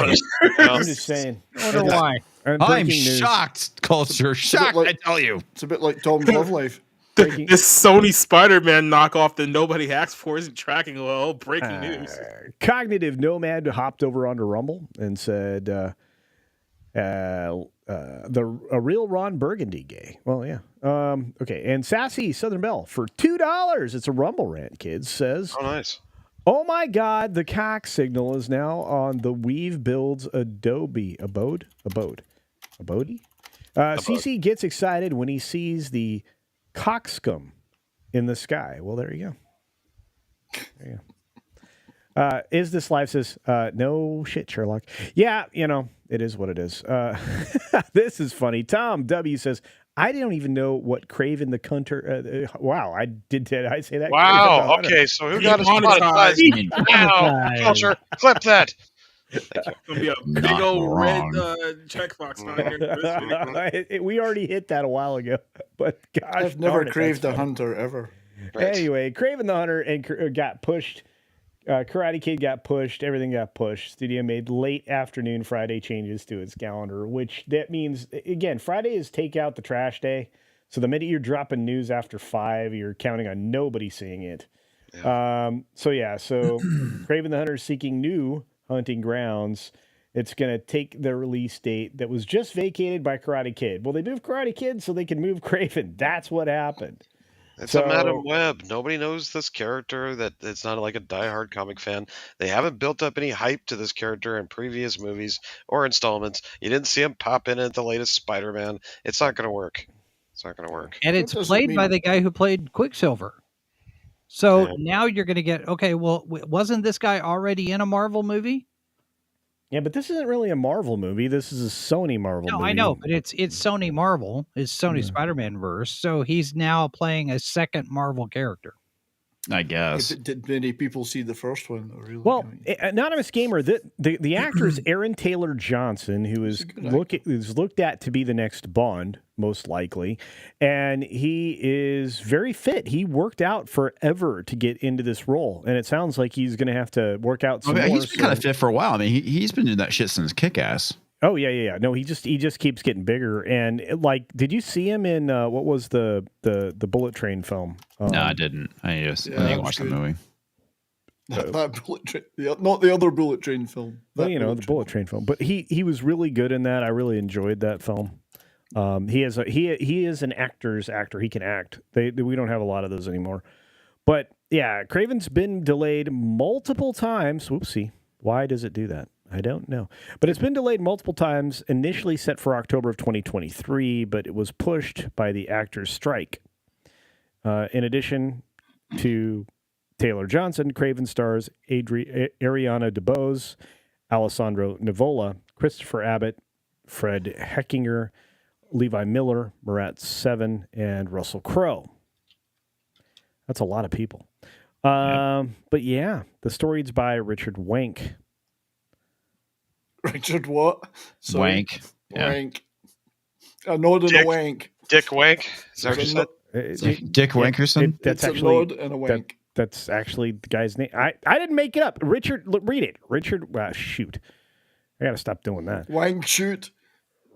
I'm just saying. I wonder why. I'm shocked, Culture. Shocked, I tell you. It's a bit like Tom's love life. This Sony Spider-Man knockoff that nobody asked for isn't tracking well. Breaking news. Cognitive Nomad hopped over onto Rumble and said, a real Ron Burgundy gay. Well, yeah. Okay. And Sassy Southern Belle for $2. It's a Rumble rant, kids, says. Oh, nice. Oh my God, the cock signal is now on the Weave Builds Adobe abode. CC gets excited when he sees the cockscomb in the sky. Well, there you go. Is this live? Says, no shit, Sherlock. Yeah, it is what it is. This is funny. Tom W says, I don't even know what Craven the Hunter. Wow, did I say that? Wow. Okay, so who got us monetized? Wow, Culture, clip that. It's gonna be a big old red checkbox on here. We already hit that a while ago, but gosh, I've never craved a hunter ever. Right. Anyway, Craven the Hunter and got pushed. Karate Kid got pushed. Everything got pushed. Studio made late afternoon Friday changes to its calendar, which that means, again, Friday is take out the trash day. So the minute you're dropping news after 5, you're counting on nobody seeing it. Yeah. So Craven the Hunter is seeking new hunting grounds. It's going to take the release date that was just vacated by Karate Kid. Well, they moved Karate Kid so they can move Craven. That's what happened. It's a Madam Web. Nobody knows this character. That it's not like a diehard comic fan. They haven't built up any hype to this character in previous movies or installments. You didn't see him pop in at the latest Spider-Man. It's not going to work. It's not going to work. And it's played by the guy who played Quicksilver. So now you're going to get, okay, well, wasn't this guy already in a Marvel movie? Yeah, but this isn't really a Marvel movie. This is a Sony Marvel movie. No, I know, but it's Sony Marvel. It's Sony Spider-Man verse. So he's now playing a second Marvel character. I guess. Did many people see the first one? Really? Well, Anonymous Gamer, the actor is Aaron Taylor Johnson, who is looked at to be the next Bond, most likely. And he is very fit. He worked out forever to get into this role. And it sounds like he's going to have to work out some more. He's been kind of fit for a while. I mean, he's been doing that shit since Kick-Ass. Oh, yeah. No, he just keeps getting bigger. And did you see him in what was the Bullet Train film? No, I didn't. I didn't watch the movie. That Bullet Train, not the other Bullet Train film. The Bullet Train film. But he was really good in that. I really enjoyed that film. He is an actor's actor. He can act. We don't have a lot of those anymore. But yeah, Craven's been delayed multiple times. Whoopsie. Why does it do that? I don't know. But it's been delayed multiple times, initially set for October of 2023, but it was pushed by the actors' strike. In addition to Taylor Johnson, Craven stars Ariana DeBose, Alessandro Nivola, Christopher Abbott, Fred Heckinger, Levi Miller, Murat Seven, and Russell Crowe. That's a lot of people. But yeah, the story's by Richard Wank. Richard what? Sorry. Wank. Wank. A nod and a wank. Dick Wank. Is that what you said? Dick Wankerson? That's it's actually a nod and a wank. That's actually the guy's name. I didn't make it up. Richard, read it. Richard, shoot. I got to stop doing that. Wank shoot.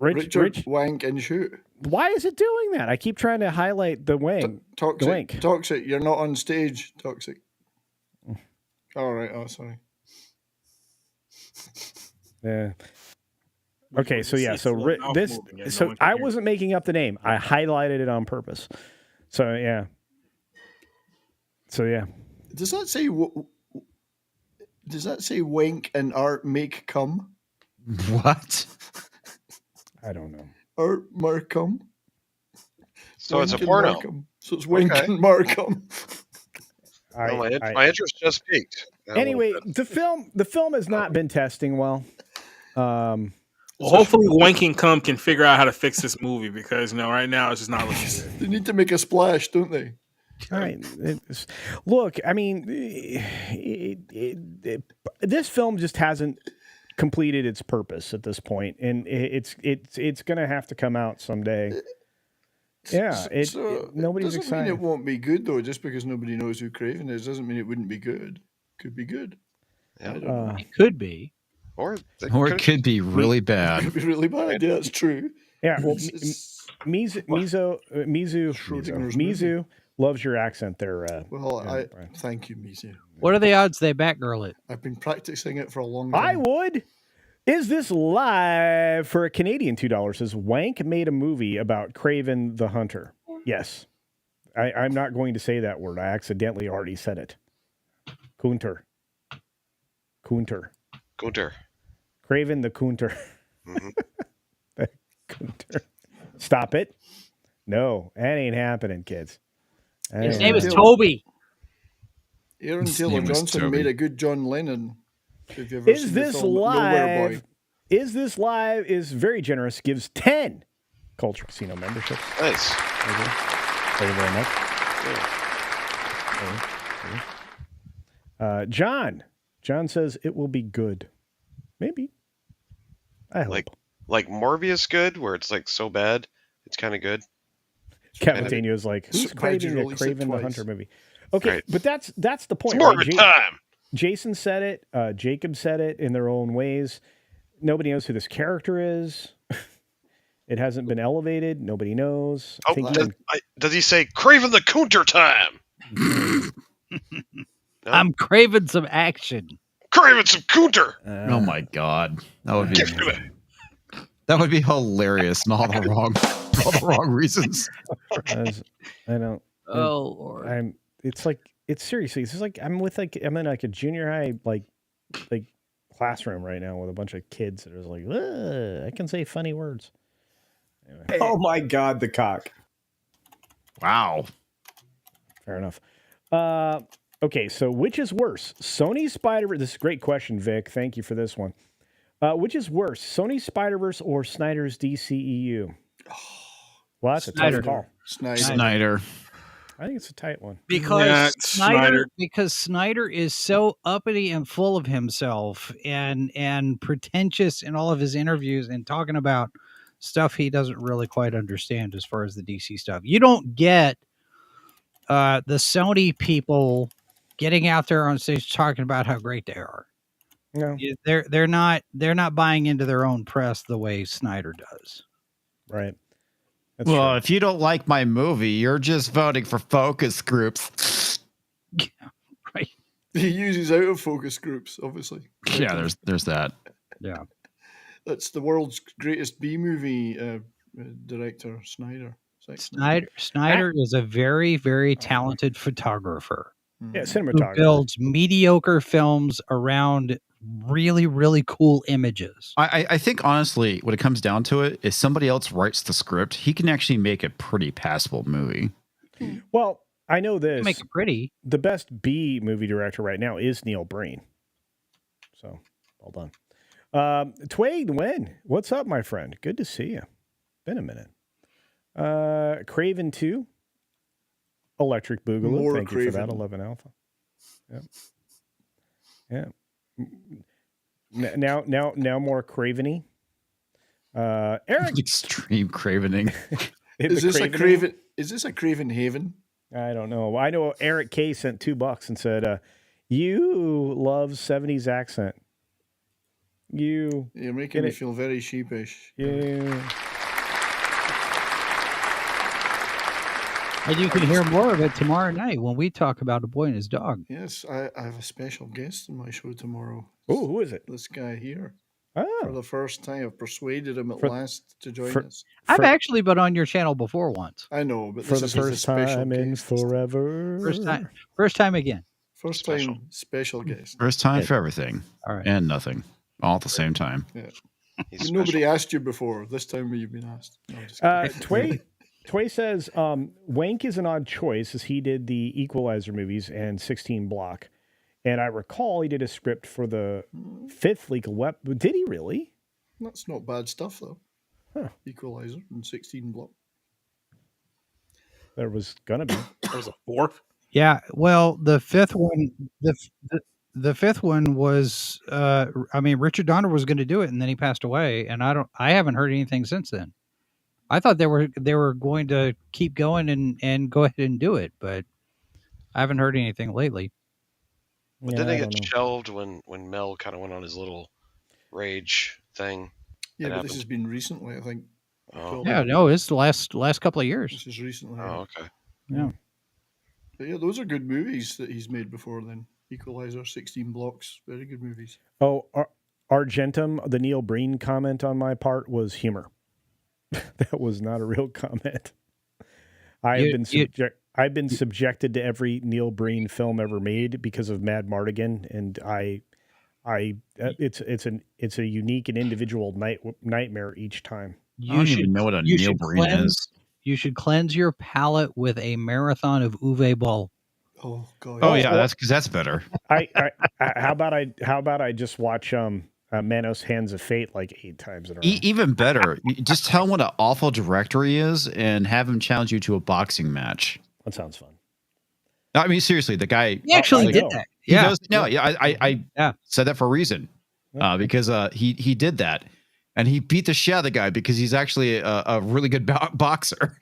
Richard wank and shoot. Why is it doing that? I keep trying to highlight the wank. Toxic. You're not on stage. Toxic. All right. Oh, sorry. Yeah. Okay, so I wasn't making up the name. I highlighted it on purpose. So yeah. Does that say wank and art make come? What? I don't know. Art Markham. So it's a porno. Markham. So it's Wink and Markham. My interest just peaked. Anyway, the film has not been testing well. Well, hopefully Wanking Cum can figure out how to fix this movie because right now it's just not looking good. They need to make a splash, don't they? All right. Look, I mean, this film just hasn't completed its purpose at this point, and it's going to have to come out someday. Yeah, nobody's excited. Doesn't mean it won't be good though. Just because nobody knows who Craven is doesn't mean it wouldn't be good. Could be good. Yeah. It could be. Or it could be really bad. It could be really bad. Yeah, that's true. Yeah, well, Schrodinger's Mizu loves your accent there. Well, Brian. thank you, Mizu. What are the odds they Batgirl it? I've been practicing it for a long time. I would. Is this live for a Canadian $2? Says Wank made a movie about Craven the Hunter. Yes. I'm not going to say that word. I accidentally already said it. Counter. Craven the Counter. Mm-hmm. The Counter. Stop it. No, that ain't happening, kids. His name is Toby. Aaron His Taylor name was Johnson Toby. made a good John Lennon. If you've ever Is seen the this film Nowhere live? Boy. Is this live? Is very generous. Gives 10 Culture Casino memberships. Nice. Thank you very much. John says it will be good. Maybe. I hope. Like Morbius good, where it's like so bad, it's kind of good. Capitano is like, who's craving a Craven the Hunter movie? Okay, Right. but that's the point. It's Morbid right? time. Jason said it. Jacob said it in their own ways. Nobody knows who this character is. It hasn't been elevated. Nobody knows. Oh, does he say Craven the Counter time? No? I'm craving some action. Craven some Counter. Oh my God, that would be hilarious. And all the wrong reasons. I don't. Oh Lord. It's seriously. It's just like I'm in like a junior high like classroom right now with a bunch of kids that are like, I can say funny words. Anyway. Oh my God, the cock. Wow. Fair enough. Okay, so which is worse? Sony Spider-Verse. This is a great question, Vic. Thank you for this one. Which is worse, Sony Spider-Verse or Snyder's DCEU? Well, that's a tough call. Snyder. I think it's a tight one. Because Snyder is so uppity and full of himself and pretentious in all of his interviews and talking about stuff he doesn't really quite understand as far as the DC stuff. You don't get the Sony people getting out there on stage talking about how great they are. No, they're not buying into their own press the way Snyder does. Right. That's true. If you don't like my movie, you're just voting for focus groups. Yeah, right. He uses out of focus groups, obviously. Yeah, there's that. Yeah. That's the world's greatest B movie director, Snyder. Snyder is a very, very talented photographer. Yeah, cinematographer. Who builds mediocre films around really, really cool images. I think, honestly, when it comes down to it, if somebody else writes the script, he can actually make a pretty passable movie. Well, I know this. Make it pretty. The best B movie director right now is Neil Breen. So, well done. Twade Nguyen, what's up, my friend? Good to see you. Been a minute. Craven 2. Electric Boogaloo. More Thank Craven. you for that. 11 Alpha. Yeah. Now more Craveny. Eric. Extreme cravening. Is this a Craven? Is this a Craven Haven? I don't know. I know Eric K sent $2 and said, "You love 70s accent. You're making me feel very sheepish." Yeah. And you can hear more of it tomorrow night when we talk about a boy and his dog. Yes, I have a special guest in my show tomorrow. Oh, who is it? This guy here. Oh. For the first time, I've persuaded him at last to join us. I've actually been on your channel before once. I know, but For this the is first a special time in guest. forever. First time again. First time special guest. First time for everything. All right. And nothing. All at the same time. Yeah. Nobody asked you before. This time you've been asked. No, I'm just kidding. Tway says, Wank is an odd choice as he did the Equalizer movies and 16 Block. And I recall he did a script for the fifth Lethal Weapon. Did he really? That's not bad stuff, though. Huh. Equalizer and 16 Block. There was going to be. There was a fourth? Yeah, well, the fifth one, the fifth one was, Richard Donner was going to do it, and then he passed away, and I haven't heard anything since then. I thought they were going to keep going and go ahead and do it, but I haven't heard anything lately. But didn't it get shelved when Mel kind of went on his little rage thing. Yeah, but this has been recently, I think. Oh. Yeah, no, it's the last couple of years. This is recently. Oh, okay. Yeah. But yeah, those are good movies that he's made before then. Equalizer, 16 Blocks, very good movies. Oh, Argentum, the Neil Breen comment on my part was humor. That was not a real comment. I've been subjected to every Neil Breen film ever made because of Mad Mardigan, and it's a unique and individual nightmare each time. I don't even know what a Neil Breen is. You should cleanse your palate with a marathon of Uwe Boll. Oh God! Oh yeah, that's better. How about I just watch Manos Hands of Fate like 8 times in a row. Even better, just tell him what an awful director he is and have him challenge you to a boxing match. That sounds fun. I mean, seriously, the guy He actually did that. He does. No, I said that for a reason, because he did that, and he beat the shit out of the guy because he's actually a really good boxer.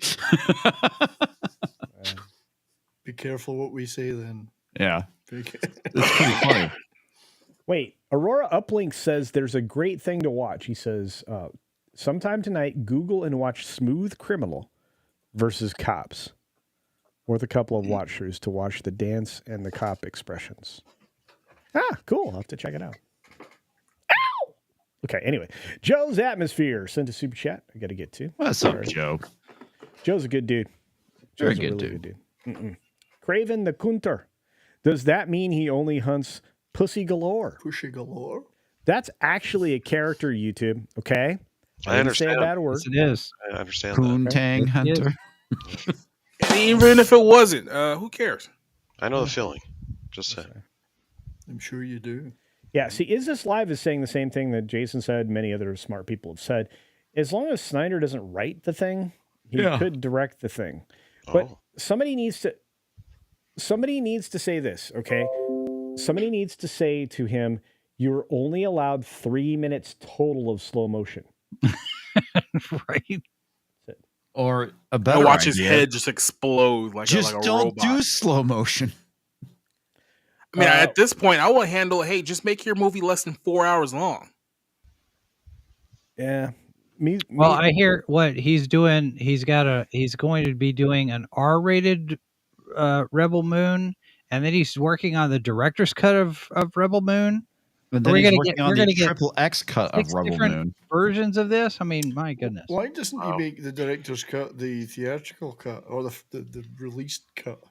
Be careful what we say then. Yeah, it's pretty funny. Wait, Aurora Uplink says there's a great thing to watch. He says, sometime tonight, Google and watch Smooth Criminal versus Cops. Worth a couple of watch-throughs to watch the dance and the cop expressions. Ah, cool. I'll have to check it out. Ow! Okay, anyway. Joe's Atmosphere sent a super chat. I got to get to. What's up, Joe? Joe's a good dude. Very Joe's good, a really dude. Good dude. Craven the Kunter. Does that mean he only hunts Pussy Galore? Pussy Galore? That's actually a character, YouTube. Okay? I understand. Say a bad word. Yes, it is. I understand Poontang Hunter. And even if it wasn't, who cares? I know the feeling. Just saying. I'm sure you do. Yeah, see, Is This Live is saying the same thing that Jason said, many other smart people have said. As long as Snyder doesn't write the thing, he could direct the thing. But somebody needs to say this, okay? Somebody needs to say to him, you're only allowed 3 minutes total of slow motion. Right. Or a better I watch his idea, head just explode like just a don't robot. do slow motion. I mean, at this point, I will handle. Hey, just make your movie less than 4 hours long. Yeah. Well, I hear what he's doing. He's going to be doing an R-rated Rebel Moon, and then he's working on the director's cut of Rebel Moon. And then he's working on the triple X cut of Rebel Moon. Versions of this. I mean, my goodness. Why doesn't he make the director's cut the theatrical cut or the released cut?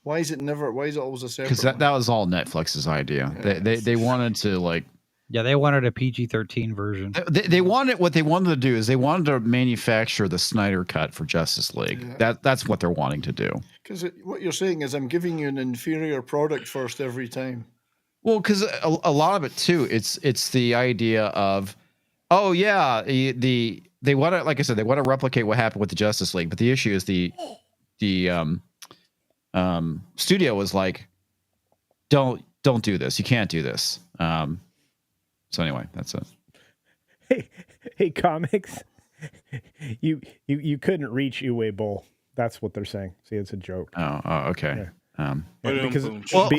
Why is it always a separate? Because that was all Netflix's idea. They wanted to they wanted a PG-13 version. They wanted what they wanted to do is they wanted to manufacture the Snyder cut for Justice League. Yeah. That's what they're wanting to do. Because what you're saying is I'm giving you an inferior product first every time. Well, because a lot of it too, it's the idea of, oh yeah, they want to, like I said, they want to replicate what happened with the Justice League, but the issue is the studio was like, don't do this, you can't do this. So anyway, that's it. Hey, comics, you couldn't reach Uwe Boll. That's what they're saying. See, it's a joke. Oh, okay. Yeah.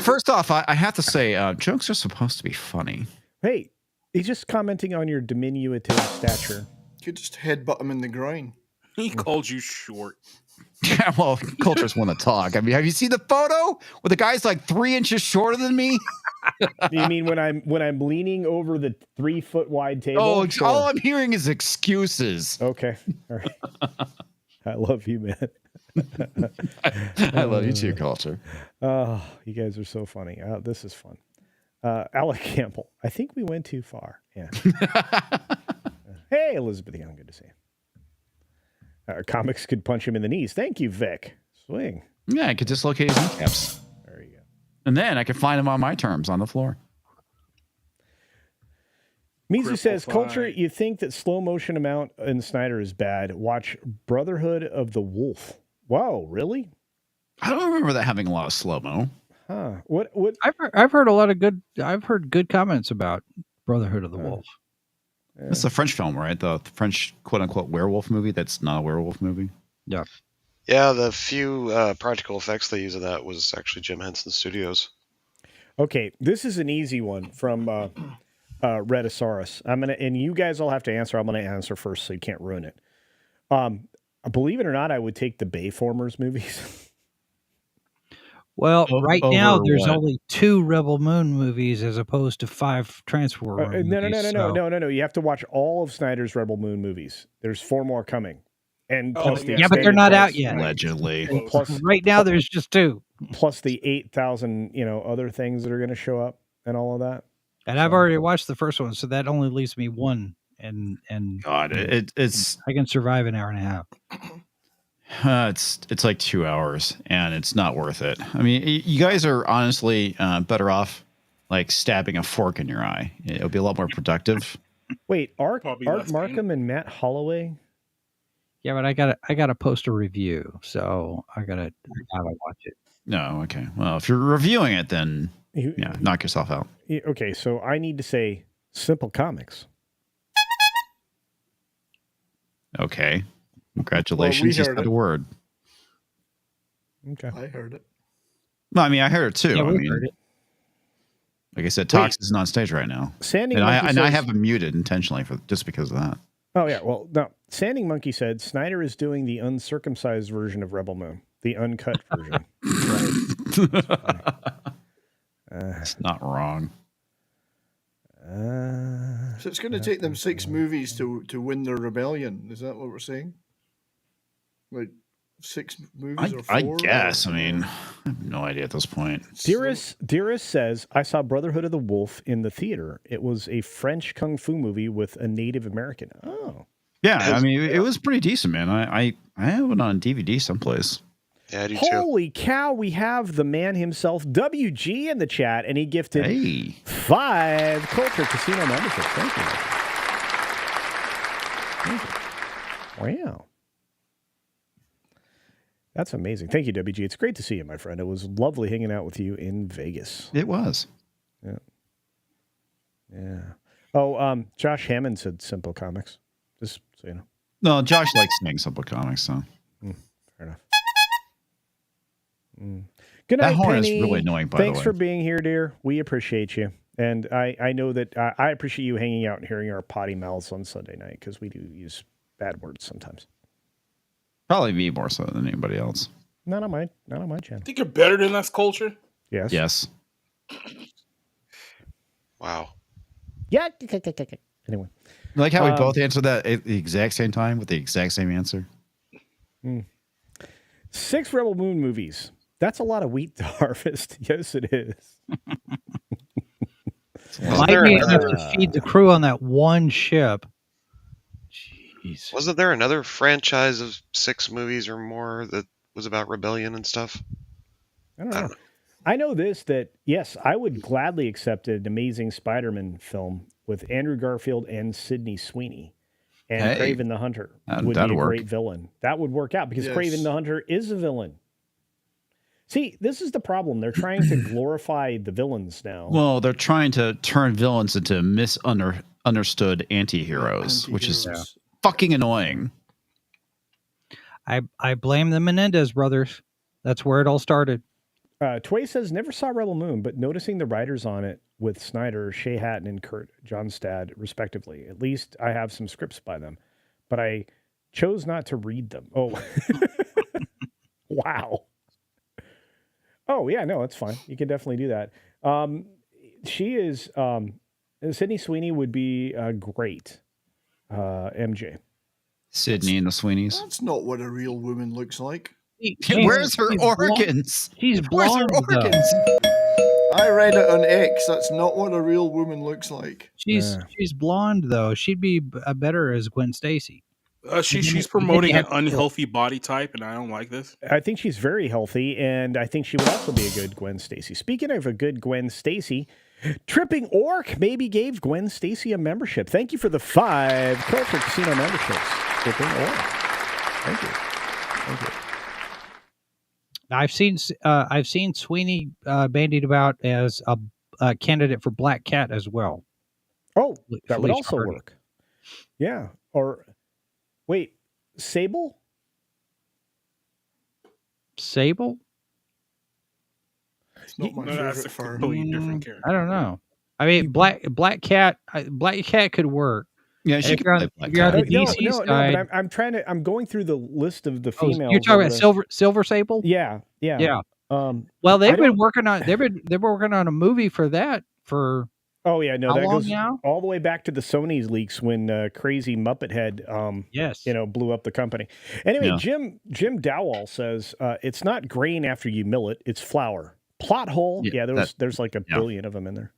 First off, I have to say, jokes are supposed to be funny. Hey, he's just commenting on your diminutive stature. You could just headbutt him in the groin. He called you short. Yeah, well, cultures want to talk. I mean, have you seen the photo where the guy's like 3 inches shorter than me? You mean when I'm leaning over the 3 foot wide table? Oh, sure. All I'm hearing is excuses. Okay, all right. I love you, man. I love you too, Culture. Oh, you guys are so funny. This is fun. Alec Campbell. I think we went too far. Yeah. Hey, Elizabeth Young. Good to see you. Comics could punch him in the knees. Thank you, Vic. Swing. Yeah, I could dislocate his kneecaps. There you go. And then I could find him on my terms on the floor. Mizu says, Culture, you think that slow motion amount in Snyder is bad. Watch Brotherhood of the Wolf. Wow, really? I don't remember that having a lot of slow-mo. Huh. What I've heard a lot of good comments about Brotherhood of the Wolf. It's a French film, right? The French quote-unquote werewolf movie that's not a werewolf movie. Yeah. Yeah, the few practical effects they use of that was actually Jim Henson Studios. Okay, this is an easy one from Rhedosaurus. And you guys all have to answer. I'm gonna answer first, so you can't ruin it. Believe it or not, I would take the Bayformers movies. Well, right now Over there's what? only 2 Rebel Moon movies as opposed to 5 Transformer movies. No. You have to watch all of Snyder's Rebel Moon movies. There's 4 more coming, and plus the Yeah, but they're expanded not out cuts. yet. Allegedly. And plus, right now there's just 2. Plus the 8,000, other things that are going to show up and all of that. And I've already watched the first one, so that only leaves me 1. And God, it's I can survive an hour and a half. It's like 2 hours, and it's not worth it. I mean, you guys are honestly better off like stabbing a fork in your eye. It'll be a lot more productive. Wait, Art Probably less Markham and Matt Holloway? Yeah, but I gotta post a review, so I gotta watch it. No, okay. Well, if you're reviewing it, then knock yourself out. Okay, so I need to say Simple Comics. Okay. Congratulations, you heard said it. a word. Okay. I heard it. No, I mean I heard it too. Yeah, I we mean, heard it. like I said, Tox isn't on stage right now, Sanding and Monkey I says- have him muted intentionally just because of that. Oh yeah, well no. Sanding Monkey said Snyder is doing the uncircumcised version of Rebel Moon, the uncut version. It's not wrong. So it's going to take them 6 movies to win their rebellion. Is that what we're saying? Like 6 movies or 4? I guess. I mean, I have no idea at this point. Dearest says, I saw Brotherhood of the Wolf in the theater. It was a French kung fu movie with a Native American. Oh. Yeah, I mean, it was pretty decent, man. I have it on DVD someplace. Yeah, I do Holy cow, we have the man himself, WG, in the chat, and he gifted 5 Culture Casino memberships. Thank you. Wow. That's amazing. Thank you, WG. It's great to see you, my friend. It was lovely hanging out with you in Vegas. It was. Yeah. Yeah. Oh, Josh Hammond said Simple Comics. Just so you know. No, Josh likes saying Simple Comics, so. Fair enough. Good night, That horn is Penny. really annoying, by the Thanks way. for being here, dear. We appreciate you. And I know that I appreciate you hanging out and hearing our potty mouths on Sunday night because we do use bad words sometimes. Probably me more so than anybody else. Not on my channel. Think you're better than us, Culture? Yes. Yes. Wow. Yeah. Anyway. Like how we both answered that at the exact same time with the exact same answer. 6 Rebel Moon movies. That's a lot of wheat to harvest. Yes, it is. Might be enough to feed the crew on that one ship. Jeez. Wasn't there another franchise of 6 movies or more that was about rebellion and stuff? I don't know. I know this, that yes, I would gladly accept an Amazing Spider-Man film with Andrew Garfield and Sydney Sweeney. And Hey, Kraven the Hunter would be a that'd work. great villain. That would work out because Yes. Kraven the Hunter is a villain. See, this is the problem. They're trying to glorify the villains now. Well, they're trying to turn villains into misunderstood anti-heroes, which is fucking annoying. I blame the Menendez brothers. That's where it all started. Tway says, never saw Rebel Moon, but noticing the writers on it with Snyder, Shea Hatton, and Kurt Johnstad, respectively. At least I have some scripts by them, but I chose not to read them. Oh, wow. Oh, yeah, no, it's fine. You can definitely do that. She is, Sydney Sweeney would be great. MJ. Sydney and the Sweeneys. That's not what a real woman looks like. Where's her organs? She's Where's her blonde, though. organs? I read it on X. That's not what a real woman looks like. She's blonde though. She'd be better as Gwen Stacy. She's promoting an unhealthy body type, and I don't like this. I think she's very healthy, and I think she would also be a good Gwen Stacy. Speaking of a good Gwen Stacy, Tripping Orc maybe gave Gwen Stacy a membership. Thank you for the 5 Culture Casino memberships. Tripping Orc. Thank you. Thank you. I've seen Sweeney bandied about as a candidate for Black Cat as well. Oh, that would Felicia also Hardy. work. Yeah. Or wait, Sable? Sable? It's not my No, that's favorite a fur. completely different character. I don't know. I mean, Black Cat could work. Yeah, And she if could you're on, play Black if you're on Cat. the DC side, but I'm going through the list of the females. you're talking about over Silver Sable? Yeah. Well, they've been working on a movie for that for Oh yeah, no, how that long goes now? all the way back to the Sony's leaks when Crazy Muppet Head, blew up the company. Anyway, Yeah. Jim Dowell says it's not grain after you mill it; it's flour. Plot hole. Yeah, there's like a billion of them in there.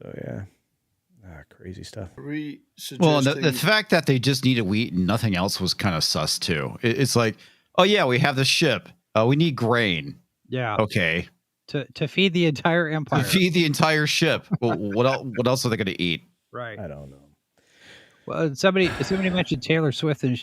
So yeah, crazy stuff. Well, the fact that they just needed wheat and nothing else was kind of sus too. It's like, oh yeah, we have the ship. We need grain. Yeah. Okay. To feed the entire empire. To feed the entire ship. Well, what else are they going to eat? Right. I don't know. Well, somebody mentioned Taylor Swift in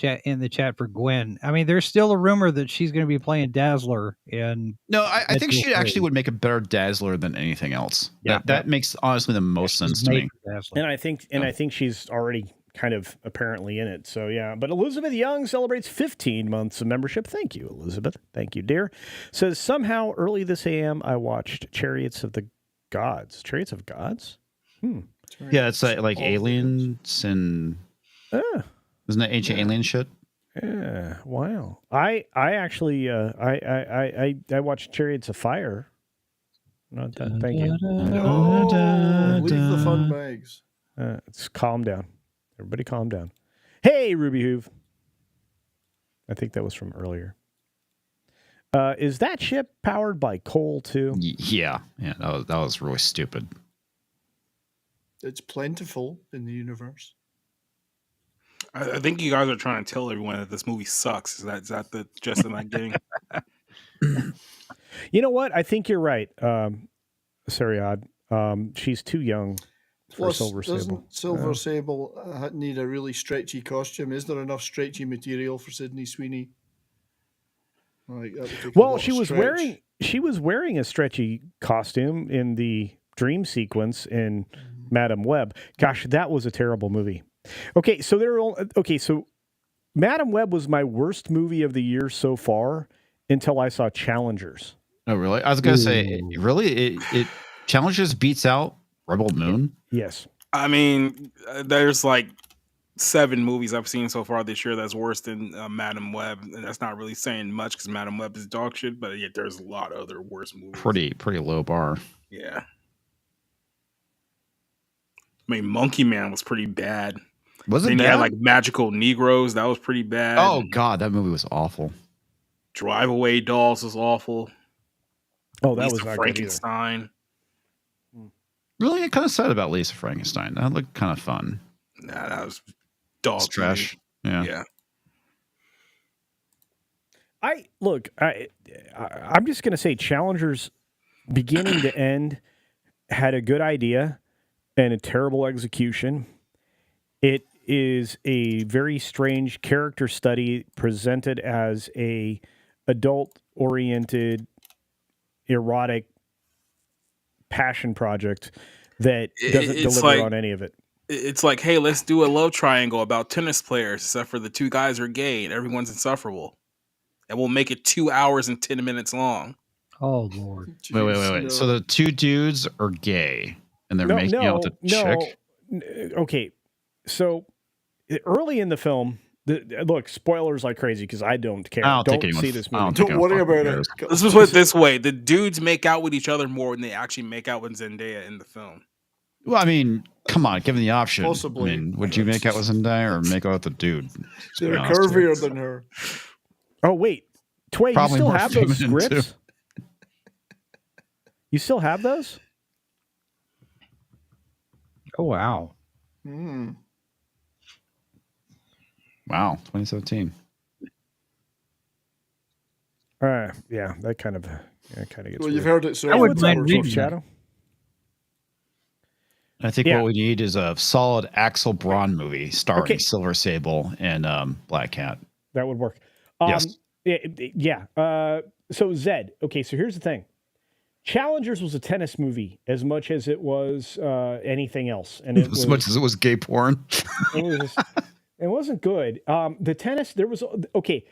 the chat for Gwen. I mean, there's still a rumor that she's going to be playing Dazzler in. No, I think she actually would make a better Dazzler than anything else. Yeah, that makes honestly the most sense to me. And I think she's already kind of apparently in it. So yeah, but Elizabeth Young celebrates 15 months of membership. Thank you, Elizabeth. Thank you, dear. Says somehow early this AM I watched Chariots of the Gods. Chariots of Gods? Yeah, it's like aliens and isn't that ancient alien shit? Yeah. Wow. I actually I watched Chariots of Fire. Not done. Thank you. Leave the fun bags. It's calm down. Everybody calm down. Hey, Ruby Hoove. I think that was from earlier. Is that ship powered by coal too? Yeah. That was really stupid. It's plentiful in the universe. I think you guys are trying to tell everyone that this movie sucks. Is that the gist I'm not getting? You know what? I think you're right, Sariad. She's too young for Plus, Silver Sable. doesn't Silver Sable need a really stretchy costume? Is there enough stretchy material for Sydney Sweeney? Like, that would take a Well, lot she of was stretch. wearing a stretchy costume in the dream sequence in Madam Web. Gosh, that was a terrible movie. Okay, so Madam Web was my worst movie of the year so far until I saw Challengers. Oh, really? I was gonna say, really, it Challengers beats out Rebel Moon. Yes. I mean, there's like 7 movies I've seen so far this year that's worse than Madam Web, and that's not really saying much because Madam Web is dog shit. But yet, there's a lot of other worse movies. Pretty low bar. Yeah. I mean, Monkey Man was pretty bad. Was it then bad? you had like Magical Negroes. That was pretty bad. Oh God, that movie was awful. Drive Away Dolls was awful. Oh, that Lisa was not Frankenstein. Really, I kind of sad about Lisa Frankenstein. That looked kind of fun. Nah, that was dog It's trash. Yeah. I'm just going to say Challengers beginning to end had a good idea and a terrible execution. It is a very strange character study presented as a adult-oriented, erotic passion project that doesn't deliver on any of it. It's like, hey, let's do a love triangle about tennis players, except for the 2 guys are gay and everyone's insufferable. And we'll make it 2 hours and 10 minutes long. Oh, Lord. Wait. So the 2 dudes are gay and they're making out with a chick? Okay. So early in the film, look, spoilers like crazy because I don't care. I don't see this movie. Don't worry about it. Let's just put it this way. The dudes make out with each other more than they actually make out with Zendaya in the film. Well, I mean, come on, given the option. Possibly. I mean, would you make out with Zendaya or make out with the dude? They're curvier than her. Oh, wait. Tway, you still have those scripts? You still have those? Oh, wow. Wow, 2017. Yeah, that kind of gets Well, weird. you've heard it, so I wouldn't mind reading Shadow. I think what we need is a solid Axel Braun movie starring Silver Sable and Black Cat. That would work. Yes. Yeah. So Zed. Okay, so here's the thing. Challengers was a tennis movie as much as it was anything else, and as much as it was gay porn. It wasn't good. The tennis. There was okay.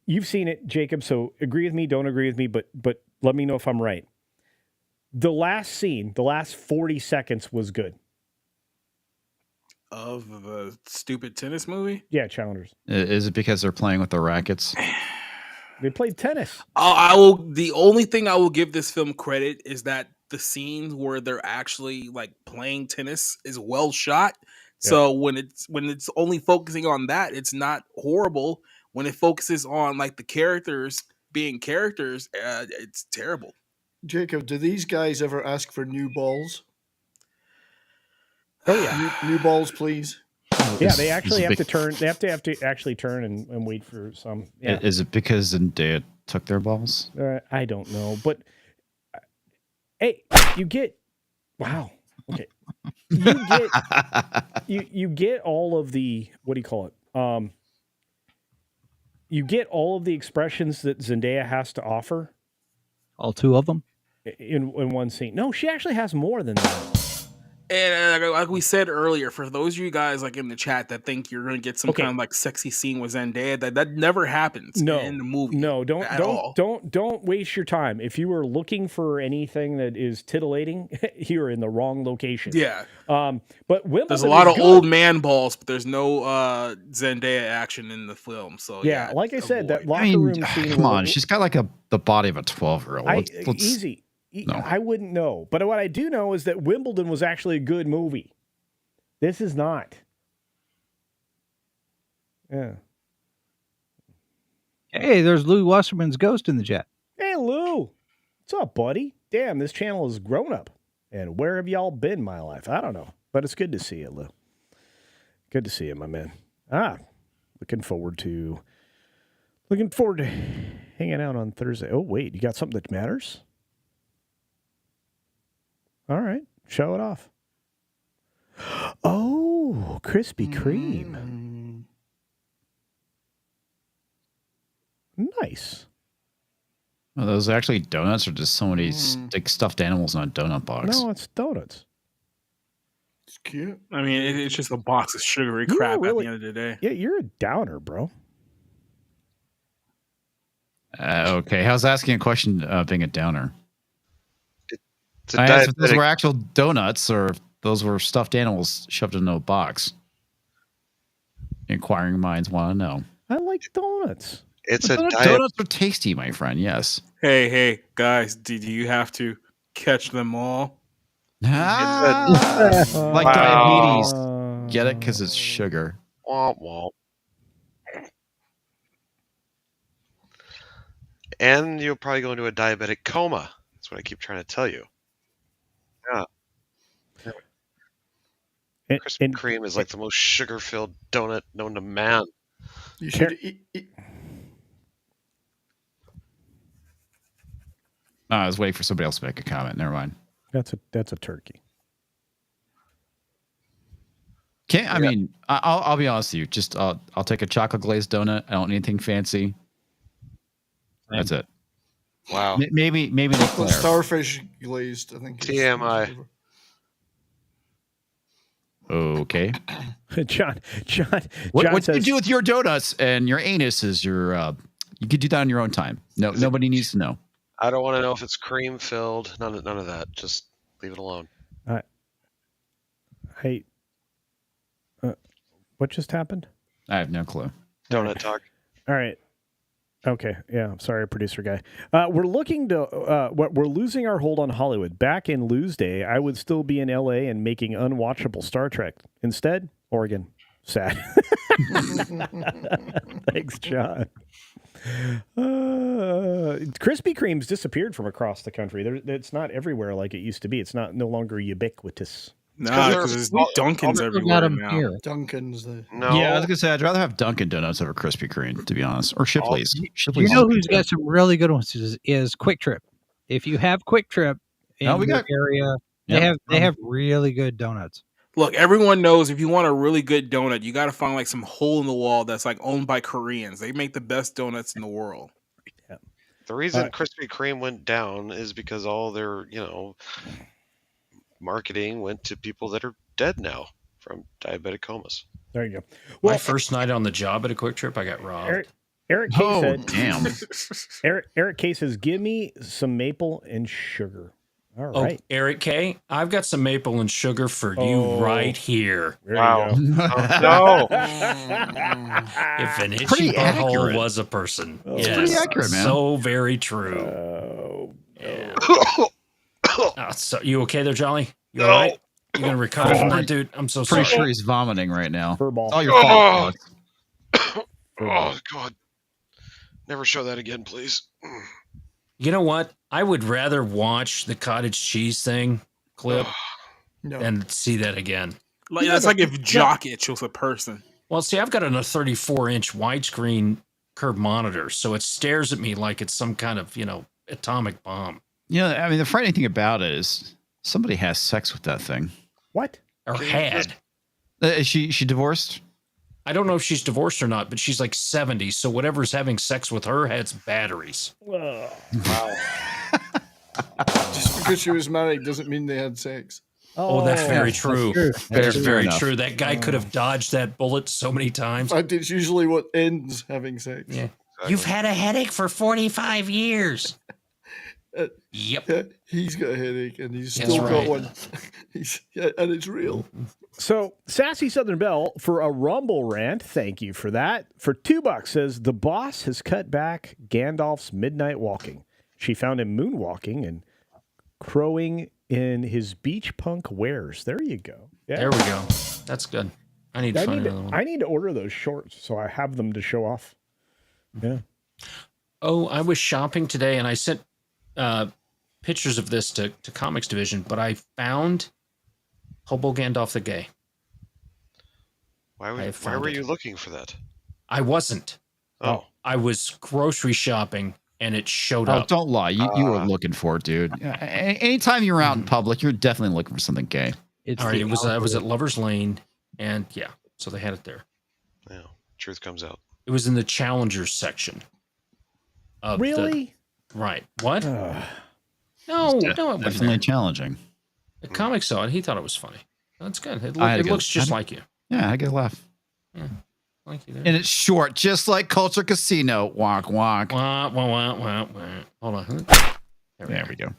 You've seen it, Jacob. So agree with me. Don't agree with me. But let me know if I'm right. The last scene, the last 40 seconds was good. Of the stupid tennis movie? Yeah, Challengers. Is it because they're playing with the rackets? They played tennis. I will. The only thing I will give this film credit is that the scenes where they're actually like playing tennis is well shot. So when it's only focusing on that, it's not horrible. When it focuses on like the characters being characters, it's terrible. Jacob, do these guys ever ask for new balls? Oh yeah, new balls, please. Yeah, they actually have to turn. They have to actually turn and wait for some. Yeah. Is it because Zendaya took their balls? I don't know, but hey, you get wow. Okay, you get all of the what do you call it? You get all of the expressions that Zendaya has to offer. All 2 of them in one scene. No, she actually has more than that. And like we said earlier, for those of you guys like in the chat that think you're going to get some kind of like sexy scene with Zendaya, that never happens in the movie. No, don't waste your time. If you are looking for anything that is titillating, you're in the wrong location. Yeah. But Wimbledon there's a lot of good. old man balls, but there's no Zendaya action in the film. So yeah, like I said, that locker room scene. Come on, she's got like the body of a 12-year-old. Easy. No. I wouldn't know. But what I do know is that Wimbledon was actually a good movie. This is not. Yeah. Hey, there's Lou Wasserman's ghost in the chat. Hey, Lou. What's up, buddy? Damn, this channel has grown up. And where have y'all been in my life? I don't know. But it's good to see you, Lou. Good to see you, my man. Looking forward to hanging out on Thursday. Oh, wait. You got something that matters? All right, show it off. Oh, Krispy Kreme. Nice. Well, those are actually donuts or just so many like stuffed animals in a donut box? No, it's donuts. It's cute. I mean, it's just a box of sugary crap at the end of the day. Yeah, you're a downer, bro. Okay, how's asking a question being a downer? It's I asked if those were actual donuts or if those were stuffed animals shoved into a box. Inquiring minds want to know. I like donuts. It's but donuts are tasty, my friend. Yes. Hey, guys, do you have to catch them all? Like diabetes. Get it? Because it's sugar. Womp womp. And you'll probably go into a diabetic coma. That's what I keep trying to tell you. Yeah. Krispy Kreme is like the most sugar-filled donut known to man. You should eat. I was waiting for somebody else to make a comment. Never mind. That's a turkey. I mean, I'll be honest with you. Just I'll take a chocolate glazed donut. I don't need anything fancy. That's it. Wow. Maybe the starfish glazed. I think. TMI. John Okay. says, What you do with your donuts and your anus is your. You could do that on your own time. No, nobody needs to know. I don't want to know if it's cream filled. None of that. Just leave it alone. Hey, what just happened? I have no clue. Donut talk. All right. Okay. Yeah. I'm sorry, producer guy. We're looking to. We're losing our hold on Hollywood. Back in Lou's day, I would still be in L.A. and making unwatchable Star Trek. Instead, Oregon. Sad. Thanks, John. Krispy Kreme's disappeared from across the country. It's not everywhere like it used to be. It's no longer ubiquitous. No, because there's Dunkin's everywhere now. Dunkin's. No. Yeah, I was gonna say I'd rather have Dunkin' Donuts over Krispy Kreme, to be honest, or Shipley's. You know who's got some really good ones is Quick Trip. If you have Quick Trip in your area, they have really good donuts. Look, everyone knows if you want a really good donut, you got to find like some hole in the wall that's like owned by Koreans. They make the best donuts in the world. Yeah. The reason Krispy Kreme went down is because all their, marketing went to people that are dead now from diabetic comas. There you go. My first night on the job at a Quick Trip, I got robbed. Eric K said, damn. Eric K says, give me some maple and sugar. All right. Oh, Eric K., I've got some maple and sugar for you right here. There Wow. you go. No. If an itchy Pretty butthole accurate. was a person. It's Yes, pretty accurate, man. so very true. Yeah. So you okay there, Jolly? You all right? You gonna recover from that, dude? I'm so sorry. Pretty sure he's vomiting right now. Furball. It's all your fault. Oh God! Never show that again, please. You know what? I would rather watch the cottage cheese thing clip than see that again. Like, that's like if Jock Itch was a person. Well, see, I've got a 34-inch widescreen curved monitor, so it stares at me like it's some kind of, atomic bomb. I mean, the frightening thing about it is somebody has sex with that thing. What? Or had. Is she divorced? I don't know if she's divorced or not, but she's like 70, so whatever's having sex with her has batteries. Wow. Just because she was married doesn't mean they had sex. Oh, that's very true. That's Fair very enough. true. That guy could have dodged that bullet so many times. In fact, it's usually what ends having sex. Yeah. You've had a headache for 45 years. Yep. He's got a headache and he's That's still got right. one. And it's real. So, Sassy Southern Belle for a Rumble rant. Thank you for that. For $2 says the boss has cut back Gandalf's midnight walking. She found him moonwalking and crowing in his beach punk wares. There you go. Yeah. There we go. That's good. I need to find another one. I need to order those shorts so I have them to show off. Yeah. Oh, I was shopping today and I sent pictures of this to Comics Division, but I found Hobo Gandalf the Gay. Why were you looking for that? I wasn't. Oh. I was grocery shopping and it showed Oh, up. don't lie. You were looking for it, dude. Anytime you're out in public, you're definitely looking for something gay. All right, I was at Lover's Lane, and yeah, so they had it there. Yeah, truth comes out. It was in the Challengers section. Really? Right. What? No, it wasn't Definitely there. challenging. The comic saw it. He thought it was funny. That's good. It I looks just like you. Yeah, I get a laugh. Yeah, like you there. And it's short, just like Culture Casino. Walk, walk. Wah, wah, wah, wah, wah. Hold on. There we go.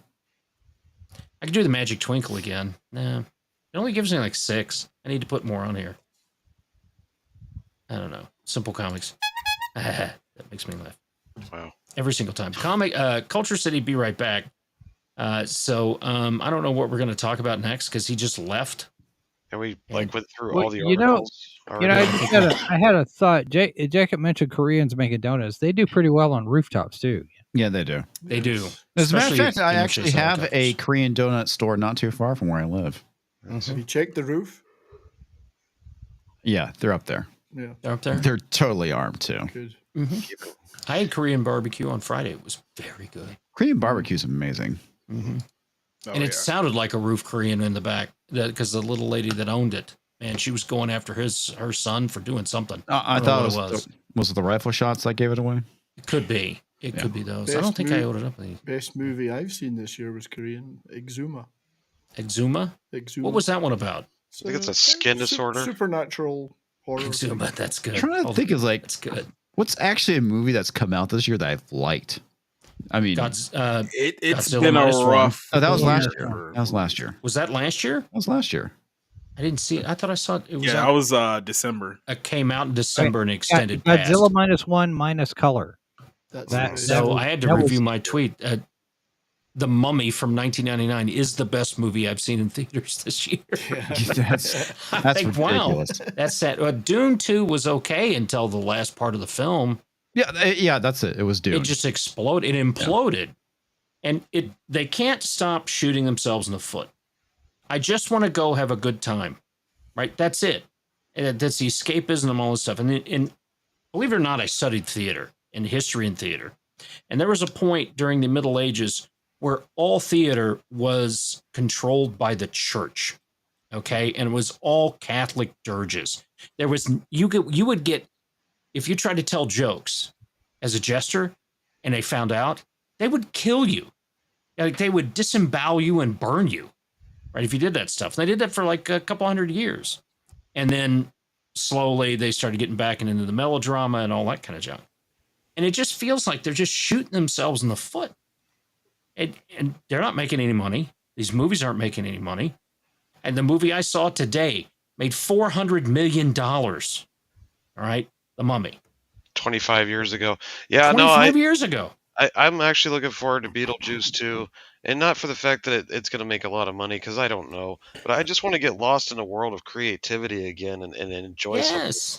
I could do the Magic Twinkle again. Nah. It only gives me like 6. I need to put more on here. I don't know. Simple Comics. That makes me laugh. Wow. Every single time. Culture City, be right back. So I don't know what we're going to talk about next because he just left. And we went through Well, all the you know, articles. I had a thought. Jacob mentioned Koreans making donuts. They do pretty well on rooftops too. Yeah, they do. They do. As a matter of Especially fact, I in the actually case of have helicopters. a Korean donut store not too far from where I live. Have you checked the roof? Yeah, they're up there. Yeah. They're up there? They're totally armed too. Good. Mm-hmm. I had Korean barbecue on Friday. It was very good. Korean barbecue is amazing. Mm-hmm. And it sounded like a roof Korean in the back because the little lady that owned it, man, she was going after her son for doing something. I don't know thought what was it the rifle shots that gave it away? It could be. It could be those. I don't think I ordered up any. Best movie I've seen this year was Korean, Exuma. Exuma? What was that one about? I think it's a skin disorder. Supernatural horror. Exuma, that's good. I'm trying to think of that's good. What's actually a movie that's come out this year that I've liked? I mean, It's Godzilla been a minus one. rough. Oh, that was last year. year. That was last year. Was that last year? That was last year. I didn't see it. I thought I saw it. It was Yeah, that was December. It came out in December and extended Godzilla past. -1 minus color. So I had to review my tweet. The Mummy from 1999 is the best movie I've seen in theaters this year. That's I think, wow, ridiculous. that's sad. Dune 2 was okay until the last part of the film. Yeah, that's it. It was Dune. It just exploded. It imploded. And they can't stop shooting themselves in the foot. I just want to go have a good time. Right? That's it. And that's the escapism and all this stuff. And believe it or not, I studied theater and history in theater. And there was a point during the Middle Ages where all theater was controlled by the church. Okay? And it was all Catholic dirges. There was you would get, if you tried to tell jokes as a jester and they found out, they would kill you. Like they would disembowel you and burn you, right? If you did that stuff. And they did that for like a couple hundred years. And then slowly they started getting back into the melodrama and all that kind of junk. And it just feels like they're just shooting themselves in the foot. And they're not making any money. These movies aren't making any money. And the movie I saw today made $400 million. All right, The Mummy. 25 years ago. Yeah, 25 years ago. I'm actually looking forward to Beetlejuice 2, and not for the fact that it's going to make a lot of money, because I don't know, but I just want to get lost in a world of creativity again and enjoy something.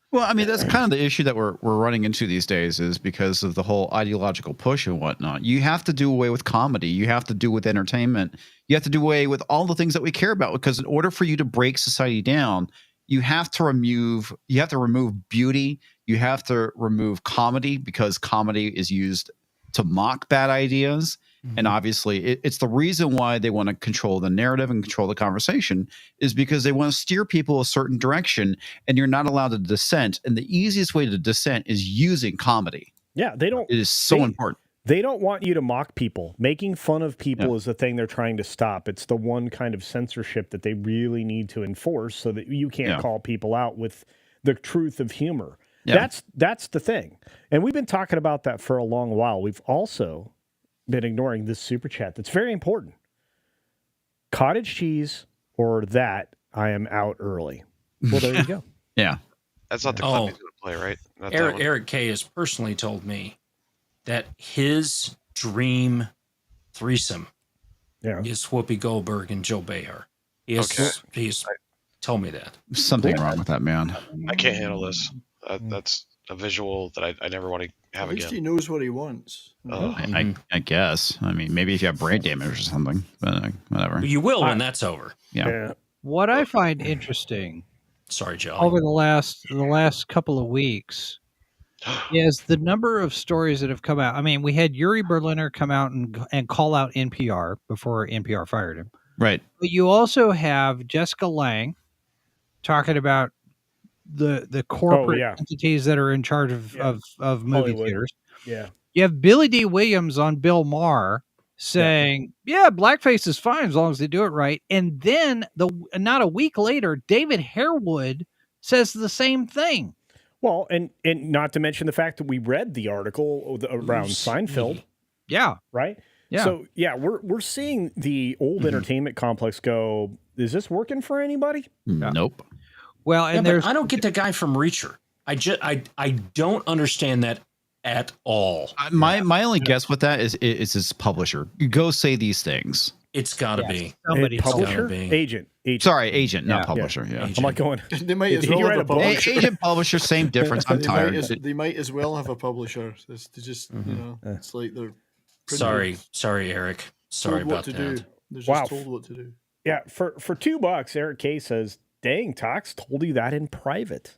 Well, I mean, that's kind of the issue that we're running into these days, is because of the whole ideological push and whatnot. You have to do away with comedy. You have to do with entertainment. You have to do away with all the things that we care about, because in order for you to break society down, you have to remove beauty. You have to remove comedy, because comedy is used to mock bad ideas. And obviously, it's the reason why they want to control the narrative and control the conversation, is because they want to steer people a certain direction, and you're not allowed to dissent. And the easiest way to dissent is using comedy. Yeah, they don't. It is so important. They don't want you to mock people. Making fun of people is the thing they're trying to stop. It's the one kind of censorship that they really need to enforce, so that you can't call people out with the truth of humor. Yeah. That's the thing. And we've been talking about that for a long while. We've also been ignoring this super chat that's very important. Cottage cheese or that, I am out early. Well, there you go. Yeah. That's not the clip he's going to play, right? Not that one. Eric K has personally told me that his dream threesome is Whoopi Goldberg and Joe Behar. He's told me that. Something wrong with that man. I can't handle this. That's a visual that I never want to have At least again. he knows what he wants. I guess. I mean, maybe if you have brain damage or something, but whatever. You will when that's over. Yeah. What I find interesting, sorry, Joe, over the last couple of weeks, is the number of stories that have come out. I mean, we had Yuri Berliner come out and call out NPR before NPR fired him. Right. But you also have Jessica Lange talking about the corporate entities that are in charge of movie Hollywood. theaters. Yeah. You have Billy D. Williams on Bill Maher saying, blackface is fine as long as they do it right. And then not a week later, David Harewood says the same thing. Well, and not to mention the fact that we read the article around Seinfeld. Yeah. Right? Yeah. So, we're seeing the old entertainment complex go, is this working for anybody? Nope. Well, and I don't get the guy from Reacher. I don't understand that at all. My only guess with that is his publisher. You go say these things. It's got to be somebody. Publisher, agent. Sorry, agent, not publisher. Yeah. I'm like going. They might as well have a publisher. Agent, publisher, same difference. I'm tired. They might as well have a publisher. It's just it's like they're. Sorry, Eric. Sorry about that. They're just told what to do. Yeah, for $2, Eric K says, "Dang, Tox told you that in private."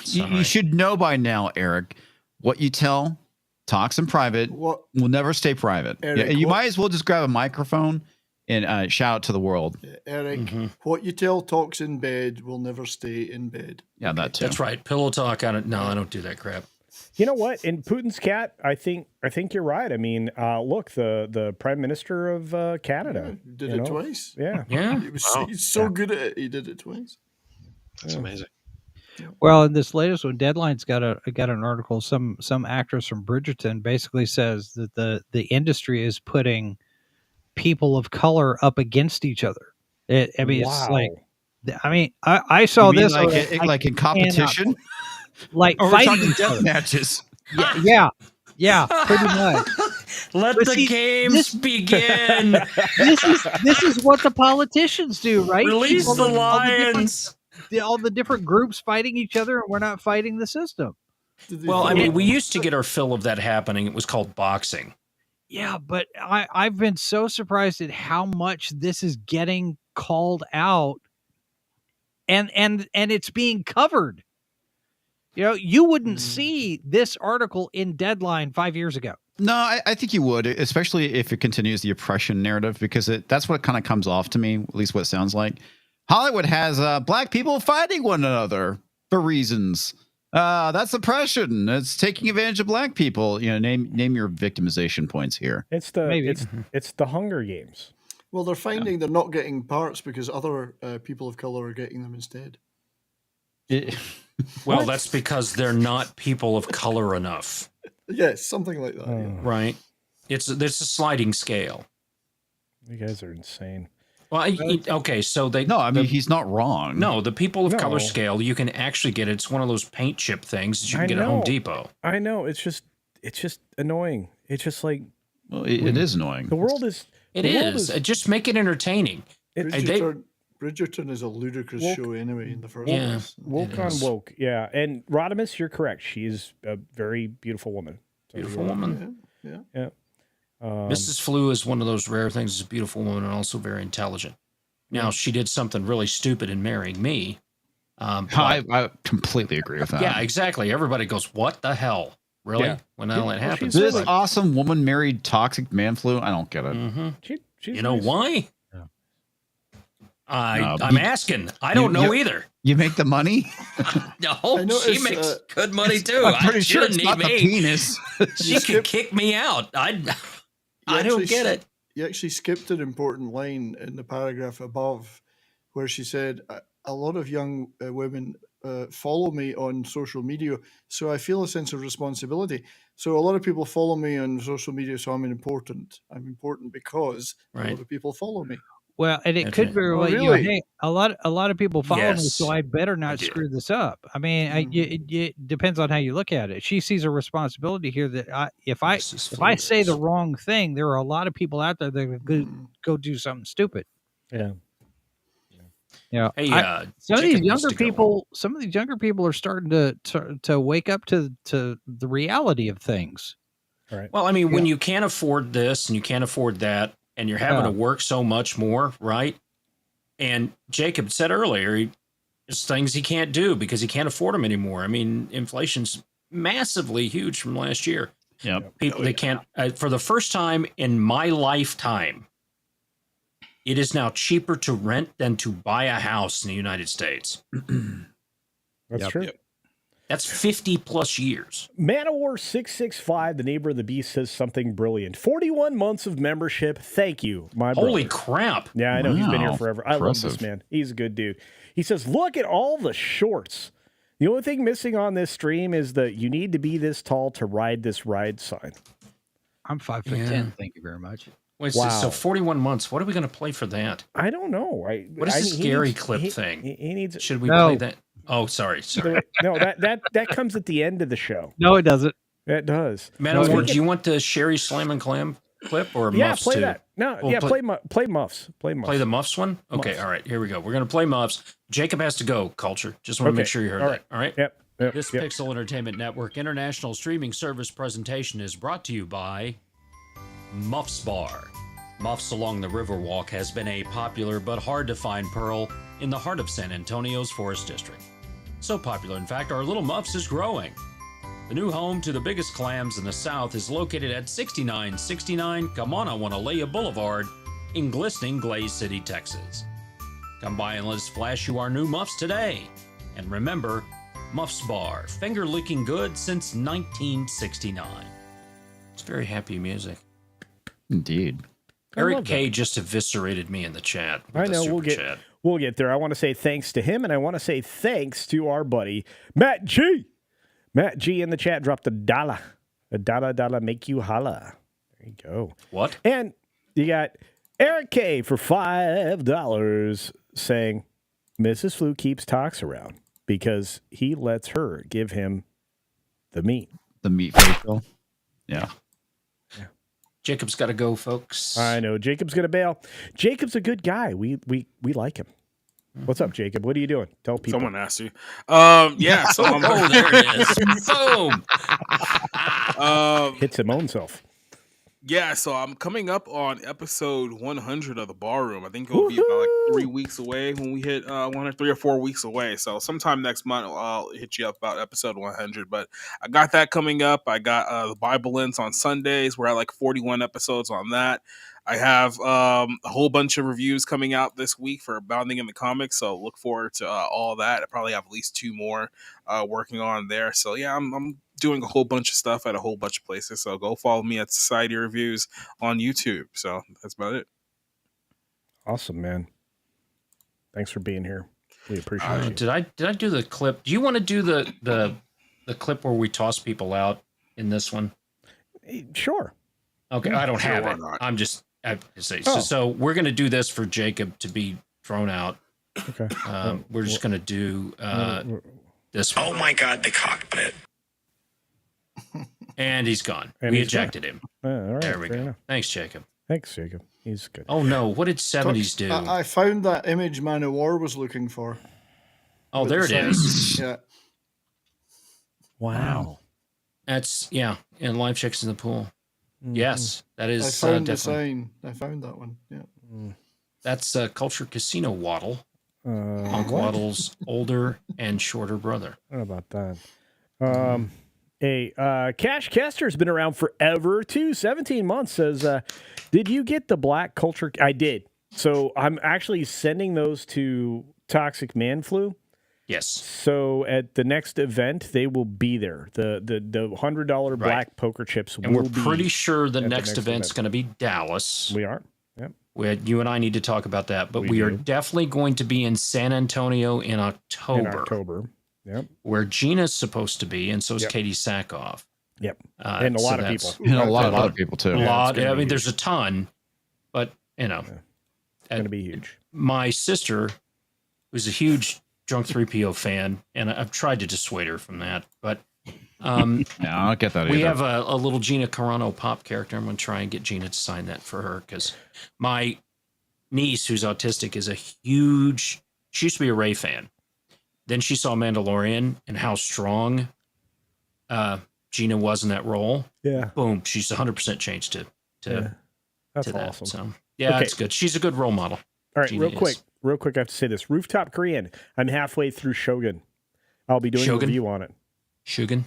You should know by now, Eric. What you tell Tox in private will never stay private. Eric, you might as well just grab a microphone and shout out to the world. Eric, what you tell Tox in bed will never stay in bed. Yeah, that too. That's right. Pillow talk. I don't do that crap. You know what? In Putin's cat, I think you're right. I mean, look, the Prime Minister of Canada did it twice. Yeah, He's so good at it. He did it twice. That's amazing. Well, in this latest one, Deadline's got an article. Some actress from Bridgerton basically says that the industry is putting people of color up against each other. It's like, I saw this like in competition, like fighting death matches. Yeah, pretty much. Let the games begin. This is what the politicians do, right? Release the lions. All the different groups fighting each other, and we're not fighting the system. Well, I mean, we used to get our fill of that happening. It was called boxing. Yeah, but I've been so surprised at how much this is getting called out, and it's being covered. You know, you wouldn't see this article in Deadline 5 years ago. No, I think you would, especially if it continues the oppression narrative, because that's what kind of comes off to me, at least what it sounds like. Hollywood has black people fighting one another for reasons. That's oppression. It's taking advantage of black people. You know, name your victimization points here. It's the Hunger Games. Well, they're finding they're not getting parts because other people of color are getting them instead. Well, that's because they're not people of color enough. Yes, something like that. Yeah. Right. It's a sliding scale. You guys are insane. Well, okay, so they... No, I mean, he's not wrong. No, the people of No. color scale, you can actually get it. It's one of those paint chip things that you can get at Home Depot. I know. It's just annoying. It's just like... Well, it is annoying. The world is... It is. Just make it entertaining. Bridgerton is a ludicrous show anyway in the first Yeah, place. Woke on woke, yeah. And Rodimus, you're correct. She is a very beautiful woman. Beautiful woman. Yeah. Mrs. Flew is one of those rare things. She's a beautiful woman and also very intelligent. Now, she did something really stupid in marrying me. I completely agree with that. Yeah, exactly. Everybody goes, what the hell? Really? Yeah. When all that happens. This awesome woman married toxic man flu? I don't get it. Mm-hmm. She's you know nice. why? I'm asking. I don't know either. You make the money? No, she makes good money too. I'm pretty She sure doesn't it's not need the me. penis. She can kick me out. I don't get it. You actually skipped an important line in the paragraph above where she said, a lot of young women follow me on social media, so I feel a sense of responsibility. So a lot of people follow me on social media, so I'm important. I'm important because a lot of people follow me. Well, and it could very well, really? hey, a lot of people follow me, Yes. so I better not screw this up. I mean, it depends on how you look at it. She sees a responsibility here that if I say the wrong thing, there are a lot of people out there that could go do something stupid. Yeah. Yeah. Hey, some of these Jacob used younger to go. people are starting to wake up to the reality of things. Right. Well, I mean, when you can't afford this and you can't afford that, and you're having to work so much more, right? And Jacob said earlier, there's things he can't do because he can't afford them anymore. I mean, inflation's massively huge from last year. Yeah, people they can't. For the first time in my lifetime, it is now cheaper to rent than to buy a house in the United States. That's true. That's 50 plus years. Manowar665, the neighbor of the beast, says something brilliant. 41 months of membership. Thank you, my brother. Holy crap. Yeah, I know. He's been here Wow. forever. I love this Impressive. man. He's a good dude. He says, look at all the shorts. The only thing missing on this stream is the you need to be this tall to ride this ride sign. I'm 5'10". Thank you very much. Wait, Wow. so 41 months. What are we going to play for that? I don't know. What is this Gary clip thing? He needs. Should we play that? Oh, sorry. No, that comes at the end of the show. No, it doesn't. It does. Manowar, do you want the Sherry Slam and Clam clip or Yeah, Muffs play too? that. No, Oh, yeah, play Muffs. Play Muffs. Play the Muffs one? Okay, Muffs. all right, here we go. We're going to play Muffs. Jacob has to go, Culture. Just want to make sure you heard that. All right? Yep. This Pixel Entertainment Network international streaming service presentation is brought to you by Muffs Bar. Muffs Along the Riverwalk has been a popular but hard-to-find pearl in the heart of San Antonio's Forest District. So popular, in fact, our little Muffs is growing. The new home to the biggest clams in the South is located at 6969 Kamanawanalia Boulevard in glistening Glaze City, Texas. Come by and let us flash you our new Muffs today. And remember, Muffs Bar, finger-licking good since 1969. It's very happy music. Indeed. Eric K just eviscerated me in the chat. with I the know super we'll get there. I want to say thanks to him, and I want to say thanks to our buddy Matt G. Matt G in the chat dropped a dollar make you holla. There you go. What? And you got Eric K for $5 saying Mrs. Flu keeps Tox around because he lets her give him the meat. The meat facial. Yeah. Jacob's got to go, folks. I know. Jacob's going to bail. Jacob's a good guy. We like him. What's up, Jacob? What are you doing? Tell people. Someone asked you. Yeah. So I'm Oh, there it is. Boom. Hits him own self. Yeah, so I'm coming up on episode 100 of the Barroom. I think it'll be about like 3 weeks away when we hit 100, 3 or 4 weeks away. So sometime next month I'll hit you up about episode 100. But I got that coming up. I got the Bible Lens on Sundays. We're at like 41 episodes on that. I have a whole bunch of reviews coming out this week for Bounding in the Comics. So look forward to all that. I probably have at least 2 more working on there. So yeah, I'm doing a whole bunch of stuff at a whole bunch of places. So go follow me at Society Reviews on YouTube. So that's about it. Awesome, man. Thanks for being here. We appreciate you. Did I do the clip? Do you want to do the clip where we toss people out in this one? Sure. Okay, I don't Sure, have why it. not? I'm just So we're going to do this for Jacob to be thrown out. Okay. We're just going to do this one. Oh my God, the cockpit. And he's gone. And we he's ejected gone. him. All right, there we fair go. enough. Thanks, Jacob. Thanks, Jacob. He's good. Oh no, what did 70s do? I found that image Man of War was looking for. Oh, there it is. Yeah. Wow. That's and live chicks in the pool. Yes, that is. I found the definitely. sign. I found that one. Yeah. That's Culture Casino Waddle. Unc What? Waddle's older and shorter brother. What about that? Cash Kester's been around forever too. 17 months says, did you get the black culture? I did. So I'm actually sending those to Toxic Man Flu. Yes. So at the next event, they will be there. The $100 black poker chips And will we're be. pretty sure the at next event's going to be Dallas. We are. Yep. You and I need to talk about that, but we are definitely going to be in San Antonio in October. Yep. Where Gina's supposed to be, and so is Katie Sackhoff. Yep. And a lot of people. And a lot of other people too. A lot. I mean, there's a ton, but it's going to be huge. My sister, who's a huge Drunk 3PO fan, and I've tried to dissuade her from that, but I don't get that either. We have a little Gina Carano pop character. I'm going to try and get Gina to sign that for her because my niece, who's autistic, is she used to be a Rey fan. Then she saw Mandalorian and how strong Gina was in that role. Yeah. Boom. She's 100% changed to That's that. awesome. So, yeah, it's good. She's a good role model. All right, Gina real quick, I have to say this. Rooftop Korean. I'm halfway through Shogun. I'll be doing a review on it. Shogun.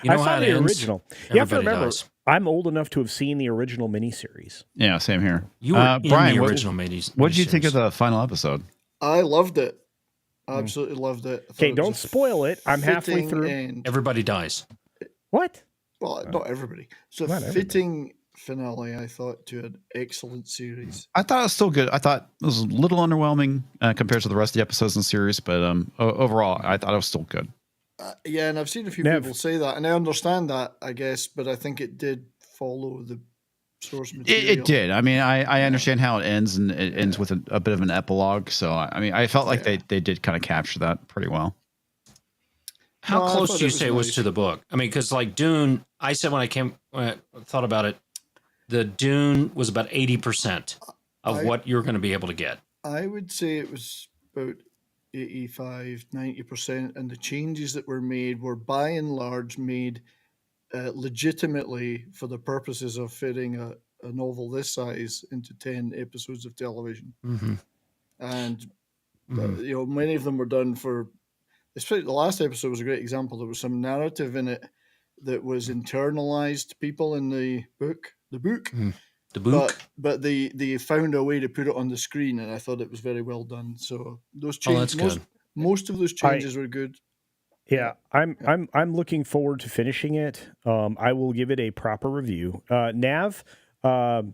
I saw the original. You have to remember, dies. I'm old enough to have seen the original miniseries. Yeah, same here. You were in Brian, the original miniseries. What did you think of the final episode? I loved it. Absolutely loved it. Okay, don't spoil it. I'm halfway through. Everybody dies. What? Well, not everybody. So Not fitting finale, I thought, to an excellent series. I thought it was still good. I thought it was a little underwhelming compared to the rest of the episodes in the series, but overall, I thought it was still good. Yeah, and I've seen a few people say that, and I understand that, I guess, but I think it did follow the source material. It did. I mean, I understand how it ends, and it ends with a bit of an epilogue. So, I mean, I felt like they did kind of capture that pretty well. How close do you say it was to the book? I mean, because like Dune, I said when I thought about it, the Dune was about 80% of what you're going to be able to get. I would say it was about 85-90%, and the changes that were made were by and large made legitimately for the purposes of fitting a novel this size into 10 episodes of television. Mm-hmm. And many of them were done for, especially the last episode was a great example. There was some narrative in it that was internalized people in the book. But they found a way to put it on the screen, and I thought it was very well done. So those changes, most of those changes were good. Yeah, I'm looking forward to finishing it. I will give it a proper review. Nav, Gina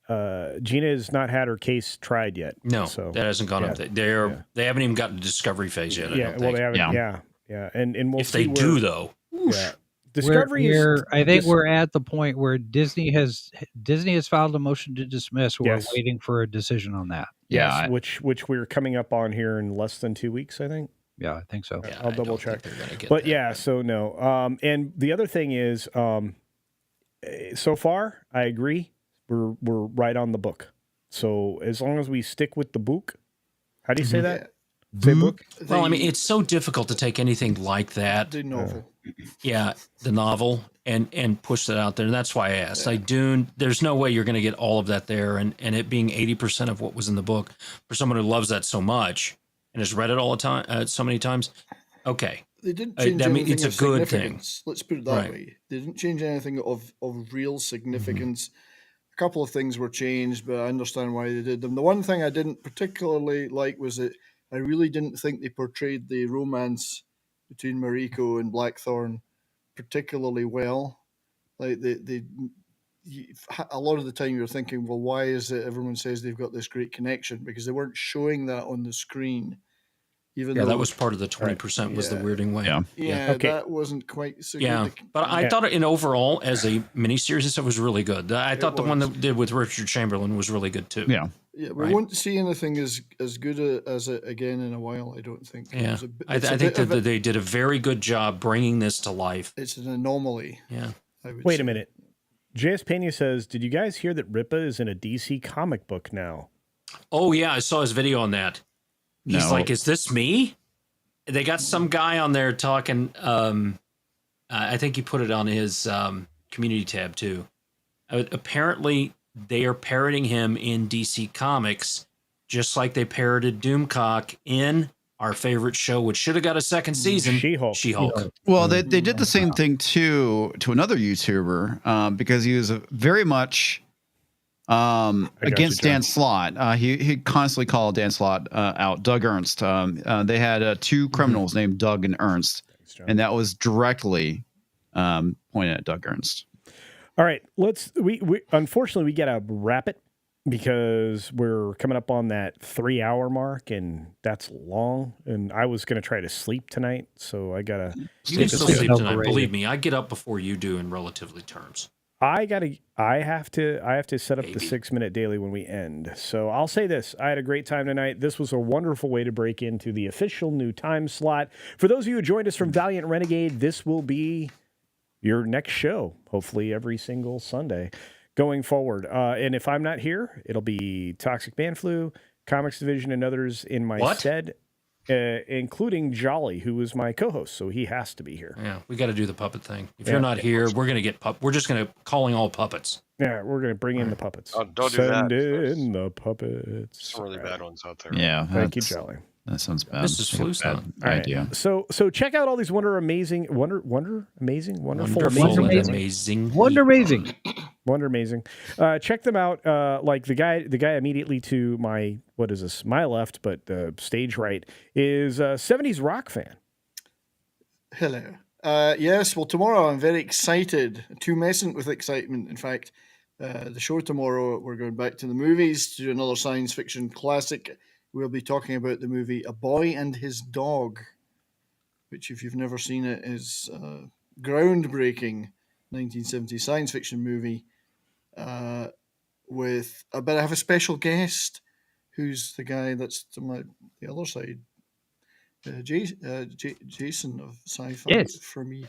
has not had her case tried yet. No, so that hasn't gone up. They haven't even gotten to discovery phase yet. I don't think. They haven't. Yeah, and we'll if see they do though. Yeah. Discovery I think we're at the point where Disney has filed a motion to dismiss. We're waiting for a decision on that. Yes, which we're coming up on here in less than 2 weeks, I think. Yeah, I think so. I'll double check. But so no. And the other thing is, so far I agree. We're right on the book. So as long as we stick with the book, how do you say that? Say book? Well, I mean, it's so difficult to take anything like that. The novel. Yeah, the novel and push that out there. And that's why I asked. Like Dune, there's no way you're going to get all of that there. And it being 80% of what was in the book for someone who loves that so much and has read it all the time, so many times. Okay. They didn't change anything it's a of good thing. Let's put it that way. They didn't change anything of real significance. A couple of things were changed, but I understand why they did them. The one thing I didn't particularly like was that I really didn't think they portrayed the romance between Mariko and Blackthorn particularly well. Like a lot of the time you're thinking, well, why is it everyone says they've got this great connection? Because they weren't showing that on the screen. Even Yeah, though, that was part of the 20% was the weirding way. Yeah, that wasn't quite so good. But I thought in overall, as a miniseries, it was really good. I thought the one that did with Richard Chamberlain was really good too. Yeah, we won't see anything as good as it again in a while. I don't think. Yeah, I think that they did a very good job bringing this to life. It's an anomaly. Yeah. Wait a minute. J.S. Pena says, "Did you guys hear that Ripa is in a DC comic book now?" Oh yeah, I saw his video on that. He's like, "Is this me?" They got some guy on there talking. I think he put it on his community tab too. Apparently, they are parroting him in DC Comics, just like they parroted Doomcock in our favorite show, which should have got a second season. She-Hulk. Well, they did the same thing to another YouTuber because he was very much against Dan Slott. He constantly called Dan Slott out. Doug Ernst. They had two criminals named Doug and Ernst, and that was directly pointed at Doug Ernst. All right, we unfortunately we gotta wrap it because we're coming up on that 3-hour mark, and that's long. And I was gonna try to sleep tonight, so I gotta. You can still sleep tonight. Believe me, I get up before you do in relatively terms. I have to set up the 6-minute daily when we end. So I'll say this. I had a great time tonight. This was a wonderful way to break into the official new time slot. For those of you who joined us from Valiant Renegade, this will be your next show, hopefully every single Sunday going forward. And if I'm not here, it'll be Toxic Man Flu, Comics Division, and others in my stead, including Jolly, who is my co-host, so he has to be here. Yeah, we got to do the puppet thing. If you're not here, we're gonna get we're just gonna calling all puppets. Yeah, we're gonna bring in the puppets. Oh, don't do Send that. in the puppets. Some really bad ones out there. Yeah, thank you, Jolly. That sounds bad. This is Flu's bad All right. idea. So check out all these wonderful, amazing. Check them out. Like the guy immediately to my my left, but stage right is a 70s rock fan. Hello. Yes. Well, tomorrow I'm very excited. Tumescent with excitement. In fact, the show tomorrow we're going back to the movies to do another science fiction classic. We'll be talking about the movie A Boy and His Dog, which, if you've never seen it, is a groundbreaking 1970 science fiction movie but I have a special guest who's the guy that's to the other side, Jason of Sci-Fi for Me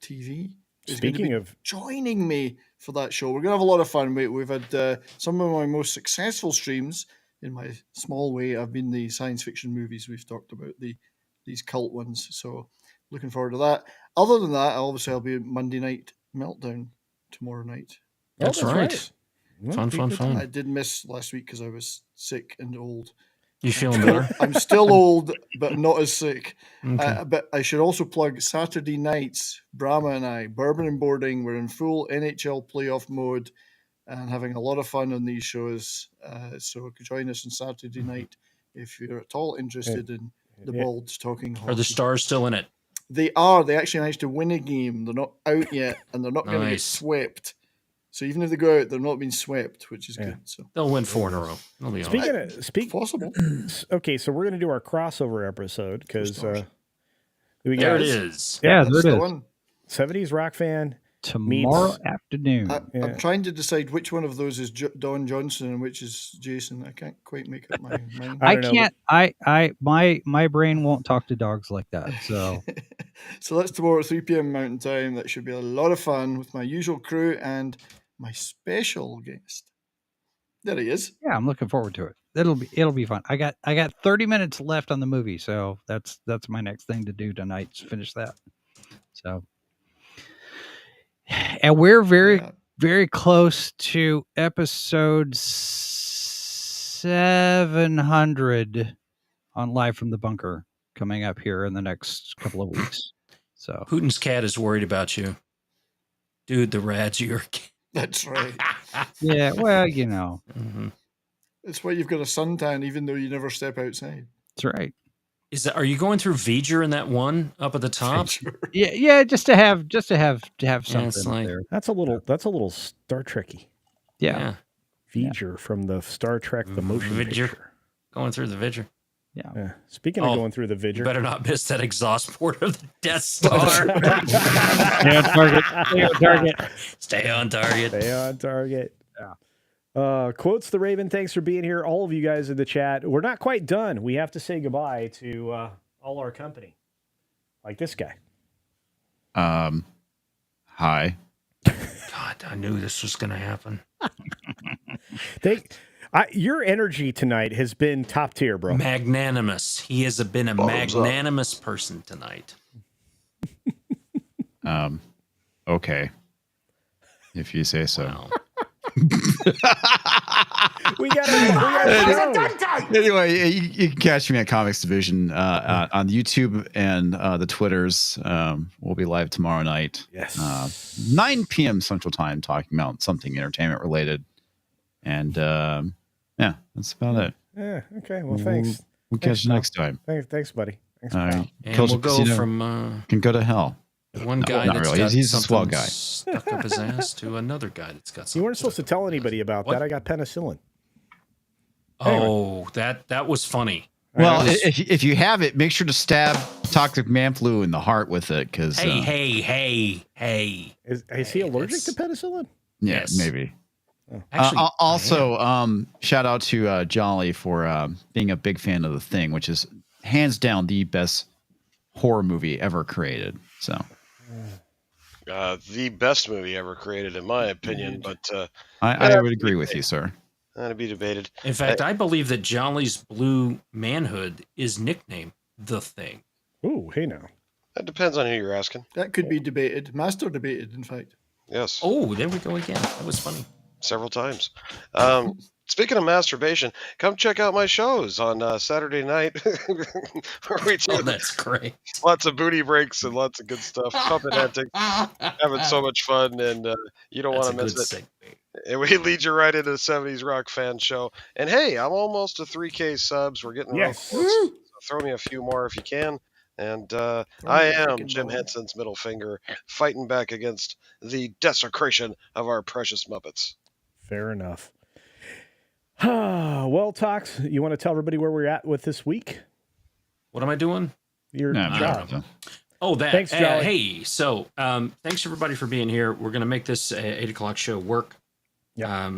TV. Speaking of joining me for that show, we're going to have a lot of fun. We've had some of my most successful streams. In my small way, have been the science fiction movies we've talked about, these cult ones. So looking forward to that. Other than that, I'll be at Monday Night Meltdown tomorrow night. That's right. Fun. I did miss last week because I was sick and old. You feeling better? I'm still old, but not as sick. Okay. But I should also plug Saturday nights. Brahma and I, Bourbon and Boarding, we're in full NHL playoff mode and having a lot of fun on these shows. So join us on Saturday night if you're at all interested in the Balds talking hockey. Are the Stars still in it? They are. They actually managed to win a game. They're not out yet, and they're not going to get swept. So even if they go out, they're not being swept, which is good. So they'll win 4 in a row. Possible. Okay, so we're going to do our crossover episode because there it is. Yeah, there it is. 70s rock fan. Tomorrow afternoon. I'm trying to decide which one of those is Don Johnson and which is Jason. I can't quite make up my mind. I can't. My brain won't talk to dogs like that. So, so that's tomorrow at 3 p.m. Mountain Time. That should be a lot of fun with my usual crew and my special guest. There he is. Yeah, I'm looking forward to it. It'll be fun. I got 30 minutes left on the movie, so that's my next thing to do tonight. Is finish that. So. And we're very close to episode 700 on Live from the Bunker coming up here in the next couple of weeks. So Putin's cat is worried about you. Dude, the rad's your cat. That's right. Yeah, well, you know. Mm-hmm. It's why you've got a suntan even though you never step outside. That's right. Are you going through V'ger in that one up at the top? Yeah, just to have something there. That's a little Star Trekky. Yeah. V'ger from the Star Trek the motion picture. Going through the V'ger. Yeah. Speaking of going through the Vidger. You better not miss that exhaust port of the Death Star. Stay on target. Stay on target. Stay on target. Stay on target. Yeah. Quotes the Raven. Thanks for being here. All of you guys in the chat. We're not quite done. We have to say goodbye to all our company. Like this guy. Hi. God, I knew this was going to happen. Your energy tonight has been top tier, bro. Magnanimous. He has been a magnanimous person tonight. Okay. If you say so. Wow. we got Anyway, you can catch me at Comics Division on YouTube and the Twitters. We'll be live tomorrow night. Yes. 9 p.m. Central Time, talking about something entertainment related. And yeah, that's about it. Yeah. Okay. Well, thanks. We'll catch you next time. Thanks, buddy. Thanks. All right. And we'll go from can go to hell. one guy not that's really. got He's a something swell guy. stuck up his ass to another guy that's got something. You weren't supposed to tell anybody about that. I got penicillin. Oh, that was funny. Well, if you have it, make sure to stab toxic man flu in the heart with it. Because hey. Is he allergic to penicillin? Yeah, Yes. maybe. Actually, also, shout out to Jolly for being a big fan of The Thing, which is hands down the best horror movie ever created. So, the best movie ever created, in my opinion. But I would agree with you, sir. That'd be debated. In fact, I believe that Jolly's blue manhood is nicknamed The Thing. Ooh, hey now. That depends on who you're asking. That could be debated. Master debated, in fact. Yes. Oh, there we go again. That was funny. Several times. Speaking of masturbation, come check out my shows on Saturday night. Where we do that's great. Lots of booty breaks and lots of good stuff. Puppet antics. Having so much fun, and you don't want to miss it. And we lead you right into the 70s rock fan show. And hey, I'm almost to 3K subs. We're getting real close. So throw me a few more if you can. And I am Jim Henson's middle finger, fighting back against the desecration of our precious Muppets. Fair enough. Well, Tox, you want to tell everybody where we're at with this week? What am I doing? Your job. Oh, that. Thanks, Jolly. Hey, so thanks everybody for being here. We're going to make this 8 o'clock show work. Yeah.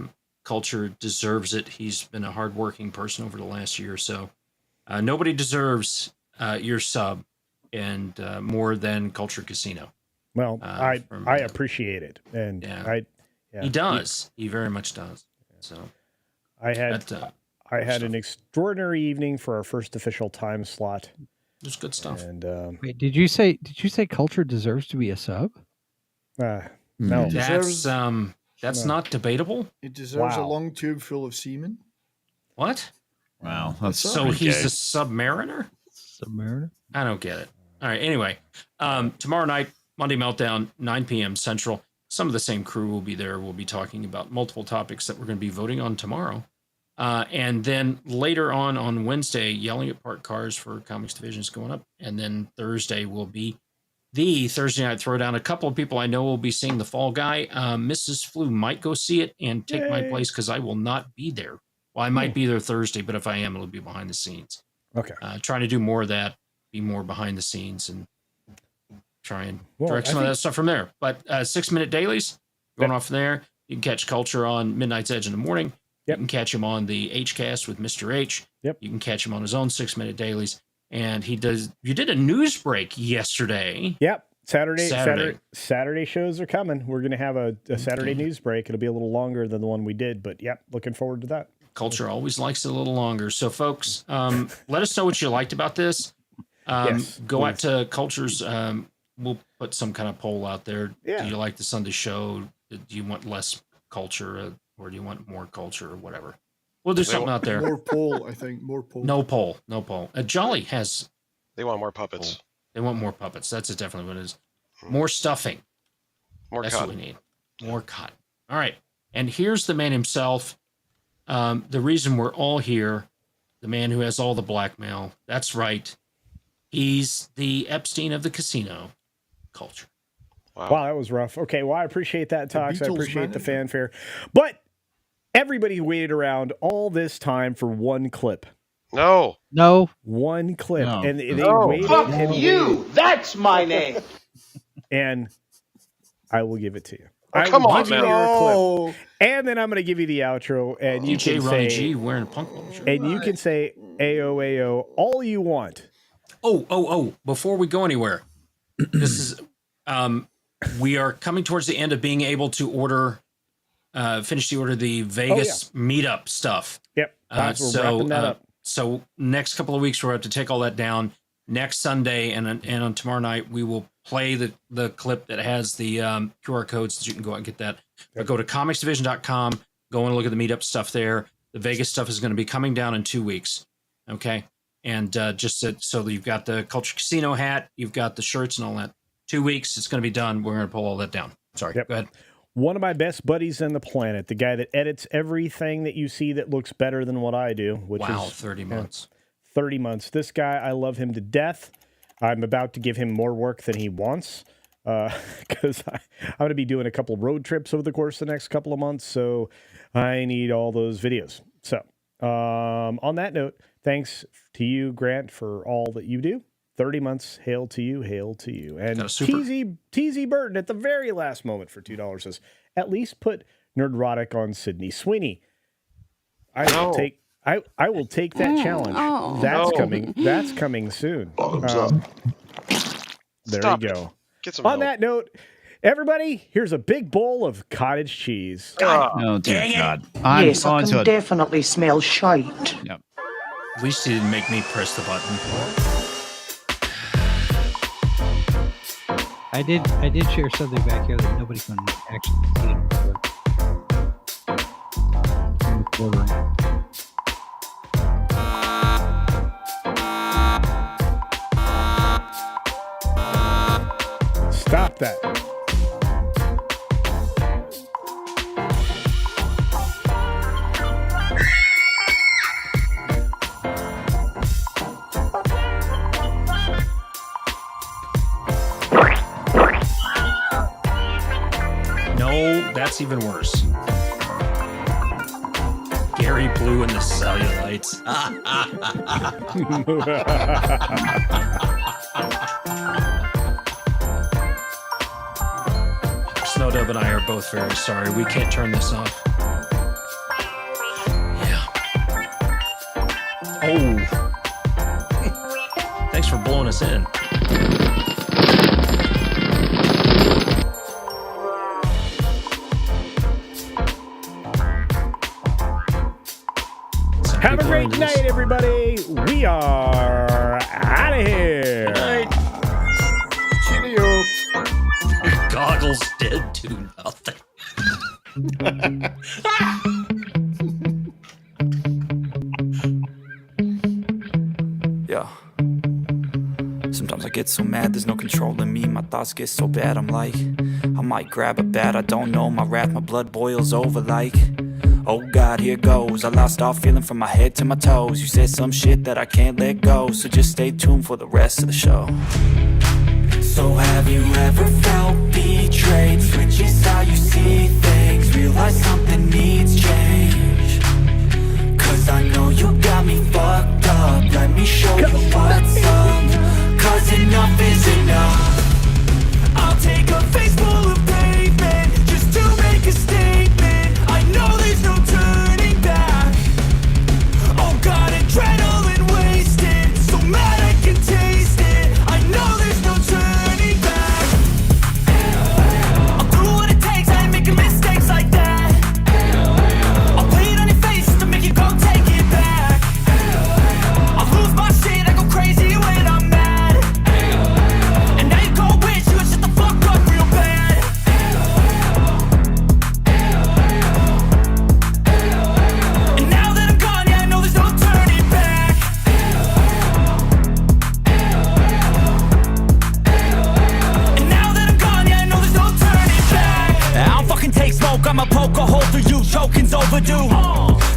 Culture deserves it. He's been a hardworking person over the last year or so. Nobody deserves your sub and more than Culture Casino. Well, I appreciate it, and he does. He very much does. So I had an extraordinary evening for our first official time slot. It was good stuff. And wait, did you say Culture deserves to be a sub? No, that's not debatable. It deserves a long tube full of semen. What? Wow. That's so he's a submariner? Submariner? I don't get it. All right. Anyway, tomorrow night, Monday Meltdown, 9 p.m. Central. Some of the same crew will be there. We'll be talking about multiple topics that we're going to be voting on tomorrow. And then later on Wednesday, Yelling at Parked Cars for Comics Division is going up. And then Thursday will be the Thursday Night Throwdown. A couple of people I know will be seeing The Fall Guy. Mrs. Flu might go see it and take my place because I will not be there. Well, I might be there Thursday, but if I am, it'll be behind the scenes. Okay. Trying to do more of that, be more behind the scenes, and try and direct some of that stuff from there. But 6-minute dailies going off there. You can catch Culture on Midnight's Edge in the morning. You can catch him on the Hcast with Mr. H. Yep. You can catch him on his own 6-minute dailies. And you did a news break yesterday. Yep. Saturday shows are coming. We're going to have a Saturday news break. It'll be a little longer than the one we did, but looking forward to that. Culture always likes it a little longer. So, folks, let us know what you liked about this. Go out to Culture's. We'll put some kind of poll out there. Yeah. Do you like the Sunday show? Do you want less culture, or do you want more culture, or whatever? We'll do something out there. More poll, I think. More poll. No poll. Jolly has. They want more puppets. They want more puppets. That's definitely what it is. More stuffing. That's cotton. What we need. More cotton. All right. And here's the man himself. The reason we're all here, the man who has all the blackmail. That's right. He's the Epstein of the casino. Culture. Wow, that was rough. Okay, well, I appreciate that, Tox. I appreciate the fanfare. But everybody waited around all this time for one clip. No. No. One clip. No. And they No. waited Fuck and you. waited. That's my name. And I will give it to you. Oh, I come will on, give you man. your clip. And then I'm going to give you the outro. And you DJ can Ronnie say, G wearing a punk ball shirt. and you can say AOAO all you want. Oh, before we go anywhere, this is, we are coming towards the end of being able to order, finish the Vegas meetup stuff. Yep. We're wrapping that up. So next couple of weeks, we're going to take all that down. Next Sunday and on tomorrow night, we will play the clip that has the QR codes so you can go out and get that. But go to comicsdivision.com, go and look at the meetup stuff there. The Vegas stuff is going to be coming down in 2 weeks. Okay. And just so that you've got the Culture Casino hat, you've got the shirts and all that. 2 weeks, it's going to be done. We're going to pull all that down. Sorry. Go ahead. One of my best buddies on the planet, the guy that edits everything that you see that looks better than what I do, which is 30 months. 30 months. This guy, I love him to death. I'm about to give him more work than he wants because I'm going to be doing a couple road trips over the course of the next couple of months. So I need all those videos. So on that note, thanks to you, Grant, for all that you do. 30 months. Hail to you. Hail to you. And TZ Burton at the very last moment for $2 says, at least put Nerdrotic on Sydney Sweeney. I will take that challenge. That's coming soon. There Stop you go. Get some On help. that note, everybody, here's a big bowl of cottage cheese. Oh, dear God. I'm Yes, I on to can it. definitely smell shite. Yep. At least he didn't make me press the button. I did share something back here that nobody can actually see. I'm recording. Stop that. No, that's even worse. Gary Blue and the Cellulites. Snowdub and I are both very sorry. We can't turn this off. Yeah. Oh. Thanks for blowing us in. Have a great night, everybody. We are out of here. Cheerio. Goggles did do nothing. Yeah. Sometimes I get so mad, there's no controlling me. My thoughts get so bad, I'm like, I might grab a bat, I don't know. My wrath, my blood boils over like, oh God, here goes. I lost all feeling from my head to my toes. You said some shit that I can't let go, so just stay tuned for the rest of the show. So have you ever felt betrayed? Switches how you see things, realize something needs change. Cause I know you got me fucked up. Let me show you what's up. Cause enough is enough. I'll take a face full of pavement just to make a statement. I know there's no turning back. Oh God, adrenaline wasted, so mad I can taste it. I know there's no turning back. I'll do what it takes, I ain't making mistakes like that. I'll play it on your face just to make you go take it back. I'll lose my shit, I go crazy when I'm mad. And now you go wish you would shut the fuck up real bad. And now that I'm gone, yeah, I know there's no turning back. And now that I'm gone, yeah, I know there's no turning back. I don't fucking take smoke, I'ma poke a hole through you, choking's overdue.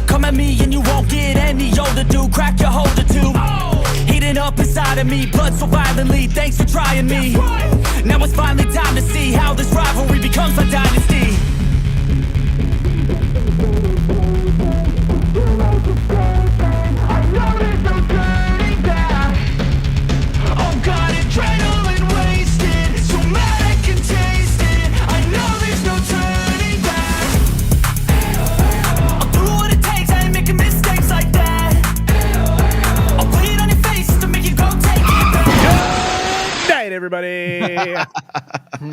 Come at me and you won't get any older, dude. Crack your holder too. Heating up inside of me, blood so violently. Thanks for trying me. Now it's finally time to see how this rivalry becomes a dynasty. I know there's no everybody.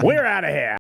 We're out of here.